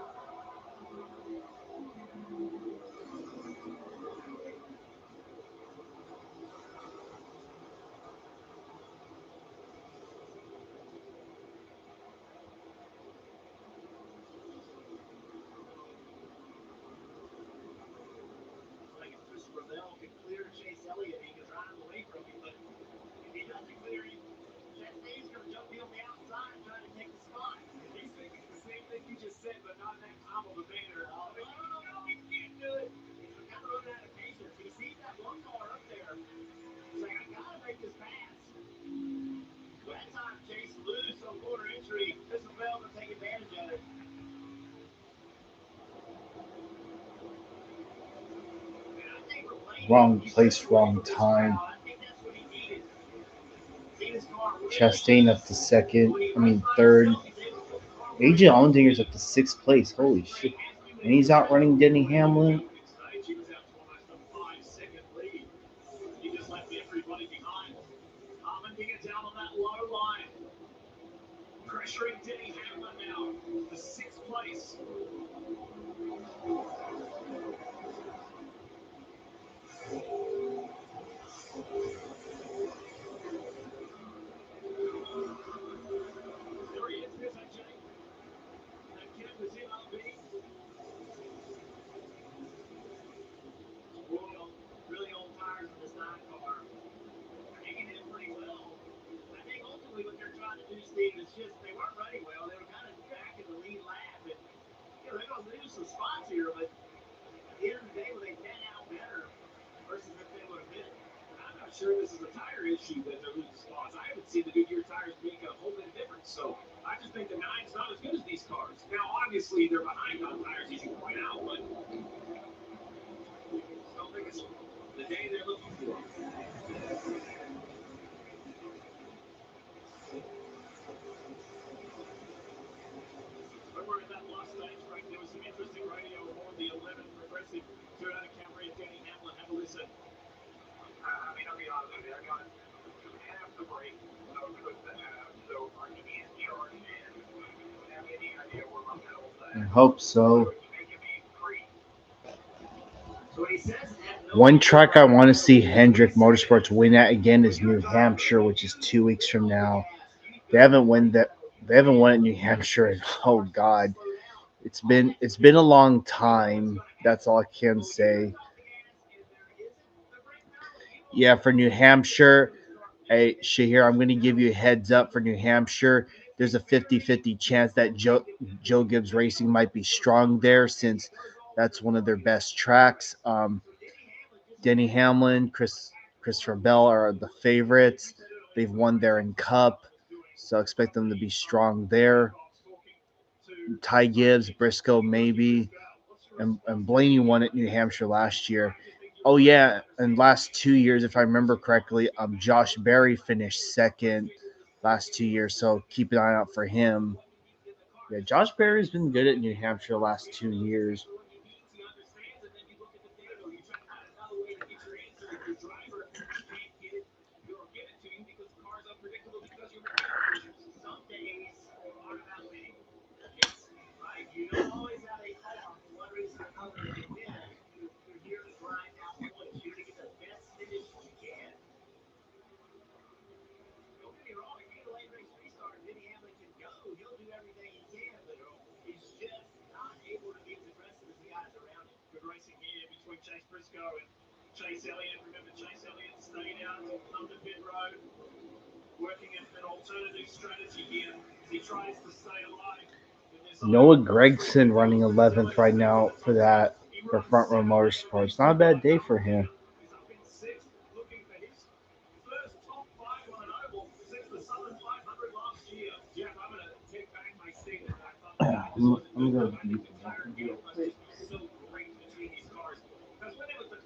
Like if Christopher Bell can clear Chase Elliott, he can drive away from him, but if he doesn't clear him, Chastain's going to jump me on the outside trying to take the spot. He's thinking the same thing you just said, but not in that calm of a manner. No, he can't do it. He's kind of running out of patience. He sees that one car up there. He's like, I got to make this pass. But that time, Chase loose on corner entry. Christopher Bell going to take advantage of it. Wrong place, wrong time. Chastain up to third. AJ Allmendinger's up to 6th place. Holy shit. And he's outrunning Denny Hamlin. He was out to almost a 5-second lead. He just left everybody behind. Allmendinger down on that low line. Pressuring Denny Hamlin now to 6th place. There he is. There's AJ. That kid was in RB. Really old tires in this 9 car. Hanging in pretty well. I think ultimately what they're trying to do, Steve, is just they weren't running well. They were kind of back in the lead lap, and they're going to lose some spots here. But at the end of the day, will they pan out better versus if they would have been? I'm not sure this is a tire issue that they're losing spots. I haven't seen the Goodyear tires make a whole bit of difference. So I just think the 9's not as good as these cars. Now, obviously, they're behind on tires, as you point out, but I don't think it's the day they're looking for. When we're at that last stage break, there was some interesting radio aboard the 11 Progressive Toyota Camry at Denny Hamlin. Have a listen. I mean, I'll be honest with you. I got half the break of the half, so I can't charge in. Don't have any idea where my pedals at. I hope so. So he says One track I want to see Hendrick Motorsports win at again is New Hampshire, which is 2 weeks from now. They haven't won at New Hampshire in, oh God. It's been a long time. That's all I can say. Yeah, for New Hampshire, hey, Shahir, I'm going to give you a heads up for New Hampshire. There's a 50-50 chance that Joe Gibbs Racing might be strong there since that's one of their best tracks. Denny Hamlin, Christopher Bell are the favorites. They've won there in Cup, so expect them to be strong there. Ty Gibbs, Briscoe, maybe. And Blaney won at New Hampshire last year. Oh, yeah, and last 2 years, if I remember correctly, Josh Berry finished second last 2 years, so keep an eye out for him. Yeah, Josh Berry's been good at New Hampshire the last 2 years. some days are about winning. Yes, right. You don't always have a playoff for one reason or another to win. You're here to grind out points. You're here to get the best finish you can. Don't get me wrong, if you're the late race restart, Denny Hamlin can go. He'll do everything he can, but he's just not able to be as aggressive as the guys around him. Good racing here between Chase Briscoe and Chase Elliott. Remember, Chase Elliott stayed out to come to pit road, working an alternative strategy here as he tries to stay alive. Noah Gragson running 11th right now for that. for Front Row Motorsports. Not a bad day for him. He's up in sixth, looking for his first top five on an oval since the Southern 500 last year. Jeff, I'm going to take back my statement that I thought this was a good look. I think the clarity must just be so great between these cars. Because when it was the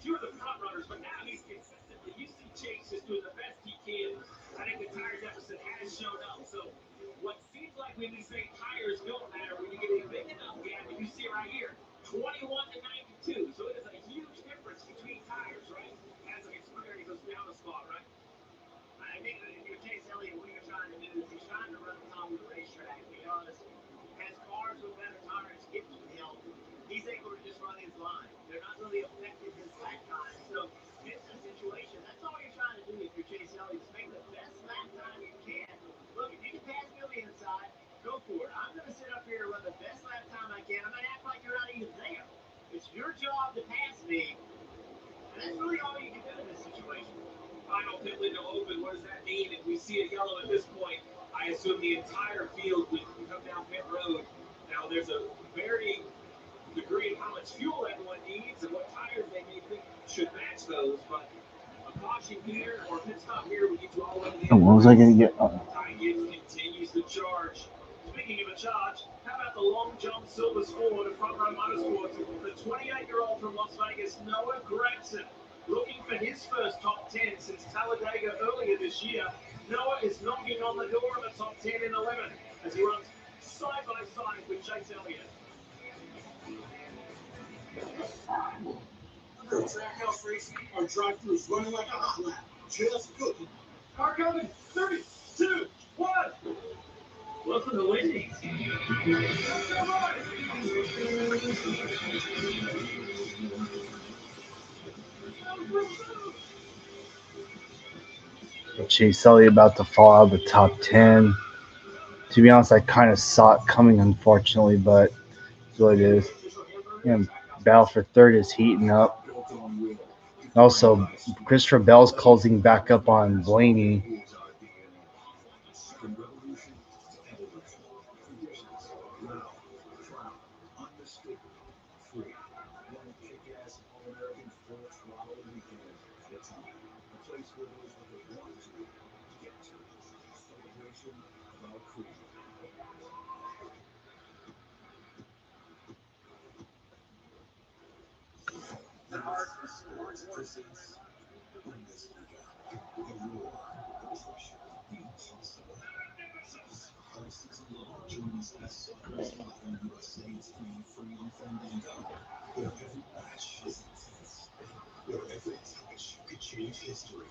few of the front runners, but now he's consistently. You see Chase just doing the best he can. I think the tire deficit has shown up. So what seems like when we say tires don't matter, when you get a big enough gap, and you see it right here, 21 to 92. So it is a huge difference between tires, right? As an Xfinity goes down a spot, right? I think that if you're Chase Elliott, what you're trying to do is you're trying to run the top of the racetrack because as cars with better tires get to him, he's able to just run his line. They're not really affecting his lap time. So this is a situation, that's all you're trying to do if you're Chase Elliott, is make the best lap time you can. Look, if you can pass me on the inside, go for it. I'm going to sit up here and run the best lap time I can. I'm going to act like you're not even there. It's your job to pass me, and that's really all you can do in this situation. Final pit window open. What does that mean? If we see a yellow at this point, I assume the entire field would come down pit road. Now, there's a varying degree of how much fuel everyone needs and what tires they may think should match those, but a caution here or a pit stop here would get you all the way to the end. What was I going to get? Ty Gibbs continues to charge. Speaking of a charge, how about the long jump Silver Sport of Front Row Motorsports? The 28-year-old from Las Vegas, Noah Gragson, looking for his first top 10 since Talladega earlier this year. Noah is knocking on the door of a top 10 in 11 as he runs side by side with Chase Elliott. Trackhouse racing or drive-throughs running like a hot lap. Just cooking. Car coming. 3, 2, 1. Welcome to Wendy's. Chase Elliott about to fall out of the top 10. To be honest, I kind of saw it coming, unfortunately, but it's what it is. And battle for third is heating up. Also, Christopher Bell's closing back up on Blaney. Where every touch could change history,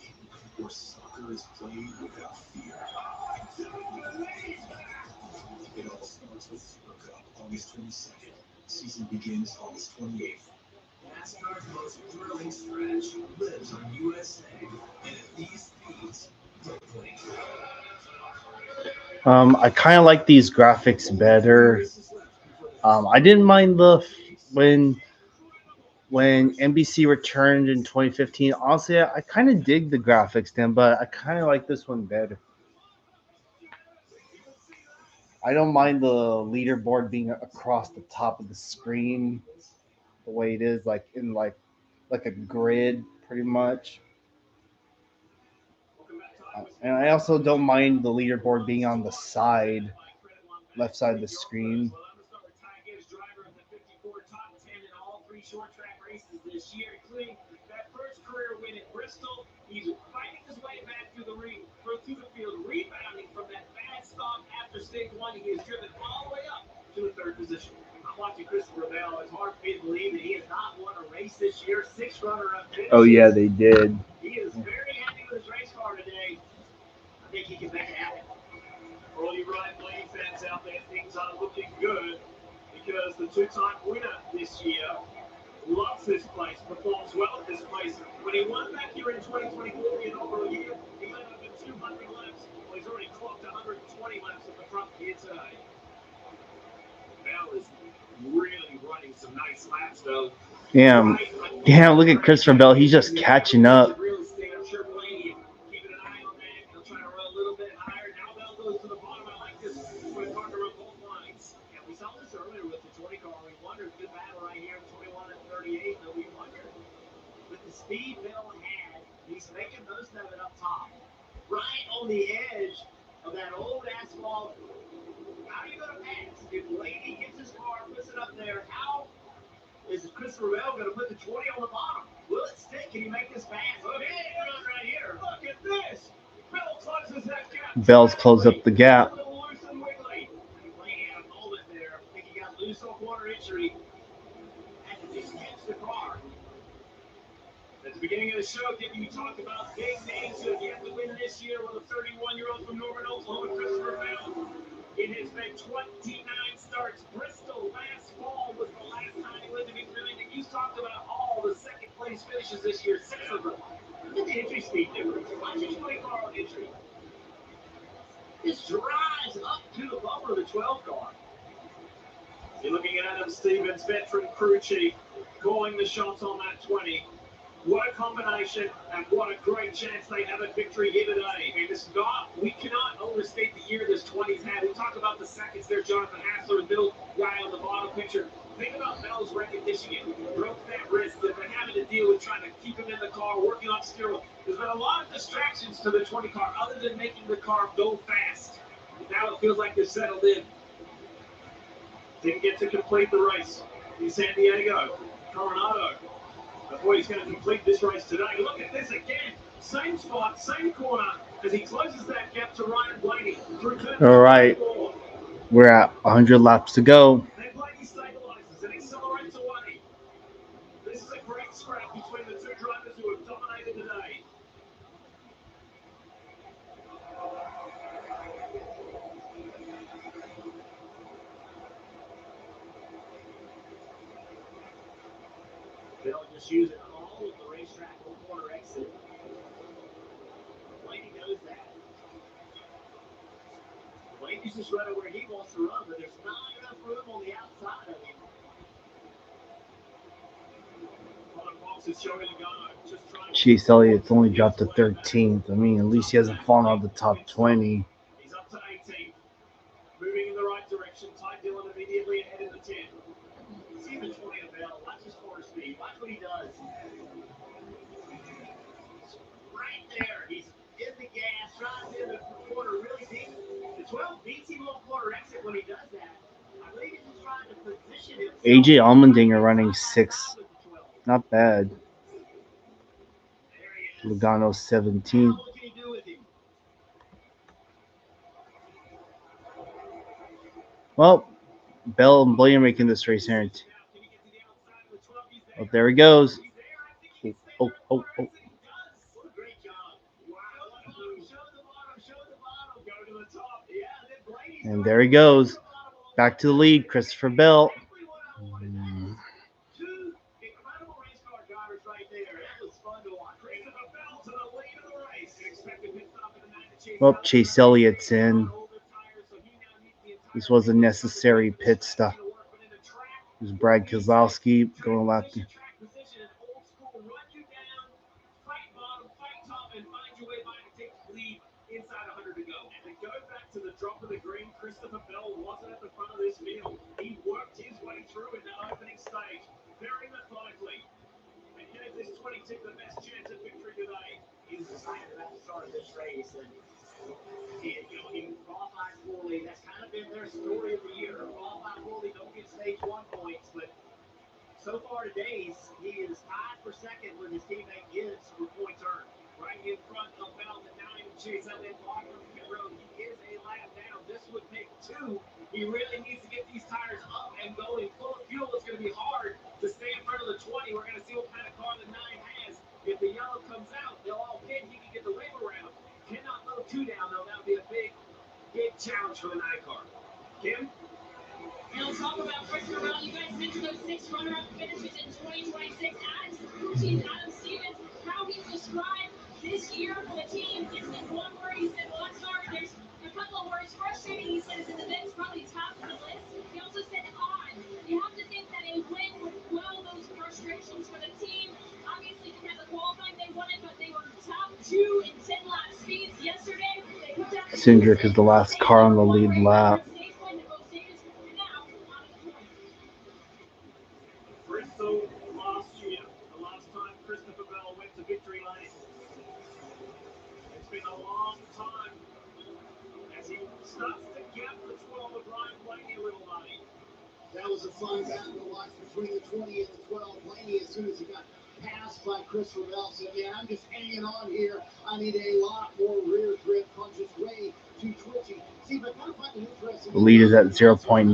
where soccer is played without fear. It all starts with Super Cup, August 22nd. Season begins August 28th. NASCAR's most thrilling stretch lives on USA, and at these speeds, don't blink. I kind of like these graphics better. I didn't mind when NBC returned in 2015. Honestly, I kind of dig the graphics then, but I kind of like this one better. I don't mind the leaderboard being across the top of the screen, the way it is, like in like a grid, pretty much. And I also don't mind the leaderboard being on the side, left side of the screen. Top 10 in all 3 short track races this year, including that first career win at Bristol. He's fighting his way back through the field, rebounding from that bad stop after stage 1. He has driven all the way up to the 3rd position. I'm watching Christopher Bell. It's hard for me to believe that he has not won a race this year. 6 runner-up finishes. Oh yeah, they did. He is very happy with his race car today. I think he can make it happen. For all you Ryan Blaney fans out there, things aren't looking good because the 2-time winner this year loves this place, performs well at this place. When he won back here in 2024, the inaugural year, he led over 200 laps. Well, he's already clocked 120 laps at the front here today. Bell is really running some nice laps, though. Damn, look at Christopher Bell. He's just catching up. Real estate, I'm sure Blaney keeping an eye on that. He'll try to run a little bit higher. Now Bell goes to the bottom. I like this. We're talking about both lines. Yeah, we saw this earlier with the 20 car. We wondered, good battle right here, 21 and speed Bell had. He's making most of it up top. Right on the edge of that old asphalt. How are you going to pass? If Blaney gets his car, puts it up there, how is Christopher Bell going to put the 20 on the bottom? Will it stick? Can he make this pass? Look at it right here. Look at this. Bell closes that gap. Bell's closed up the gap. Loose and wiggly. Blaney had a moment there. I think he got loose on corner entry. Had to just catch the car. At the beginning of the show, Dippy, we talked about big names who have yet to win this year with a 31-year-old from Norman, Oklahoma, Christopher Bell. It has been 29 starts. Bristol last fall was the last time he lived to be really. You talked about all the second place finishes this year, 6 of them. Look at the entry speed difference. Watch his 20 car on entry. Just drives up to the bumper of the 12 car. You're looking at Adam Stevens, veteran crew chief, calling the shots on that 20. What a combination, and what a great chance they have at victory here today. And we cannot overstate the year this 20's had. We talk about the seconds there, Jonathan Hassler, the middle guy on the bottom picture. Think about Bell's recognition. He broke that wrist, and they're having to deal with trying to keep him in the car, working on steering. There's been a lot of distractions to the 20 car, other than making the car go fast. Now it feels like they're settled in. Didn't get to complete the race in San Diego. Coronado. Before he's going to complete this race today. Look at this again. Same spot, same corner, as he closes that gap to Ryan Blaney. All right. We're at 100 laps to go. Then Blaney stabilizes and accelerates away. This is a great scrap between the two drivers who have dominated today. Bell just using all of the racetrack on corner exit. Blaney knows that. Blaney's just running where he wants to run, but there's not enough room on the outside of him. Chase Elliott's only dropped to 13th. I mean, at least he hasn't fallen out of the top 20. He's up to 18th. Moving in the right direction. Ty Dillon immediately ahead in the 10. See the 20 of Bell. Watch his corner speed. Watch what he does. Right there. He's in the gas. Drives in the corner really deep. The 12 beats him on corner exit when he does that. I believe he's just trying to position himself. AJ Allmendinger running 6th. Not bad. Logano 17th. Well, Bell and Blaney are making this race here. Oh, there he goes. Oh. And there he goes. Back to the lead, Christopher Bell. Well, Chase Elliott's in. This was a necessary pit stop. It was Brad Keselowski going left. Inside 100 to go. And to go back to the drop of the green, Christopher Bell wasn't at the front of this field. He worked his way through in that opening stage very methodically. And gave this 22 the best chance at victory today. He was excited about the start of this race. And he qualified poorly. That's kind of been their story of the year. Qualified poorly, don't get stage 1 points. But so far today, he is tied for second with his teammate Gibbs for points earned. Right in front of Bell, the 9 Chase out that bottom of the pit road. He is a lap down. This would take 2. He really needs to get these tires up and going. Full of fuel. It's going to be hard to stay in front of the 20. We're going to see what kind of car the 9 has. If the yellow comes out, they'll all pit. He can get the wave around. Cannot load 2 down, though. That would be a big challenge for the 9 car. Kim? And let's talk about Christopher Bell. You guys mentioned those 6 runner-up finishes in 2026. Adam Stevens, how he described this year for the team. It's in one word. He said, well, I'm sorry, there's a couple of words. Frustrating, he said, is in the mix, probably top of the list. He also said on. You have to think that a win would quell those frustrations for the team. Obviously, didn't have the qualifying they wanted, but they were top 2 in 10-lap speeds yesterday. Cindric is the last car on the lead lap. Bristol last year, the last time Christopher Bell time as he starts to gap the 12 of Ryan Blaney a little, buddy. That was a fun battle to watch between the 20 and the 12. Blaney, as soon as he got passed by Chris Ravel, said, man, I'm just hanging on here. I need a lot more rear grip punches, way too twitchy. See, but I kind of find it interesting. The lead is at 0.9.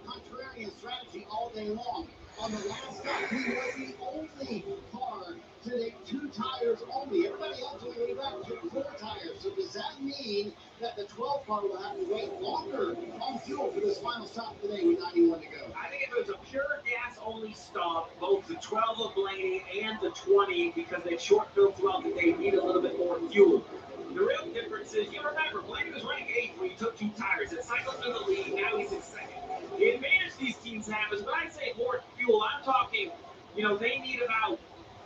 Contrarian strategy all day long. On the last lap, he was the only car to take 2 tires only. Everybody else on the way back took 4 tires. So does that mean that the 12 car will have to wait longer on fuel for this final stop today with 91 to go? I think if it was a pure gas-only stop, both the 12 of Blaney and the 20, because they short-filled throughout the day, need a little bit more fuel. The real difference is, you remember, Blaney was running 8th when he took 2 tires. It cycled through the lead, now he's in 2nd. The advantage these teams have is when I say more fuel, I'm talking, they need about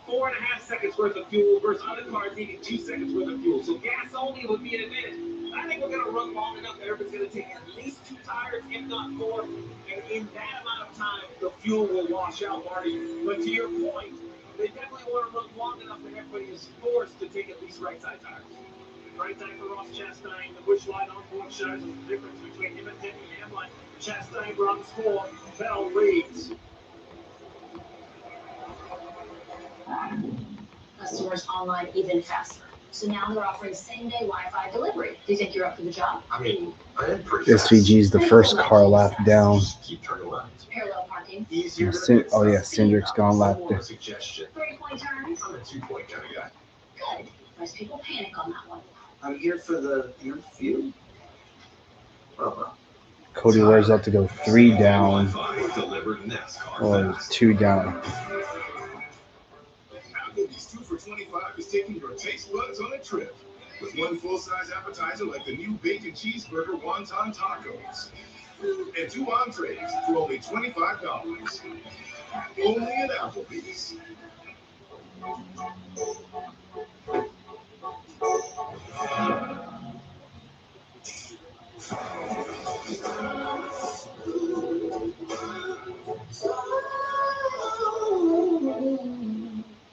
4.5 seconds worth of fuel versus other cars needing 2 seconds worth of fuel. So gas only would be an advantage. I think we're going to run long enough that everybody's going to take at least 2 tires, if not 4. And in that amount of time, the fuel will wash out, Marty. But to your point, they definitely want to run long enough that everybody is forced to take at least right side tires. Right side for Ross Chastain, the Busch Light on board shows us the difference between him and Denny Hamlin. Chastain runs 4, Bell leads. Customers online even faster. So now they're offering same-day Wi-Fi delivery. Do you think you're up for the job? I mean, I am pretty SVG is the first car lap down. Keep turning left. Parallel parking. Oh yeah, Cindric's gone lap there. Suggestion. 3-point turns. I'm a 2-point kind of guy. Good. Most people panic on that one. I'm here for the interview. Cody Ware's up to go 3 down or 2 down. Applebee's 2 for $25 is taking your taste buds on a trip with one full-size appetizer like the new bacon cheeseburger wonton tacos and 2 entrees for only $25. Only at Applebee's.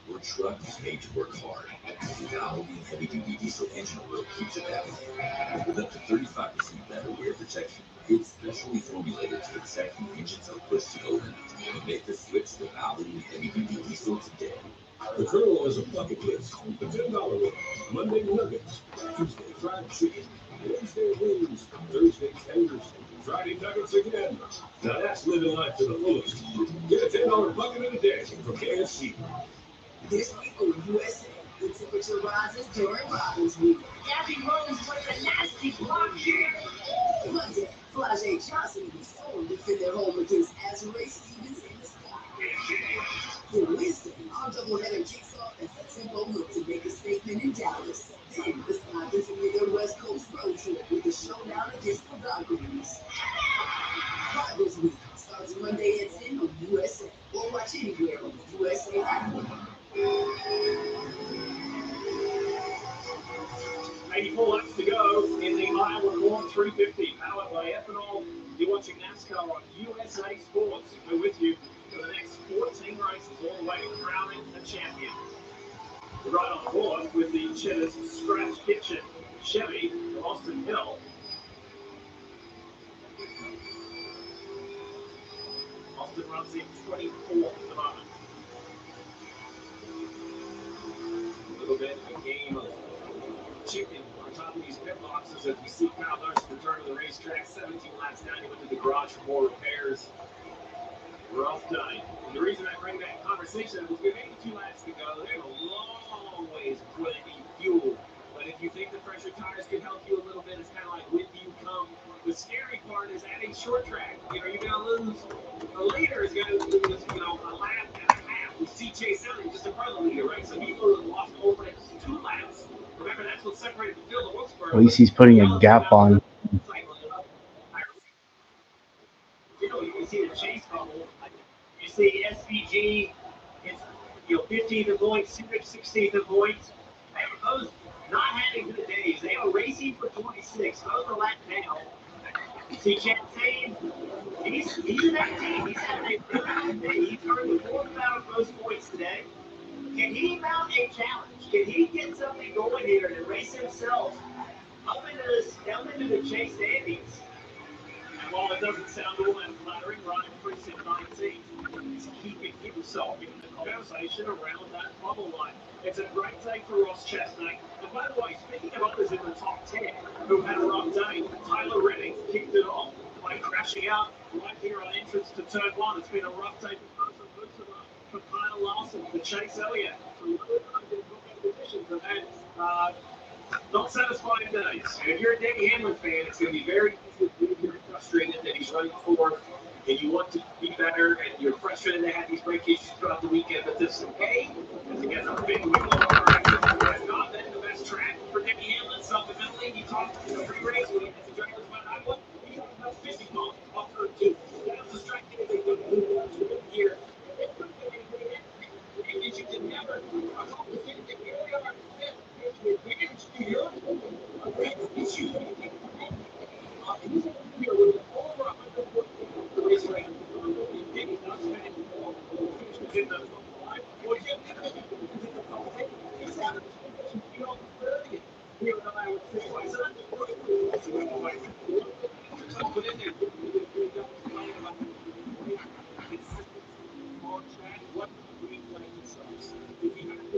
Your truck is made to work hard. The Audi heavy-duty diesel engine oil keeps it that way. With up to 35% better wear protection, it's specially formulated to protect the engine's push to go limit. Make the switch to Audi heavy-duty diesel today. The Colonel is a bucket list. The $10 one. Monday nuggets. Tuesday fried chicken. Wednesday wings. Thursday tenders. Friday nuggets again. Now that's living life to the fullest. Get a $10 bucket in a day from KFC. This week on USA, the temperature rises during Robin's Week. Gabby Rose with a nasty block here. Monday, Flajay Johnson will be sold to defend their home against Azrae Stevens in the sky. For Wednesday, our doubleheader kicks off as the Tempo look to make a statement in Dallas. Then the Sky continue their West Coast road trip with the showdown against the Valkyries. Rivals Week starts Monday at 10 on USA. Or watch anywhere on the USA app. 84 laps to go in the Iowa Corn 350, powered by ethanol. You're watching NASCAR on USA Sports. We're with you for the next 14 races, all the way to crowning a champion. We're right on board with the Cheddar's Scratch Kitchen Chevy from Austin Hill. Austin runs in 24th at the moment. A little bit of a game of chicken on top of these pit boxes as we see Kyle Busch return to the racetrack. 17 laps down, he went to the garage for more repairs. Rough night. And the reason I bring that conversation up is we have 82 laps to go. There's a long ways before they need fuel. But if you think the pressure tires could help you a little bit, it's kind of like when do you come? The scary part is adding short track. You're going to lose. The leader is going to lose, a lap and a half. We see Chase Elliott just in front of the leader, right? So he lost over 2 laps. Remember, that's what separated the field of Wilkesboro. At least he's putting a gap on. You see the Chase bubble. You see SVG is 15th in points, 16th in points. Those not having good days. They are racing for 26. Those are lap down. You see Chastain, he's in that team. He's having a good day. He turned the fourth out of those points today. Can he mount a challenge? Can he get something going here and race himself Up into the Chase Andes. And while it doesn't sound all that flattering, Ryan Precinct 19 is keeping himself in the conversation around that bubble line. It's a great day for Ross Chestnut. And by the way, speaking of others in the top 10 who had a rough day, Tyler Reddick kicked it off by crashing out right here on entrance to turn one. It's been a rough day for both of them, for Kyle Larson, for Chase Elliott, for conditions have had not satisfying days. And if you're a Denny Hamlin fan, it's going to be very easy to be frustrated that he's running fourth, and you want to be better, and you're frustrated they had these brake issues throughout the weekend. But this okay, as he gets a big wheel has not been the best track for Denny Hamlin. Supplementally, he talked in the pre-race when he has the drivers about I want he talked about 50 miles off her two. That was distracting here. And you can never accomplish anything. Here we are. Advantage to you. Issue. Over 100 race rate.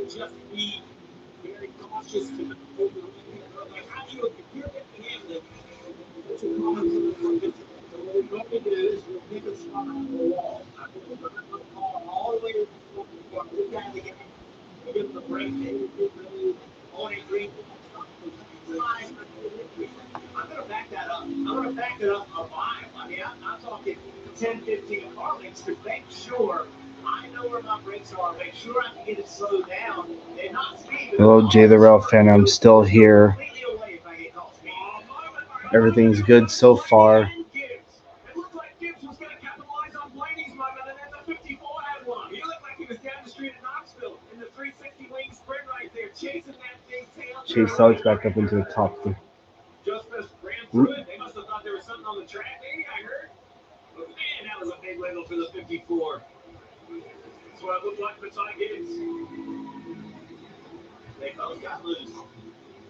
Just be very cautious to like how do you if you're getting Hamlin to come into the what we do is we'll pick a spot on the wall. All the way to the guy to get give the break on a green. I'm going to back that up. I'm going to back it up a mile. I mean, I'm talking 10, 15 car lengths to make sure I know where my brakes are, make sure I can get it slowed down. They're not speeding. Hello, Jay the Rail fan. I'm still here. Everything's good so far. It looked like Gibbs was going to capitalize on Blaney's moment, and then the 54 had one. He looked like he was down the street in Knoxville in the 360 wing sprint right there, chasing that big tail. Chase Elliott back up into the top three. Just ran through it. They must have thought there was something on the track. Maybe I heard. But man, that was a big wiggle for the 54. That's what it looked like for Ty Gibbs. They both got loose.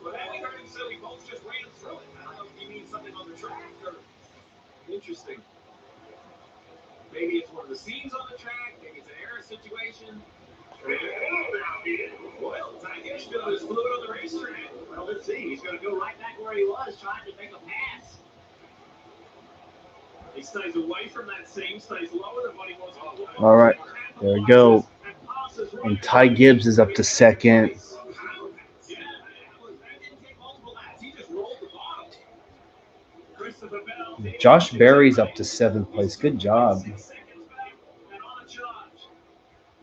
But then we heard him say we both just ran through it. I don't know if you mean something on the track or interesting. Maybe it's one of the scenes on the track. Maybe it's an error situation. Well, Ty Gibbs feeling his fluid on the racetrack. Well, let's see. He's going to go right back where he was, trying to make a pass. He stays away from that seam, stays lower than what he was. All right, there we go. And Ty Gibbs is up to second. Josh Berry's up to seventh place. Good job.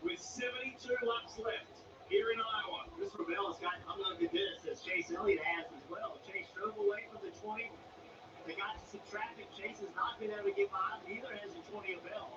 With 72 laps left here in Iowa. Chris Ravel has gotten unloaded this as Chase Elliott has as well. Chase drove away from the 20. They got some traffic. Chase has not been able to get by. Neither has the 20 of Bell.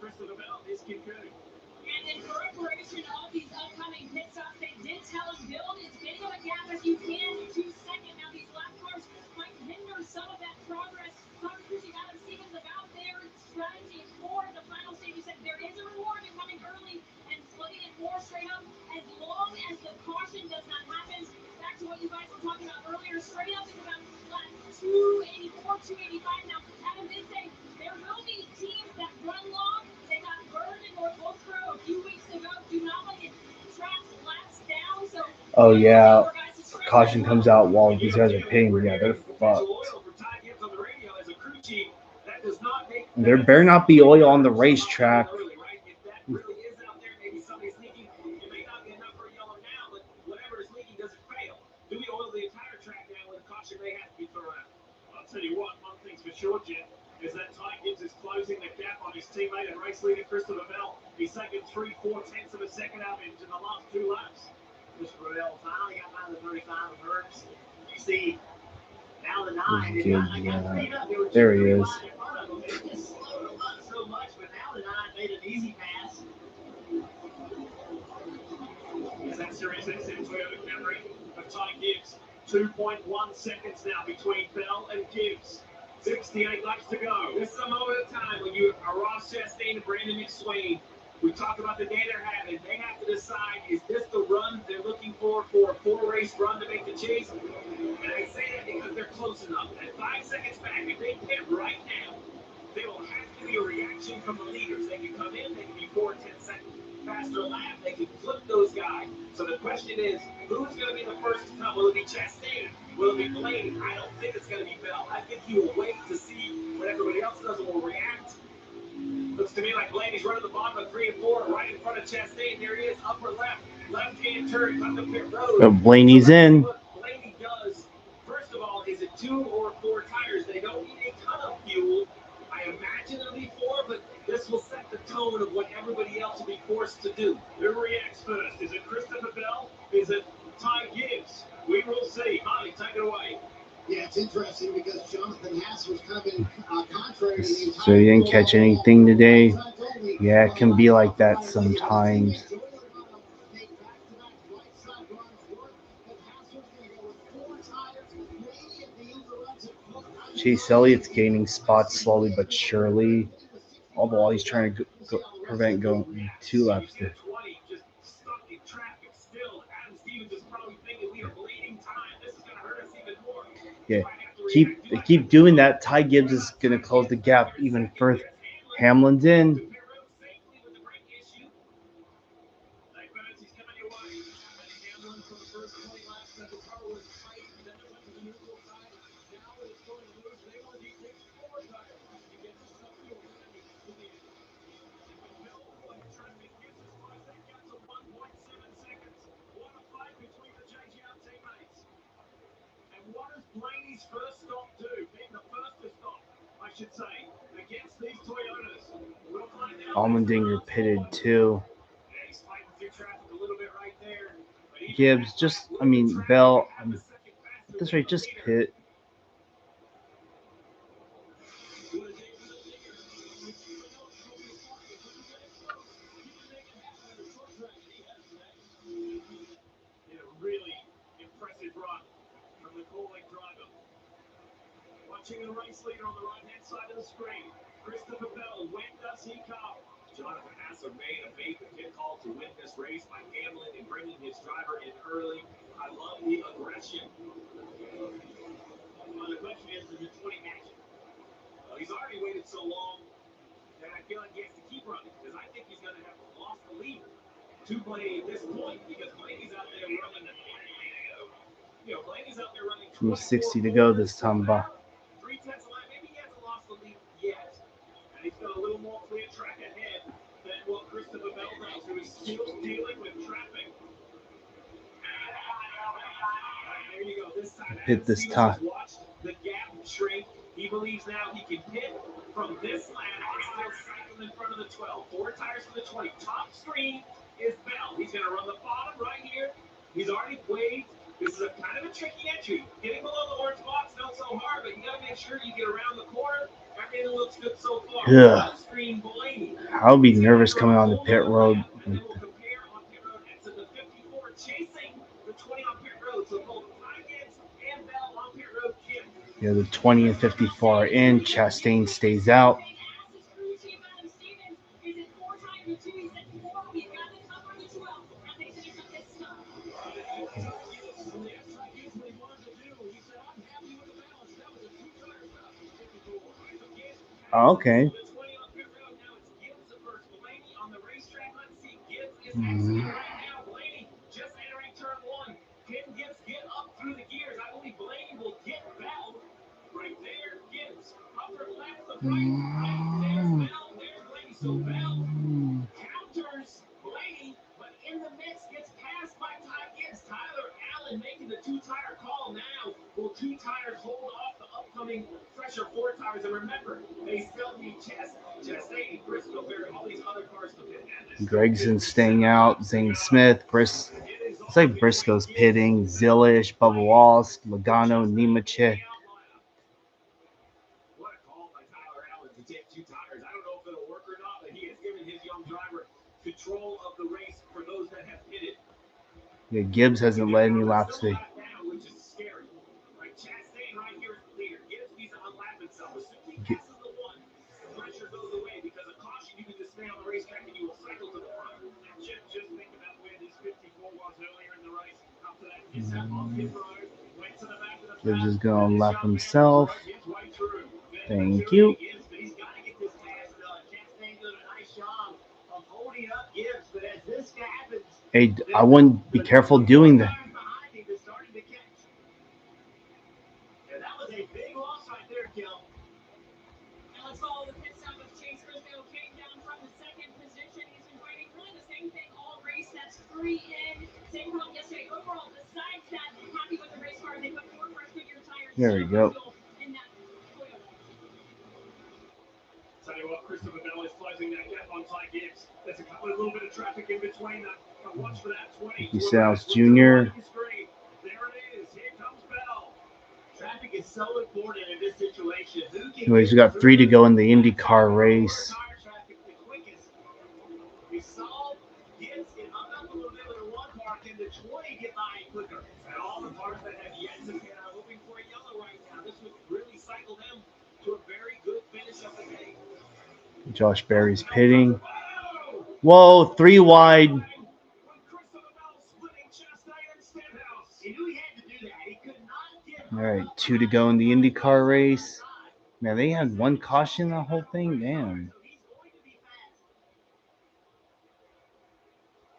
Christopher Bell is Kincaid. And in preparation of these upcoming pit stops, they did tell him build as big of a gap as you can to second. Now these lap cars might hinder some of that progress. Tom Cruising Adam Stevens about their strategy for the final stage. He said there is a reward in coming early and splitting it more straight up as long as the caution does not happen. Back to what you guys were talking about earlier, straight up is about lap 284, 285. Now Adam did say there will be teams that run long. They got burned in North Wilkesboro a few weeks ago. Do not let it track laps down. So Oh, yeah. Caution comes out while these guys are pitting. Yeah, they're fucked. There better not be oil on the racetrack. Do we oil the entire track down with a caution may have to be thrown out? I'll tell you what, one thing's for sure, Jim, is that Ty Gibbs is closing the gap on his teammate and race leader Christopher Bell. He's taken 3/4 tenths of a second out in the last 2 laps. Christopher Bell finally got by the 35 of Hertz. You see, now the 9 is Gibbs, not, there he is. They just slowed him up so much, but now the 9 made an easy pass. Is that Series XM Toyota Camry of Ty Gibbs? 2.1 seconds now between Bell and Gibbs. 68 laps to go. This is a moment of time when you are Ross Chastain and Brandon McSwain. We talk about the day they're having. They have to decide, is this the run they're looking for a 4-race run to make the chase? And I say that because they're close enough. At 5 seconds back, if they pit right now, there will have to be a reaction from the leaders. They can come in, they can be 4 or 10 seconds faster lap, they can flip those guys. So the question is, who's going to be the first to come? Will it be Chastain? Will it be Blaney? I don't think it's going to be Bell. I think he will wait to see what everybody else does and will react. Looks to me like Blaney's running the bottom of 3 and 4, right in front of Chastain. There he is, upper left-hand turn, cut the pit road. Blaney's in. What Blaney does, first of all, is it 2 or 4 tires? They don't need a ton of fuel. I imagine it'll be 4, but this will set the tone of what everybody else will be forced to do. Who reacts first? Is it Christopher Bell? Is it Ty Gibbs? We will see. Molly, take it away. Yeah, it's interesting because Jonathan Haas was kind of in contrary to the entire. So you didn't catch anything today? Yeah, it can be like that sometimes. Chase Elliott's gaining spots slowly but surely. Although he's trying to prevent going 2 laps there. Just stuck in traffic still. Adam Stevens is probably thinking we are bleeding time. This is going to hurt us even more. Yeah, keep doing that. Ty Gibbs is going to close the gap even further. Hamlin's in. What does Blaney's first stop do? Being the first to stop, I should say, against these Toyotas. We'll find out. Allmendinger pitted too. Yeah, he's fighting through traffic a little bit right there. Gibbs, Bell, at this rate, just pit. Really impressive run from the Corley driver. Watching the race leader on the right-hand side of the screen, Christopher Bell. When does he come? Jonathan Haas made a pit call to win this race by Hamlin and bringing his driver in early. I love the aggression. Well, the question is it 20 matches? Well, he's already waited so long that I feel like he has to keep running because I think he's going to have lost the lead to Blaney at this point because Blaney's out there running. Blaney's out there running. 60 to go this time, Bob. 3/10 line. Maybe he hasn't lost the lead yet. And he's got a little more clear track ahead than what Christopher Bell does, who is still dealing with traffic. There you go. This time, Hit this time. Watch the gap shrink. He believes now he can hit from this lap and still cycle in front of the 12. 4 tires for the 20. Top screen is Bell. He's going to run the bottom right here. He's already waved. This is a kind of a tricky entry. Getting below the orange box, not so hard, but you got to make sure you get around the corner. Everything looks good so far. Yeah. Screen Blaney. I'll be nervous coming on the pit road. And then we'll compare on pit road. And so the 54 chasing the 20 on pit road. So both Gibbs and Bell on pit road. Yeah, the 20 and 54 are in. Chastain stays out. Oh, okay. Mm-hmm. Just entering turn 1. Can Gibbs get up through the gears? I believe Blaney will get Bell right there. Gibbs upper left of right. There's Bell. There's Blaney. So Bell counters Blaney, but in the mix gets passed by Ty Gibbs. Tyler Allen making the 2-tire call now. Will 2 tires hold off the upcoming fresher 4 tires? And remember, they still need Chastain, Briscoe, Barry, all these other cars to pit. Gregson staying out. Zane Smith. It's like Briscoe's pitting. Zillish, Bubba Wallace, Logano, Nemechek. What a call by Tyler Allen to take 2 tires. I don't know if it'll work or not, but he has given his young driver control of the race for those that have pitted. Yeah, Gibbs hasn't led any laps today. Which is scary. Right, Chastain right here is clear. Gibbs needs to unlap himself. Gibbs is going to lap himself. Thank you. He's got to get this pass done. Chastain doing a nice job of holding up Gibbs, but as this happens, Hey, I wouldn't be careful doing that. behind him is starting to catch. And that was a big loss right there, Kel. And let's follow the pit stop of Chase Briscoe. Came down from the second position. He's been fighting really the same thing all race. That's 3 in. Same problem yesterday. Overall, besides that, happy with the race car. They put 4 fresh figure tires. There we go. In that Toyota. Tell you what, Christopher Bell is closing that gap on Ty Gibbs. There's a little bit of traffic in between them. But watch for that 20. Ricky Stenhouse Jr. There it is. Here comes Bell. Traffic is so important in this situation. Anyways, we got 3 to go in the IndyCar race. We saw Gibbs get hung up a little bit with a 1 car. Can the 20 get by quicker? And all the cars that have yet to get are hoping for a yellow right now. This would really cycle them to a very good finish of the day. Josh Berry's pitting. Whoa, 3 wide. All right, 2 to go in the IndyCar race. Man, they had 1 caution the whole thing. Damn.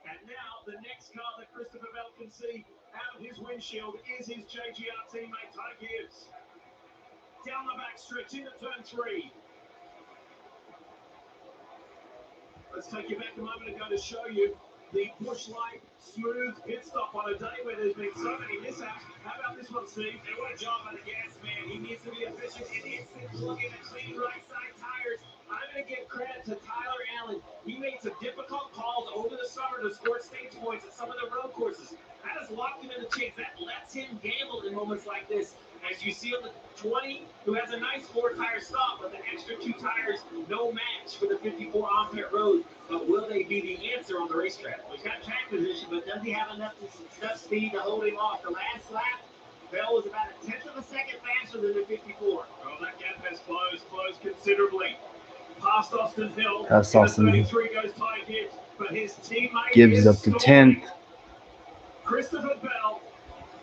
And now the next car that Christopher Bell can see out of his windshield is his JGR teammate Ty Gibbs. Down the back stretch into turn 3. Let's take you back a moment ago to show you the Busch Light smooth pit stop on a day where there's been so many mishaps. How about this one, Steve? And what a job by the gas man. He needs to be efficient and instant plug in a clean right side tires. I'm going to give credit to Tyler Allen. He made some difficult calls over the summer to score stage points at some of the road courses. That has locked him in the chase. That lets him gamble in moments like this. As you see on the 20, who has a nice 4-tire stop, but the extra 2 tires, no match for the 54 on-pit road. But will they be the answer on the racetrack? Well, he's got track position, but does he have enough speed to hold him off? The last lap, Bell was about a 1/10 of a second faster than the 54. Oh, that gap has closed considerably. Past Austin Hill. Past Austin Hill. 33 goes Ty Gibbs, but his teammate Gibbs up to 10th. Christopher Bell,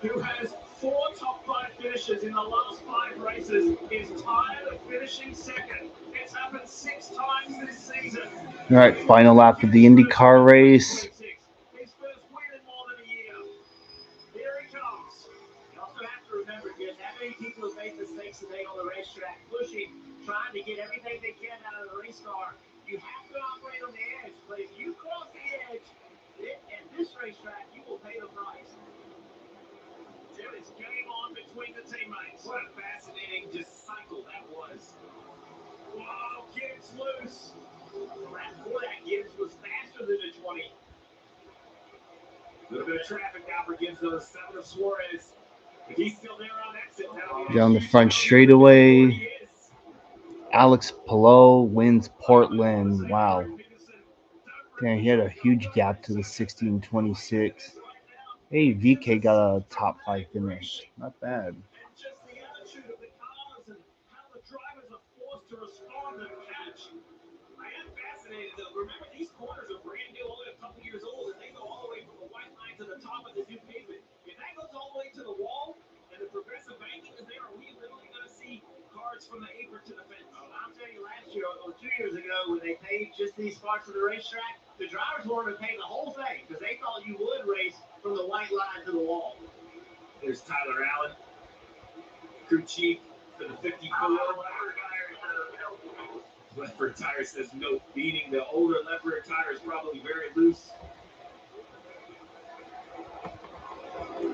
who has 4 top 5 finishes in the last 5 races, is tired of finishing second. It's happened 6 times this season. All right, final lap of the IndyCar race. His first win in more than a year. Here he comes. You also have to remember, Gibbs, how many people have made mistakes today on the racetrack, pushing, trying to get everything they can out of the race car. You have to operate on the edge, but if you cross the edge at this racetrack, you will pay the price. Jim, it's game on between the teammates. What a fascinating just cycle that was. Wow, Gibbs loose. Lap before that, Gibbs was faster than the 20. A little bit of traffic now for Gibbs on the 7 of Suarez. If he's still there on exit, that'll be Down the front straightaway. Alex Palou wins Portland. Wow. Damn, he had a huge gap to the 16-26. Hey, VK got a top 5 finish. Not bad. And just the attitude of the cars and how the drivers are forced to respond and catch. I am fascinated though. Remember, these corners are brand new, only a couple years old, and they go all the way from the white line to the top of the new pavement. If that goes all the way to the wall and the progressive banking is there, are we literally going to see cars from the apron to the fence? Oh, I'll tell you, last year or 2 years ago, when they paved just these parts of the racetrack, the drivers wanted to pave the whole thing because they thought you would race from the white line to the wall. There's Tyler Allen, crew chief for the 54. Left tire says no, meaning the older left rear tire is probably very loose.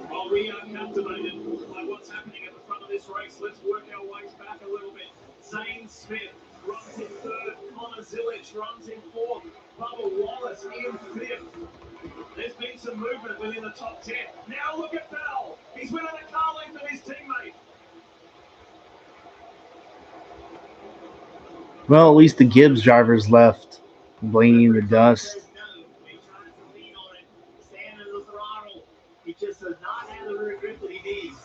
While we are captivated by what's happening at the front of this race, let's work our ways back a little bit. Zane Smith runs in 3rd. Connor Zilic runs in 4th. Bubba Wallace in 5th. There's been some movement within the top 10. Now look at Bell. He's within a car length of his teammate. Well, at least the Gibbs drivers left, Blaney in the dust. He tries to lean on it, stand in the throttle. He just does not have the rear grip that he needs.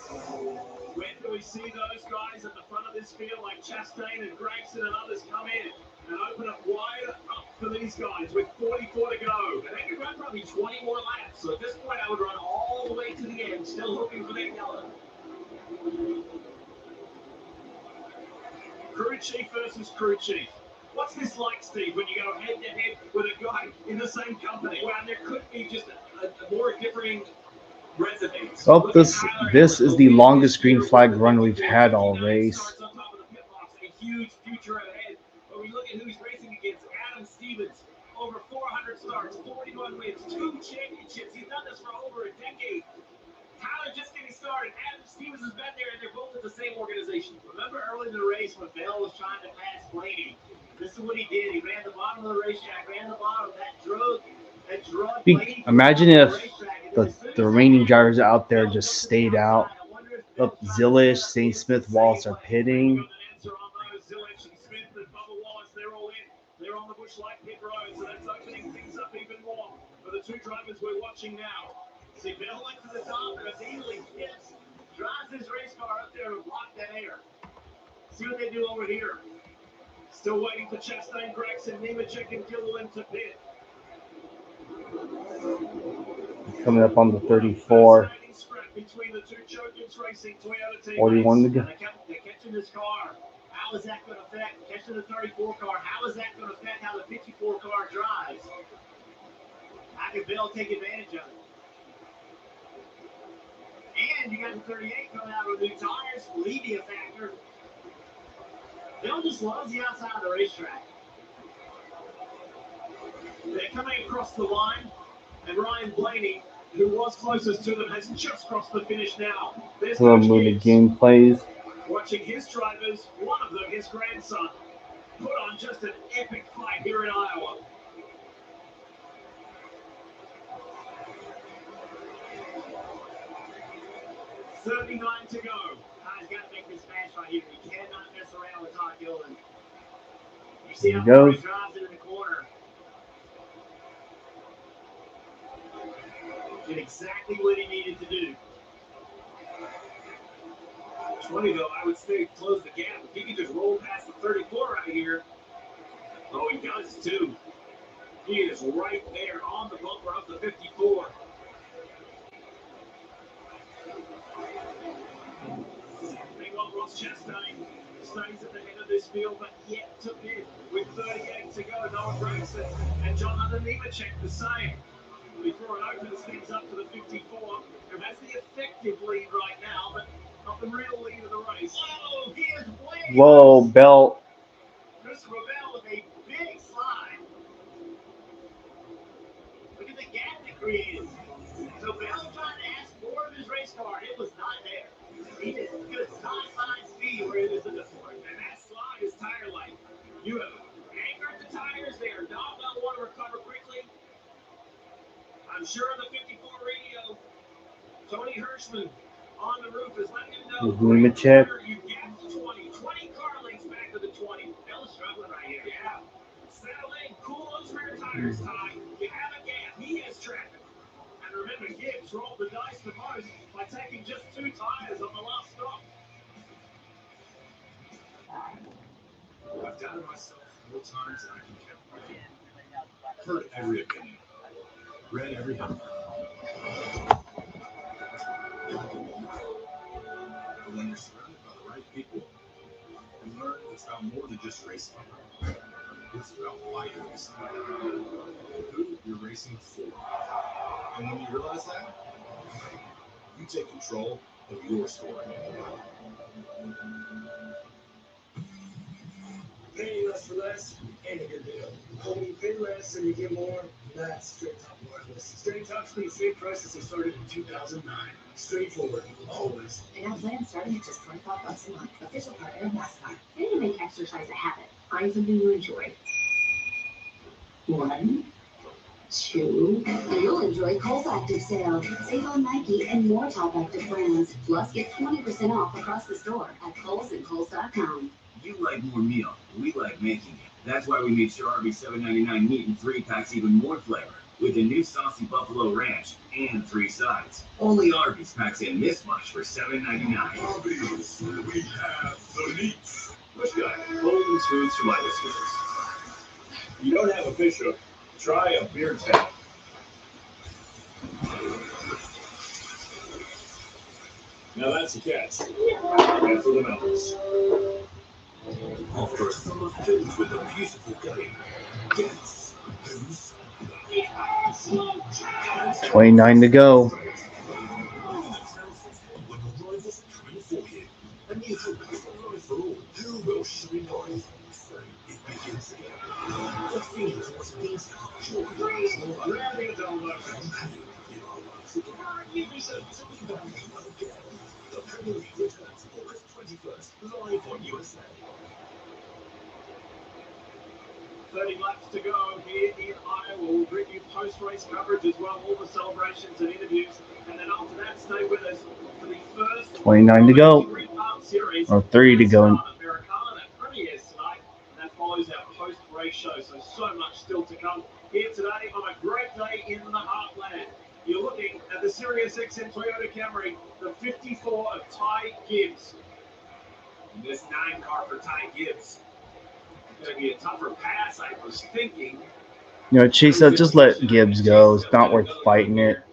When do we see those guys at the front of this field like Chastain and Gregson and others come in and open up wide up for these guys with 44 to go. And they can run probably 20 more laps. So at this point, I would run all the way to the end, still hoping for that yellow. Crew chief versus crew chief. What's this like, Steve, when you go head-to-head with a guy in the same company? Well, there could be just a more differing resumes. Well, this is the longest green flag run we've had all race. A huge future ahead. But we look at who he's racing against. Adam Stevens, over 400 starts, 41 wins, 2 championships. He's done this for over a decade. Tyler just getting started. Adam Stevens has been there, and they're both at the same organization. Remember early in the race when Bell was trying to pass Blaney? This is what he did. He ran the bottom of the racetrack, ran the bottom. That drug Blaney. Imagine if the remaining drivers out there just stayed out. Up Zillish, St. Smith, Wallace are pitting. Zillich and Smith and Bubba Wallace, they're all in. They're on the Busch Light pit road, so that's opening things up even more for the two drivers we're watching now. See, Bell went to the top and immediately hits, drives his race car up there to block that air. See what they do over here. Still waiting for Chastain, Gregson, Nemechek, and Gilliland to pit. Coming up on the 34. Between the two Chogans racing Toyota team 41 to go. They're catching this car. How is that going to affect catching the 34 car? How is that going to affect how the 54 car drives? How can Bell take advantage of it? And you got the 38 coming out with new tires, Levy a factor. Bell just loves the outside of the racetrack. They're coming across the line, and Ryan Blaney, who was closest to them, has just crossed the finish now. There's We'll move the game plays. watching his drivers, one of them, his grandson, put on just an epic fight here in Iowa. $39 to go. Ty's got to make this match right here. He cannot mess around with Todd Gilliland. You see how There far he he goes. drives it in the corner. Did exactly what he needed to do. 20 though, I would say close the gap. If he could just roll past the 34 right here. Oh, he does too. He is right there on the bumper of the 54. Big old Ross Chastain stays at the head of this field, but yet to bid with 38 to go. Noah Gragson and Jonathan Nemechek the same. Before it opens things up to the 54, who has the effective lead right now, but not the real lead of the race. Oh, he is way. Whoa, Bell. Christopher Bell with a big slide. Look at the gap it created. So Bell trying to ask more of his race car, and it was not there. He just could not find speed where it is in the sport. And that slide is tire life. You have anchored the tires. They are not going to want to recover quickly. I'm sure on the 54 radio, Tony Hirschman on the roof is letting him know. Nemechek. You get 20 car lengths back to the 20. Bell's struggling right here. Yeah. Settle in, cool those rear tires, Ty. You have a gap. He has traffic. And remember, Gibbs rolled the dice the most by taking just 2 tires on the last stop. I've doubted myself more times than I can count. Heard every opinion. Read every book. But when you're surrounded by the right people, you learn it's about more than just racing. It's about why you're racing. And who you're racing for. And when you realize that, you take control of your story. Pay less for less ain't a good deal. When you pay less and you get more, that's straight up worthless. Straight Talk's clean state prices have started in 2009. Straightforward, always. And our plan starting at just $25 a month. Official partner of NASCAR. Ready to make exercise a habit. Find something you enjoy. 1, 2. You'll enjoy Kohl's Active Sale. Save on Nike and more top active brands. Plus, get 20% off across the store at Kohl's and Kohl's.com. You like more meal. We like making it. That's why we made sure Arby's $7.99 meat and 3-packs even more flavor. With the new saucy buffalo ranch and 3 sides. Only Arby's packs in this much for $7.99. Arby's, we have the meats. Bush Guy, Holden's Foods for my listeners. You don't have a fish hook, try a beer tap. Now that's a catch. And for the mountains. After a summer filled with a beautiful game, yes, 29 to go. when the rivals are coming for you, and you hope it's a life for all. Who will shine on? So it begins again. The feeling towards NASCAR joy, trauma, and pain in our lives again. So again, the Premier League returns August 21st, live on USA. 30 laps to go here in Iowa. We'll bring you post-race coverage as well, all the celebrations and interviews. And then after that, stay with us for the first 29 to go. series. Or 3 to go. Americana that premieres tonight. And that follows our post-race show. So much still to come here today on a great day in the Heartland. You're looking at the Sirius XM Toyota Camry, the 54 of Ty Gibbs. This 9 car for Ty Gibbs. Going to be a tougher pass, I was thinking. You know, Chase said, just let Gibbs go. It's not worth fighting it.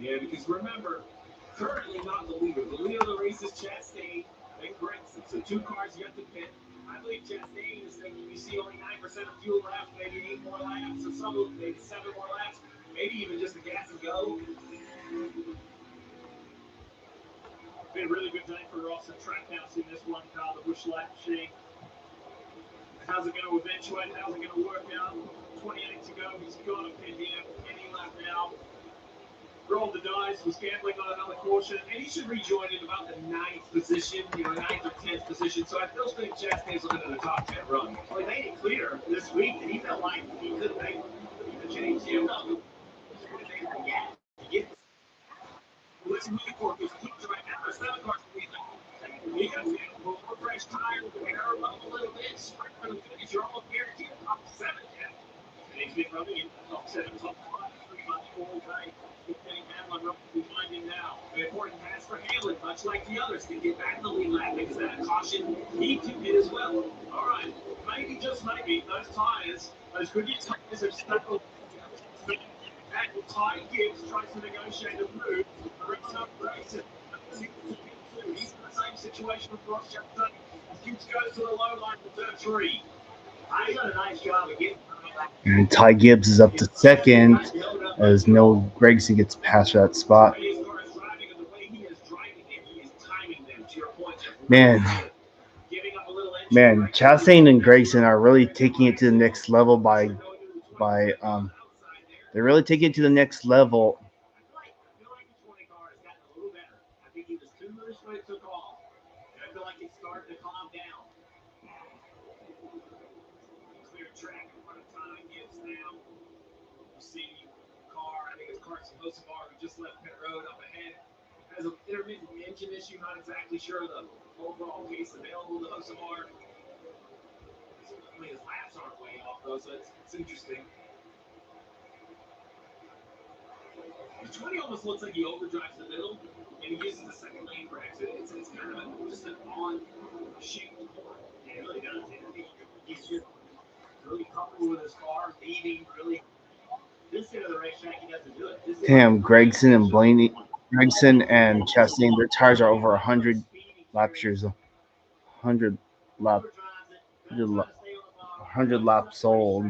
Yeah, because remember, currently not the leader. The leader of the race is Chastain, then Gregson. So 2 cars yet to pit. I believe Chastain is thinking you see only 9% of fuel left, maybe 8 more laps, or some of maybe 7 more laps, maybe even just a gas and go. Been a really good day for Ross at Trackhouse in this one car, the Busch Light machine. How's it going to eventuate? How's it going to work out? 28 to go. He's got a pit here. Any lap now. Rolled the dice, was gambling on another caution, and he should rejoin in about the 9th position, 9th or 10th position. So I still think Chastain's looking at a top 10 run. Well, he made it clear this week that he felt like he could make the change. Yeah, What's he looking for? Because he's right now, there's 7 cars to lead. He got to get more fresh tire, air up a little bit, sprint for the finish. You're almost guaranteed top 7 yet. And he's been running in top 7, top 5, pretty much all day. Getting Hamlin up behind him now. An important pass for Hamlin, much like the others, to get back in the lead lap because that caution he can hit as well. All right, maybe, just maybe, those tires, those Goodyear tires have settled. And Ty Gibbs tries to negotiate a move. Brings up Grayson. He's in the same situation with Ross Chastain. Gibbs goes to the low line for turn 3. He's done a nice job of getting. And Ty Gibbs is up to 2nd as Noah Gragson gets past that spot. Man, Chastain and Gragson are really taking it to the next level they're really taking it to the next level. I feel like the 20 car has gotten a little better. I think he was too loose when it took off. And I feel like it's starting to calm down. Clear track in front of Ty Gibbs now. You see car, I think it's Carson Hocevar, who just left pit road up ahead. Has an intermittent engine issue, not exactly sure the overall pace available to Hocevar. Certainly his laps aren't way off, though, so it's interesting. The 20 almost looks like he overdrives the middle, and he uses the second lane for exit. It's kind of just an odd-shaped corner. Yeah, he really does. He's just really comfortable with his car, leading really. This end of the racetrack, he doesn't do it. Damn, Gregson and Chastain, their tires are over 100 lap years, 100 laps old.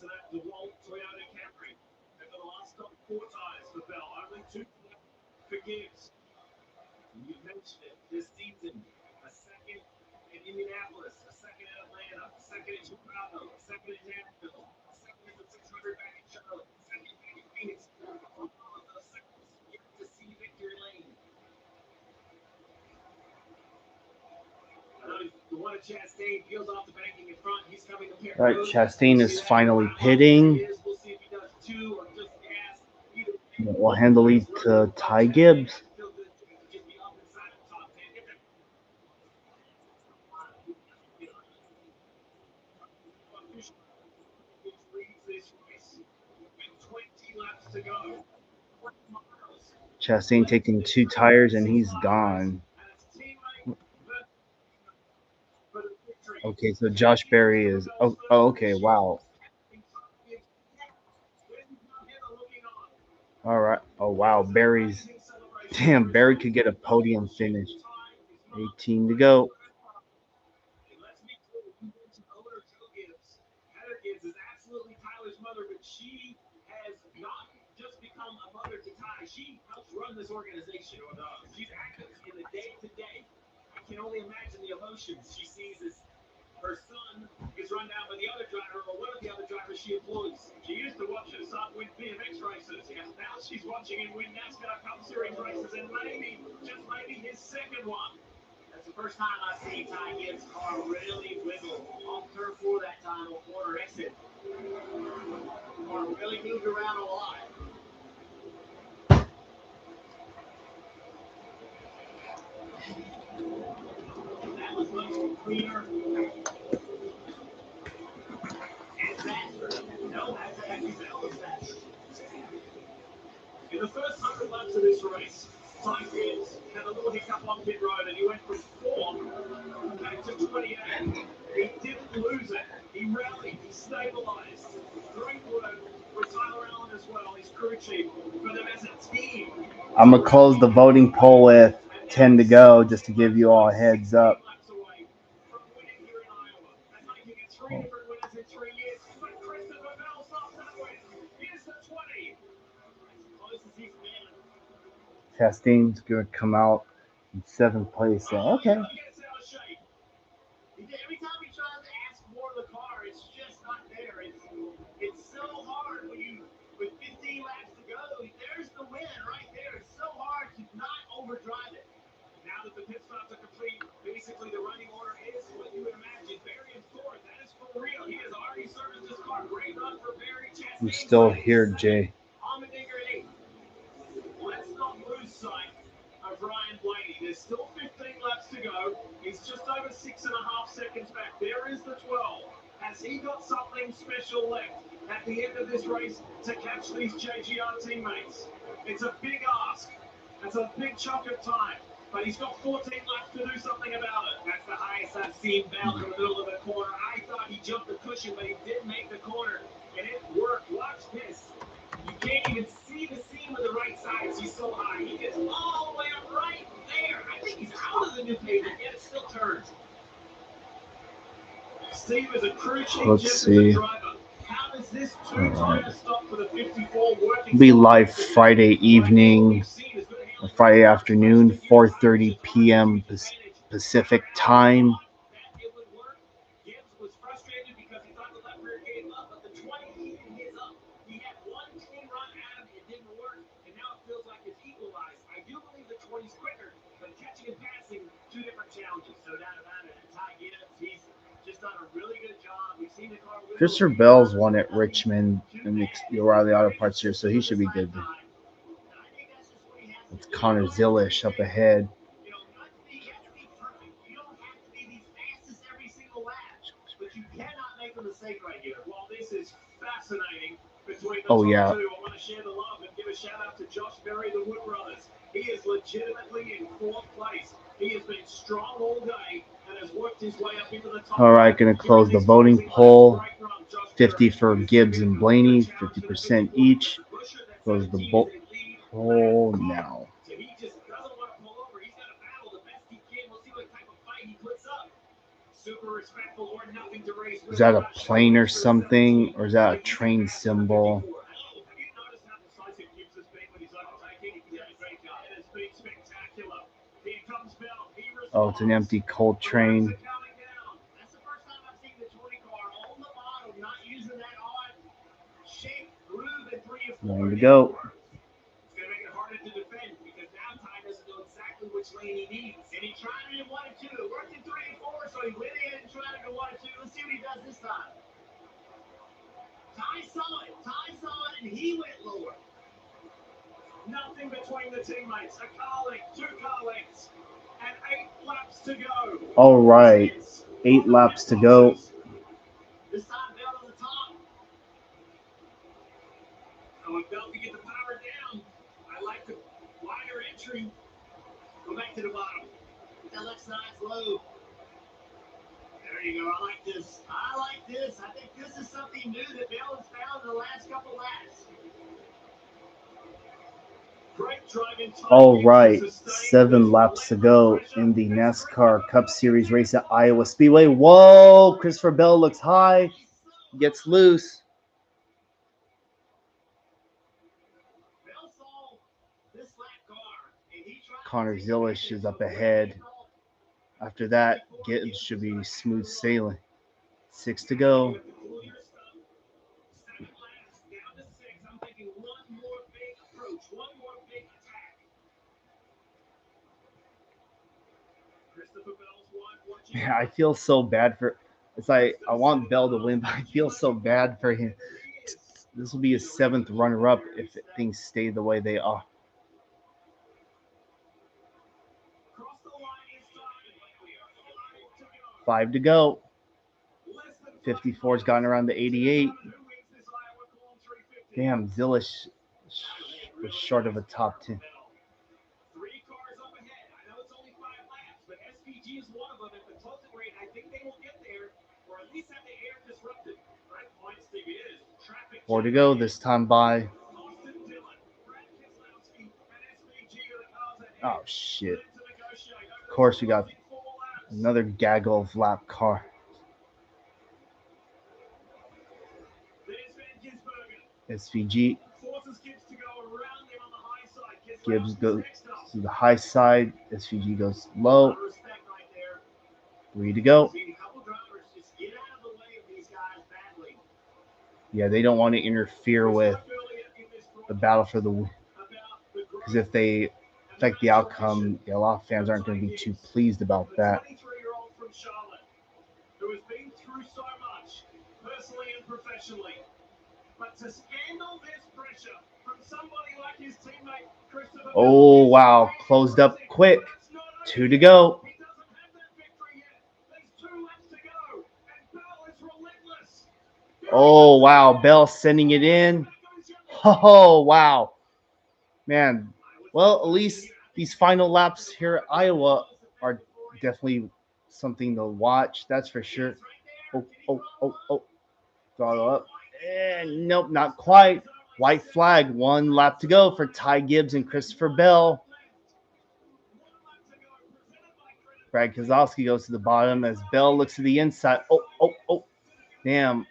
To that DeWalt Toyota Camry. And for the last 4 tires for Bell, only 2 for Gibbs. You mentioned it this season. A second in Indianapolis, a second in Atlanta, a second in Chicago, a second in Nashville, a second in the 600 back in Charlotte, a second back in Phoenix. All of those seconds yet to see victory lane. The one at Chastain peels off the banking in front. He's coming to pit road. Right, Chastain is finally pitting. We'll see if he does 2 or just gas. We'll hand the lead to Ty Gibbs. Chastain taking 2 tires and he's gone. Okay, so Josh Berry is. Oh, okay, wow. All right. Oh, wow. Berry's. Damn, Berry could get a podium finish. 18 to go. Heather Gibbs is absolutely Tyler's mother, but she has not just become a mother to Ty. She helps run this organization. She's active in the day-to-day. I can only imagine the emotions she sees as her son is run down by the other driver or one of the other drivers she employs. She used to watch her son win BMX races. Yes, now she's watching him win NASCAR Cup Series races and maybe, just maybe, his second one. That's the first time I've seen Ty Gibbs' car really wiggle off turn 4 that time on corner exit. The car really moved around a lot. That was much cleaner. And faster. No, that's actually faster. In the first 100 laps of this race, Ty Gibbs had a little hiccup on pit road and he went from 4 back to 28. He didn't lose it. He rallied. He stabilized. Great work for Tyler Allen as well. His crew chief for them as a team. I'm going to close the voting poll with 10 to go just to give you all a heads up. Chastain's going to come out in 7th place. So, okay. Every time he tries to ask more of the car, it's just not there. It's so hard when you, with 15 laps to go, there's the win right there. It's so hard to not overdrive it. Now that the pit stops are complete, basically the running order is what you would imagine. Barry in 4th, that is for real. He has already serviced his car. Great run for Barry. I'm still here, Jay. Allmendinger in 8th. Let's not lose sight of Ryan Blaney. There's still 15 laps to go. He's just over 6.5 seconds back. There is the 12. Has he got something special left at the end of this race to catch these JGR teammates? It's a big ask. It's a big chunk of time. But he's got 14 laps to do something about it. That's the highest I've seen Bell in the middle of the corner. I thought he jumped the cushion, but he did make the corner. And it worked. Watch this. You can't even see the seam with the right side. He's so high. He gets all the way up right there. I think he's out of the new pavement, yet it still turns. Steve is a crew chief. Let's see. How does this two-tire stop for the 54 working? Be live Friday evening, or Friday afternoon, 4:30 p.m. Pacific time. Gibbs was frustrated because he thought the left rear gave up, but the 20 heated his up. He had one clean run out of it, it didn't work, and now it feels like it's equalized. I do believe the 20's quicker, but catching and passing, two different challenges. No doubt about it. And Ty Gibbs, he's just done a really good job. We've seen the car. Christopher Bell's won at Richmond in the O'Reilly Auto Parts here, so he should be good. It's Connor Zillish up ahead. But you cannot make a mistake right here. While this is fascinating between the Oh, top yeah. two, I want to share the love and give a shout out to Josh Berry, the Wood Brothers. He is legitimately in 4th place. He has been strong all day and has worked his way up into the top. All right, going to close the voting poll. 50 for Gibbs and Blaney, 50% each. Close the poll now. So he just doesn't want to pull over. He's got to battle the best he can. We'll see what type of fight he puts up. Super respectful or nothing to raise. Is that a plane or something? Or is that a train symbol? Oh, it's an empty coal train. That's the first time I've seen the 20 car on the bottom, not using that odd shape, groove in 3 and 4. There we go. It's going to make it harder to defend because now Ty doesn't know exactly which lane he needs. And he tried it in 1 and 2. It worked in 3 and 4, so he went in and tried it in 1 and 2. Let's see what he does this time. Ty saw it, and he went lower. Nothing between the teammates. A car length, 2 car lengths, and 8 laps to go. All right, 8 laps to go. This time down on the top. Oh, I felt to get the power down. I like to watch country. Go back to the bottom. That left side's low. There you go. I like this. I like this. I think this is something new that Bell has found in the last couple laps. All right, 7 laps to go in the NASCAR Cup Series race at Iowa Speedway. Whoa, Christopher Bell looks high, gets loose. Connor Zilish is up ahead. After that, Gibbs should be smooth sailing. 6 to go. Yeah, I feel so bad for. It's like I want Bell to win, but I feel so bad for him. This will be his 7th runner-up if things stay the way they are. Five to go. 54's gotten around the 88. Damn, Zilish was short of a top 10. is one of them. At the closing rate, I think they will get there, or at least have the air disrupted. Right point, Stevie, it is traffic. 4 to go this time by. Oh, shit. Of course, we got another gaggle of lap car. SVG. Gibbs goes to the high side. SVG goes low. 3 to go. Yeah, they don't want to interfere with the battle for the win. Because if they affect the outcome, a lot of fans aren't going to be too pleased about that. Who has been through so much, personally and professionally. But to handle this pressure from somebody like his teammate, Christopher. Oh, wow. Closed up quick. 2 to go. He doesn't have that victory yet. There's 2 laps to go. And Bell is relentless. Oh, wow. Bell sending it in. Oh, wow. Man. Well, at least these final laps here at Iowa are definitely something to watch. That's for sure. Oh. Throttle up. And nope, not quite. White flag. 1 lap to go for Ty Gibbs and Christopher Bell. Brad Keselowski goes to the bottom as Bell looks to the inside. Oh. Damn.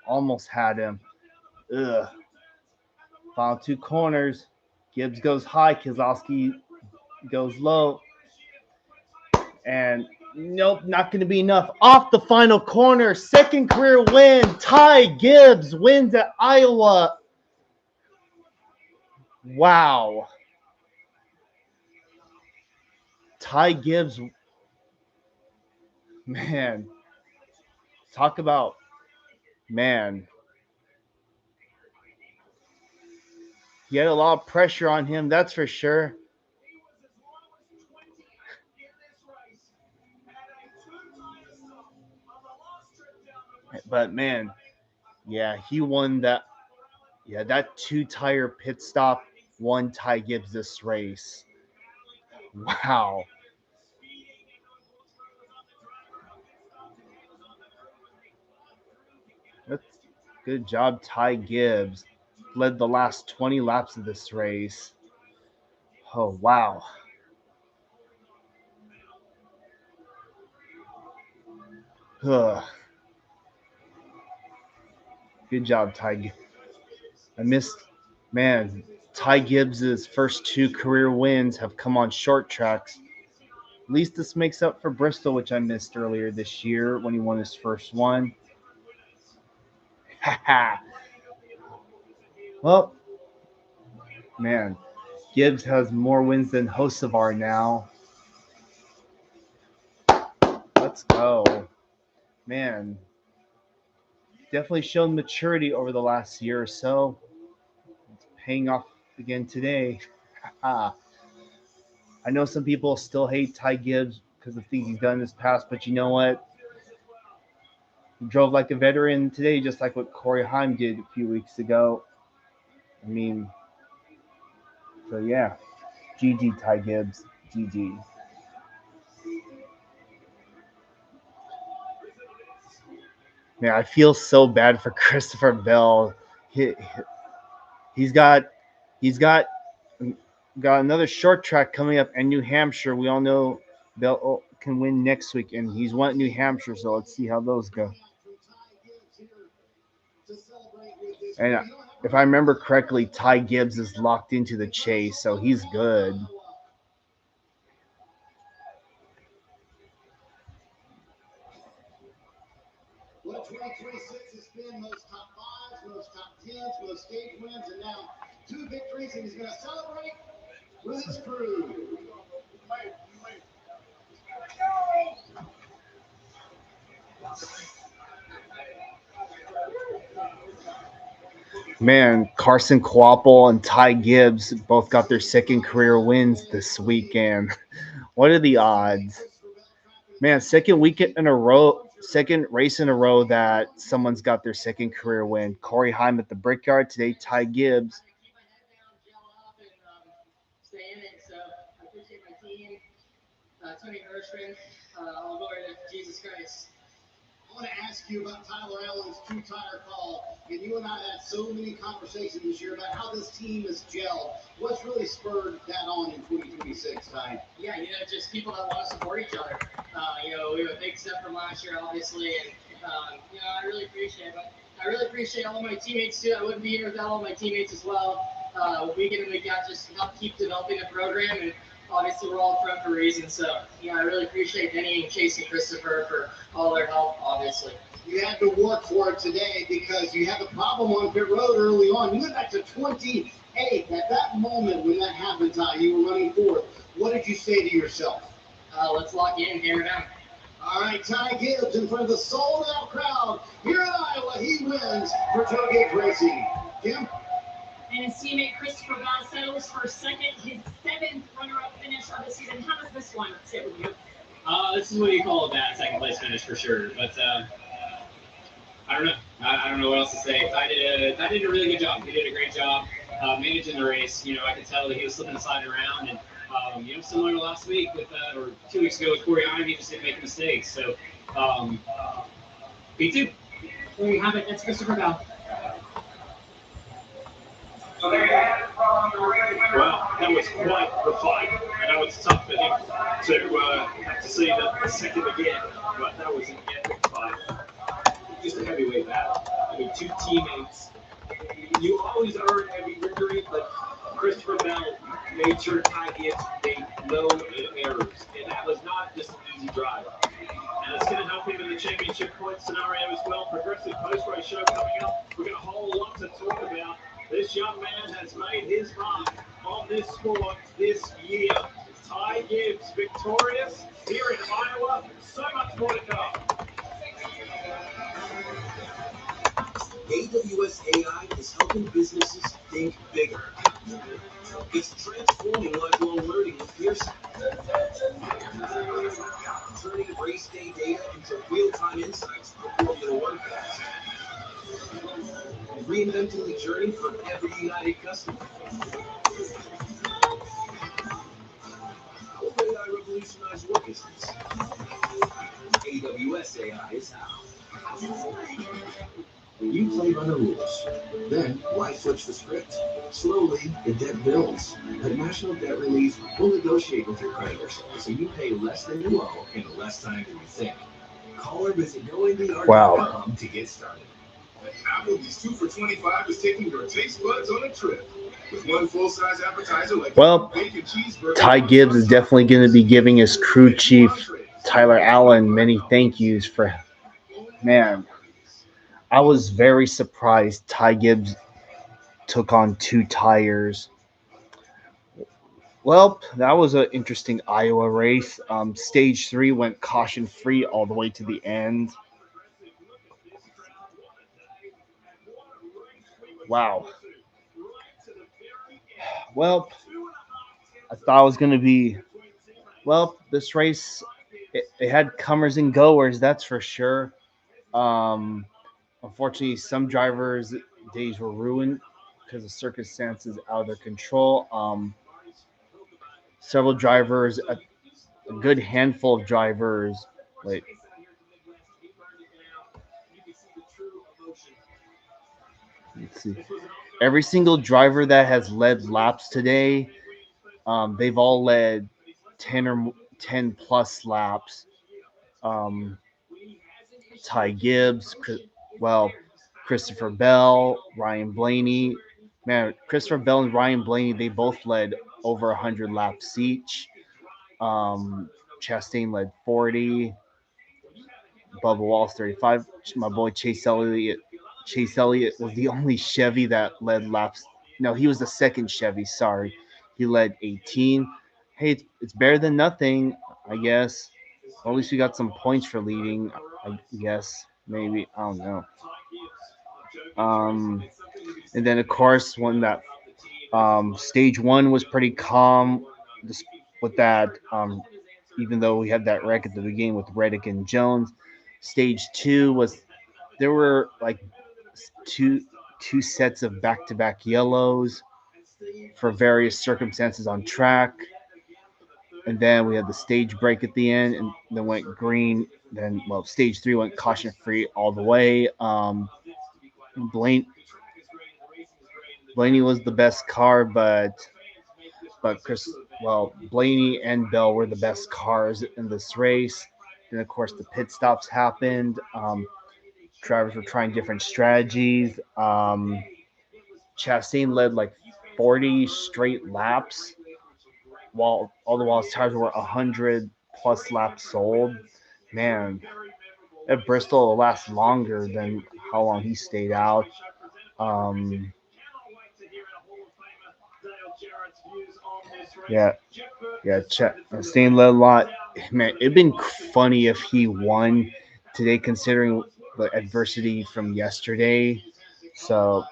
Almost had him. Ugh. Final 2 corners. Gibbs goes high. Keselowski goes low. And nope, not going to be enough. Off the final corner. 2nd career win. Ty Gibbs wins at Iowa. Wow. Ty Gibbs. Man. Talk about, man. He had a lot of pressure on him, that's for sure. But, man, yeah, he won that. Yeah, that 2-tire pit stop won Ty Gibbs this race. Wow. That's good job, Ty Gibbs. Led the last 20 laps of this race. Oh, wow. Ugh. Good job, Ty Gibbs. I missed, man, Ty Gibbs' first 2 career wins have come on short tracks. At least this makes up for Bristol, which I missed earlier this year when he won his first one. Well, man, Gibbs has more wins than Hocevar now. Let's go. Man, definitely shown maturity over the last year or so. It's paying off again today. I know some people still hate Ty Gibbs because of things he's done in his past, but you know what? He drove like a veteran today, just like what Corey Heim did a few weeks ago. I mean, so yeah. GG Ty Gibbs. GG. Man, I feel so bad for Christopher Bell. He's got he's got another short track coming up in New Hampshire. We all know Bell can win next week, and he's won at New Hampshire. So let's see how those go. And if I remember correctly, Ty Gibbs is locked into the chase, so he's good. What 2026 has been, most top fives, most top tens, most stage wins, and now 2 victories, and he's going to celebrate with his crew. Man, Carson Quapple and Ty Gibbs both got their second career wins this weekend. What are the odds? Man, second race in a row that someone's got their second career win. Corey Heim at the Brickyard today. Ty Gibbs. Stay in it. So I appreciate my team, Tony Hirschman, all glory to Jesus Christ. I want to ask you about Tyler Allen's 2-tire call, and you and I had so many conversations this year about how this team is gelled. What's really spurred that on in 2026, Ty? Yeah, just people that want to support each other. We have a big step from last year, obviously, and I really appreciate it. But I really appreciate all of my teammates too. I wouldn't be here without all my teammates as well. Week in and week out, just help keep developing the program, and obviously we're all front for a reason. So I really appreciate Denny and Chase and Christopher for all their help. Obviously, you had to work for it today because you had the problem on pit road early on. You went back to 28th. At that moment when that happened, Ty, you were running fourth. What did you say to yourself? Let's lock in, hammer down. All right, Ty Gibbs in front of the sold-out crowd here in Iowa. He wins for Tailgate Racing. Kim? And his teammate Christopher Bell settles for second, his 7th runner-up finish of the season. How does this one sit with you? This is what you call a bad second place finish for sure. But I don't know. I don't know what else to say. Ty did a really good job. He did a great job managing the race. I could tell that he was slipping and sliding around, and similar to last week or 2 weeks ago with Corey Heim, he just didn't make mistakes. So, P2. There you have it. That's Christopher Bell. So there you have it from the race. Well, that was quite the fight. I know it's tough for him to have to see the second again, but that was an epic fight. Just a heavyweight battle. I mean, 2 teammates. You always earn every victory, but Christopher Bell made sure Ty Gibbs made no errors, and that was not just an easy drive. And it's going to help him in the championship point scenario as well. Progressive post-race show coming up. We've got a whole lot to talk about. This young man has made his mark on this sport this year. Ty Gibbs victorious here in Iowa. So much more to come. AWS AI is helping businesses think bigger. It's transforming lifelong learning with Pearson. Turning race day data into real-time insights for Formula One fans. Reinventing the journey for every United customer. How will AI revolutionize your business? AWS AI is how. When you play by the rules, then why switch the script? Slowly, the debt builds. At National Debt Relief, we'll negotiate with your creditors so you pay less than you owe in less time than you think. Call or visit goindr.com to get started. Applebee's 2 for $25 is taking your taste buds on a trip. With one full-size appetizer like bacon cheeseburger. Ty Gibbs is definitely going to be giving his crew chief, Tyler Allen, many thank yous for, man, I was very surprised Ty Gibbs took on 2 tires. Well, that was an interesting Iowa race. Stage 3 went caution-free all the way to the end. Wow. Well, I thought it was going to be, this race, it had comers and goers, that's for sure. Unfortunately, some drivers' days were ruined because of circumstances out of their control. several drivers, a good handful of drivers. Wait, let's see. Every single driver that has led laps today, they've all led 10 plus laps. Um, Ty Gibbs, Christopher Bell, Ryan Blaney. Man, Christopher Bell and Ryan Blaney, they both led over 100 laps each. Chastain led 40. Bubba Wallace 35. My boy Chase Elliott. Chase Elliott was the only Chevy that led laps. No, he was the second Chevy. Sorry, he led 18. Hey, it's better than nothing, I guess. Or at least we got some points for leading. I guess maybe I don't know. Um, and then of course when that stage one was pretty calm, with that. Even though we had that wreck at the beginning with Reddick and Jones, stage two was there were like two two sets of back-to-back yellows for various circumstances on track, and then we had the stage break at the end, and then went green. Then stage three went caution free all the way. Blaine Blaney was the best car, but Blaney and Bell were the best cars in this race. Then of course the pit stops happened. Drivers were trying different strategies. Chastain led like 40 straight laps, while his tires were 100 plus laps sold. Man, at Bristol will last longer than how long he stayed out. Um, yeah, Chastain led a lot. Man, it'd been funny if he won today, considering the adversity from yesterday. So,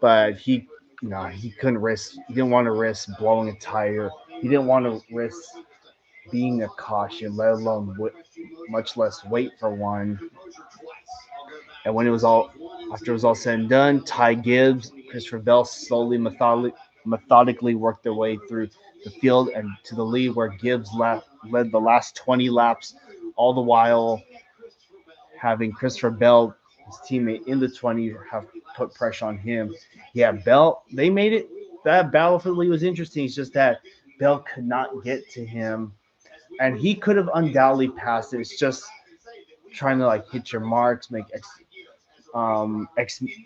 but he couldn't risk. He didn't want to risk blowing a tire. He didn't want to risk being a caution, let alone much less wait for one. And when after it was all said and done, Ty Gibbs, Christopher Bell slowly, methodically worked their way through the field and to the lead, where Gibbs led the last 20 laps, all the while having Christopher Bell, his teammate in the 20, have put pressure on him. Yeah, Bell, they made it. That battle for the lead was interesting. It's just that Bell could not get to him, and he could have undoubtedly passed it. It's just trying to like hit your marks,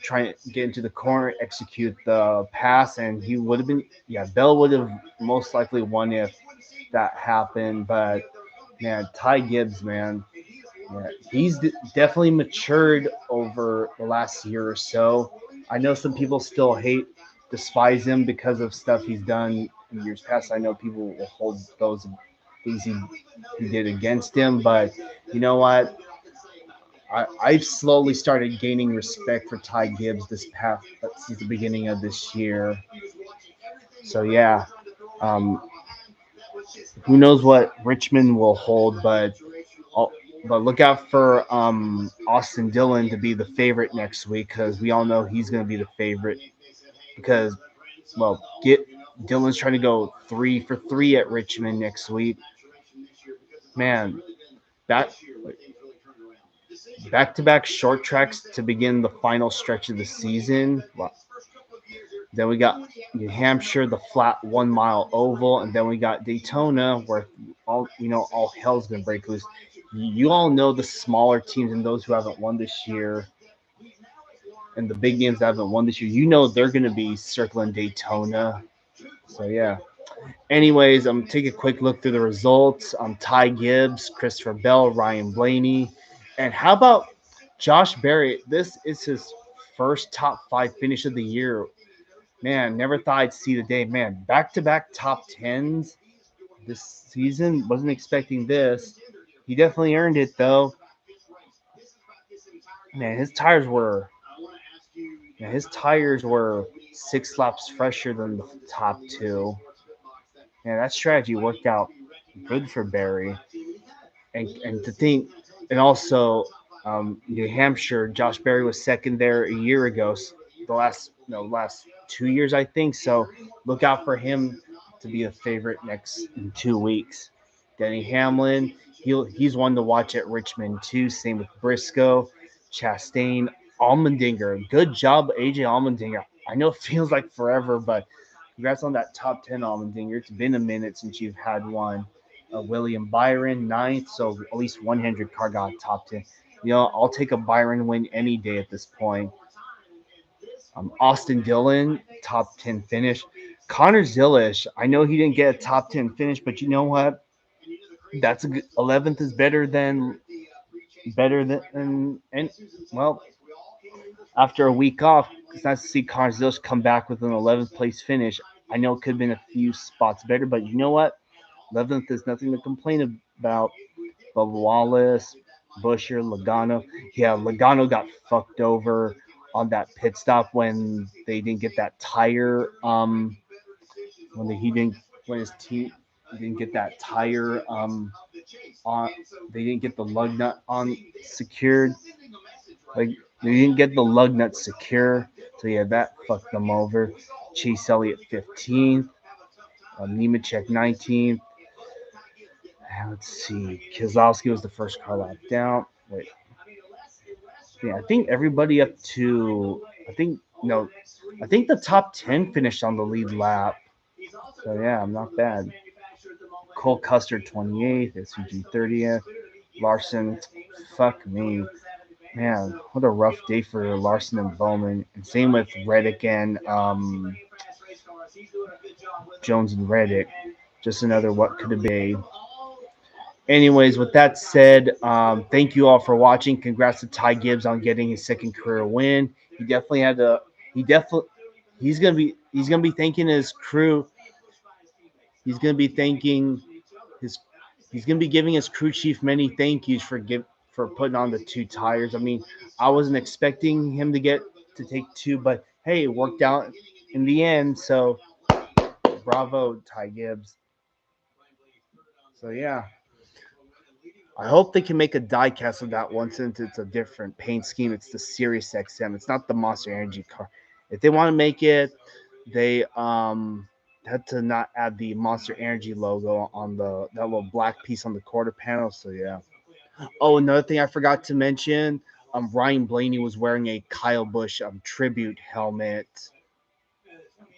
trying to get into the corner, execute the pass, and he would have been. Yeah, Bell would have most likely won if that happened. But man, Ty Gibbs, man, yeah, he's definitely matured over the last year or so. I know some people still despise him because of stuff he's done in years past. I know people will hold those things he did against him, but you know what? I've slowly started gaining respect for Ty Gibbs since the beginning of this year. So yeah, um, who knows what Richmond will hold, but look out for Austin Dillon to be the favorite next week, because we all know he's going to be the favorite because Dillon's trying to go 3 for 3 at Richmond next week. Man, that back-to-back short tracks to begin the final stretch of the season. Wow. Then we got New Hampshire, the flat 1 mile oval, and then we got Daytona, where all hell's gonna break loose. You all know the smaller teams and those who haven't won this year, and the big names that haven't won this year. You know they're gonna be circling Daytona. So yeah. Anyways, I'm gonna take a quick look through the results. Ty Gibbs, Christopher Bell, Ryan Blaney, and how about Josh Berry? This is his first top 5 finish of the year. Man, never thought I'd see the day. Man, back-to-back top 10s this season. Wasn't expecting this. He definitely earned it, though. Man, his tires were 6 laps fresher than the top 2. Man, that strategy worked out good for Barry. And to think, and also New Hampshire, Josh Berry was second there a year ago. The last 2 years, I think. So look out for him to be a favorite next in 2 weeks. Denny Hamlin, he's one to watch at Richmond too. Same with Briscoe, Chastain, Allmendinger. Good job, AJ Allmendinger. I know it feels like forever, but congrats on that top 10 Allmendinger. It's been a minute since you've had one. William Byron, ninth, so at least 100 car got top 10. I'll take a Byron win any day at this point. Austin Dillon, top 10 finish. Connor Zilish, I know he didn't get a top 10 finish, but you know what? That's a good 11th is and well, after a week off, it's nice to see Connor Zilish come back with an 11th place finish. I know it could have been a few spots better, but you know what? 11th is nothing to complain about. Bubba Wallace, Busher, Logano. Yeah, Logano got fucked over on that pit stop when they didn't get that tire. When his team didn't get that tire on, they didn't get the lug nut on secured. Like they didn't get the lug nut secure, so yeah, that fucked them over. Chase Elliott 15th, Nemechek 19th. Let's see. Keselowski was the first car lap down. Wait. Yeah, I think everybody up to I think no, I think the top 10 finished on the lead lap. So yeah, not bad. Cole Custer 28th, SUG 30th. Larson, fuck me. Man, what a rough day for Larson and Bowman. And same with Reddick and Jones and Reddick. Just another what could have been. Anyways, with that said, thank you all for watching. Congrats to Ty Gibbs on getting his second career win. He definitely had to. He's gonna be thanking his crew. He's gonna be thanking his. He's gonna be giving his crew chief many thank yous for putting on the two tires. I mean, I wasn't expecting him to take two, but hey, it worked out in the end. So, bravo, Ty Gibbs. So yeah. I hope they can make a diecast of that one since it's a different paint scheme. It's the Sirius XM. It's not the Monster Energy car. If they want to make it, they had to not add the Monster Energy logo on that little black piece on the quarter panel. So yeah. Oh, another thing I forgot to mention. Ryan Blaney was wearing a Kyle Busch tribute helmet.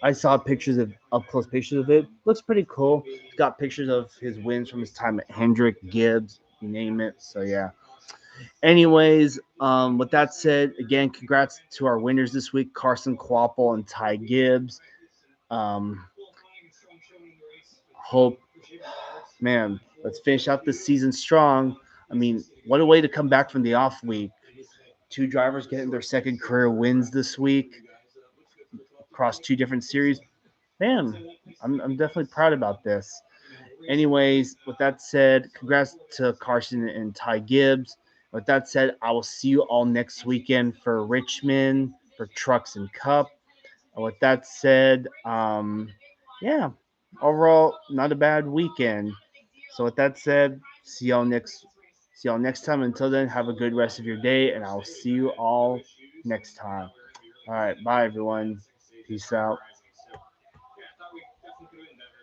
I saw pictures of up close pictures of it. Looks pretty cool. It's got pictures of his wins from his time at Hendrick, Gibbs, you name it. So yeah. Anyways, with that said, again, congrats to our winners this week, Carson Kvapil and Ty Gibbs. Hope, man, let's finish out this season strong. I mean, what a way to come back from the off week. Two drivers getting their second career wins this week across two different series. Man, I'm definitely proud about this. Anyways, with that said, congrats to Carson and Ty Gibbs. With that said, I will see you all next weekend for Richmond, for Trucks and Cup. And with that said, yeah, overall, not a bad weekend. So with that said, see y'all next time. Until then, have a good rest of your day, and I'll see you all next time. All right, bye everyone. Peace out.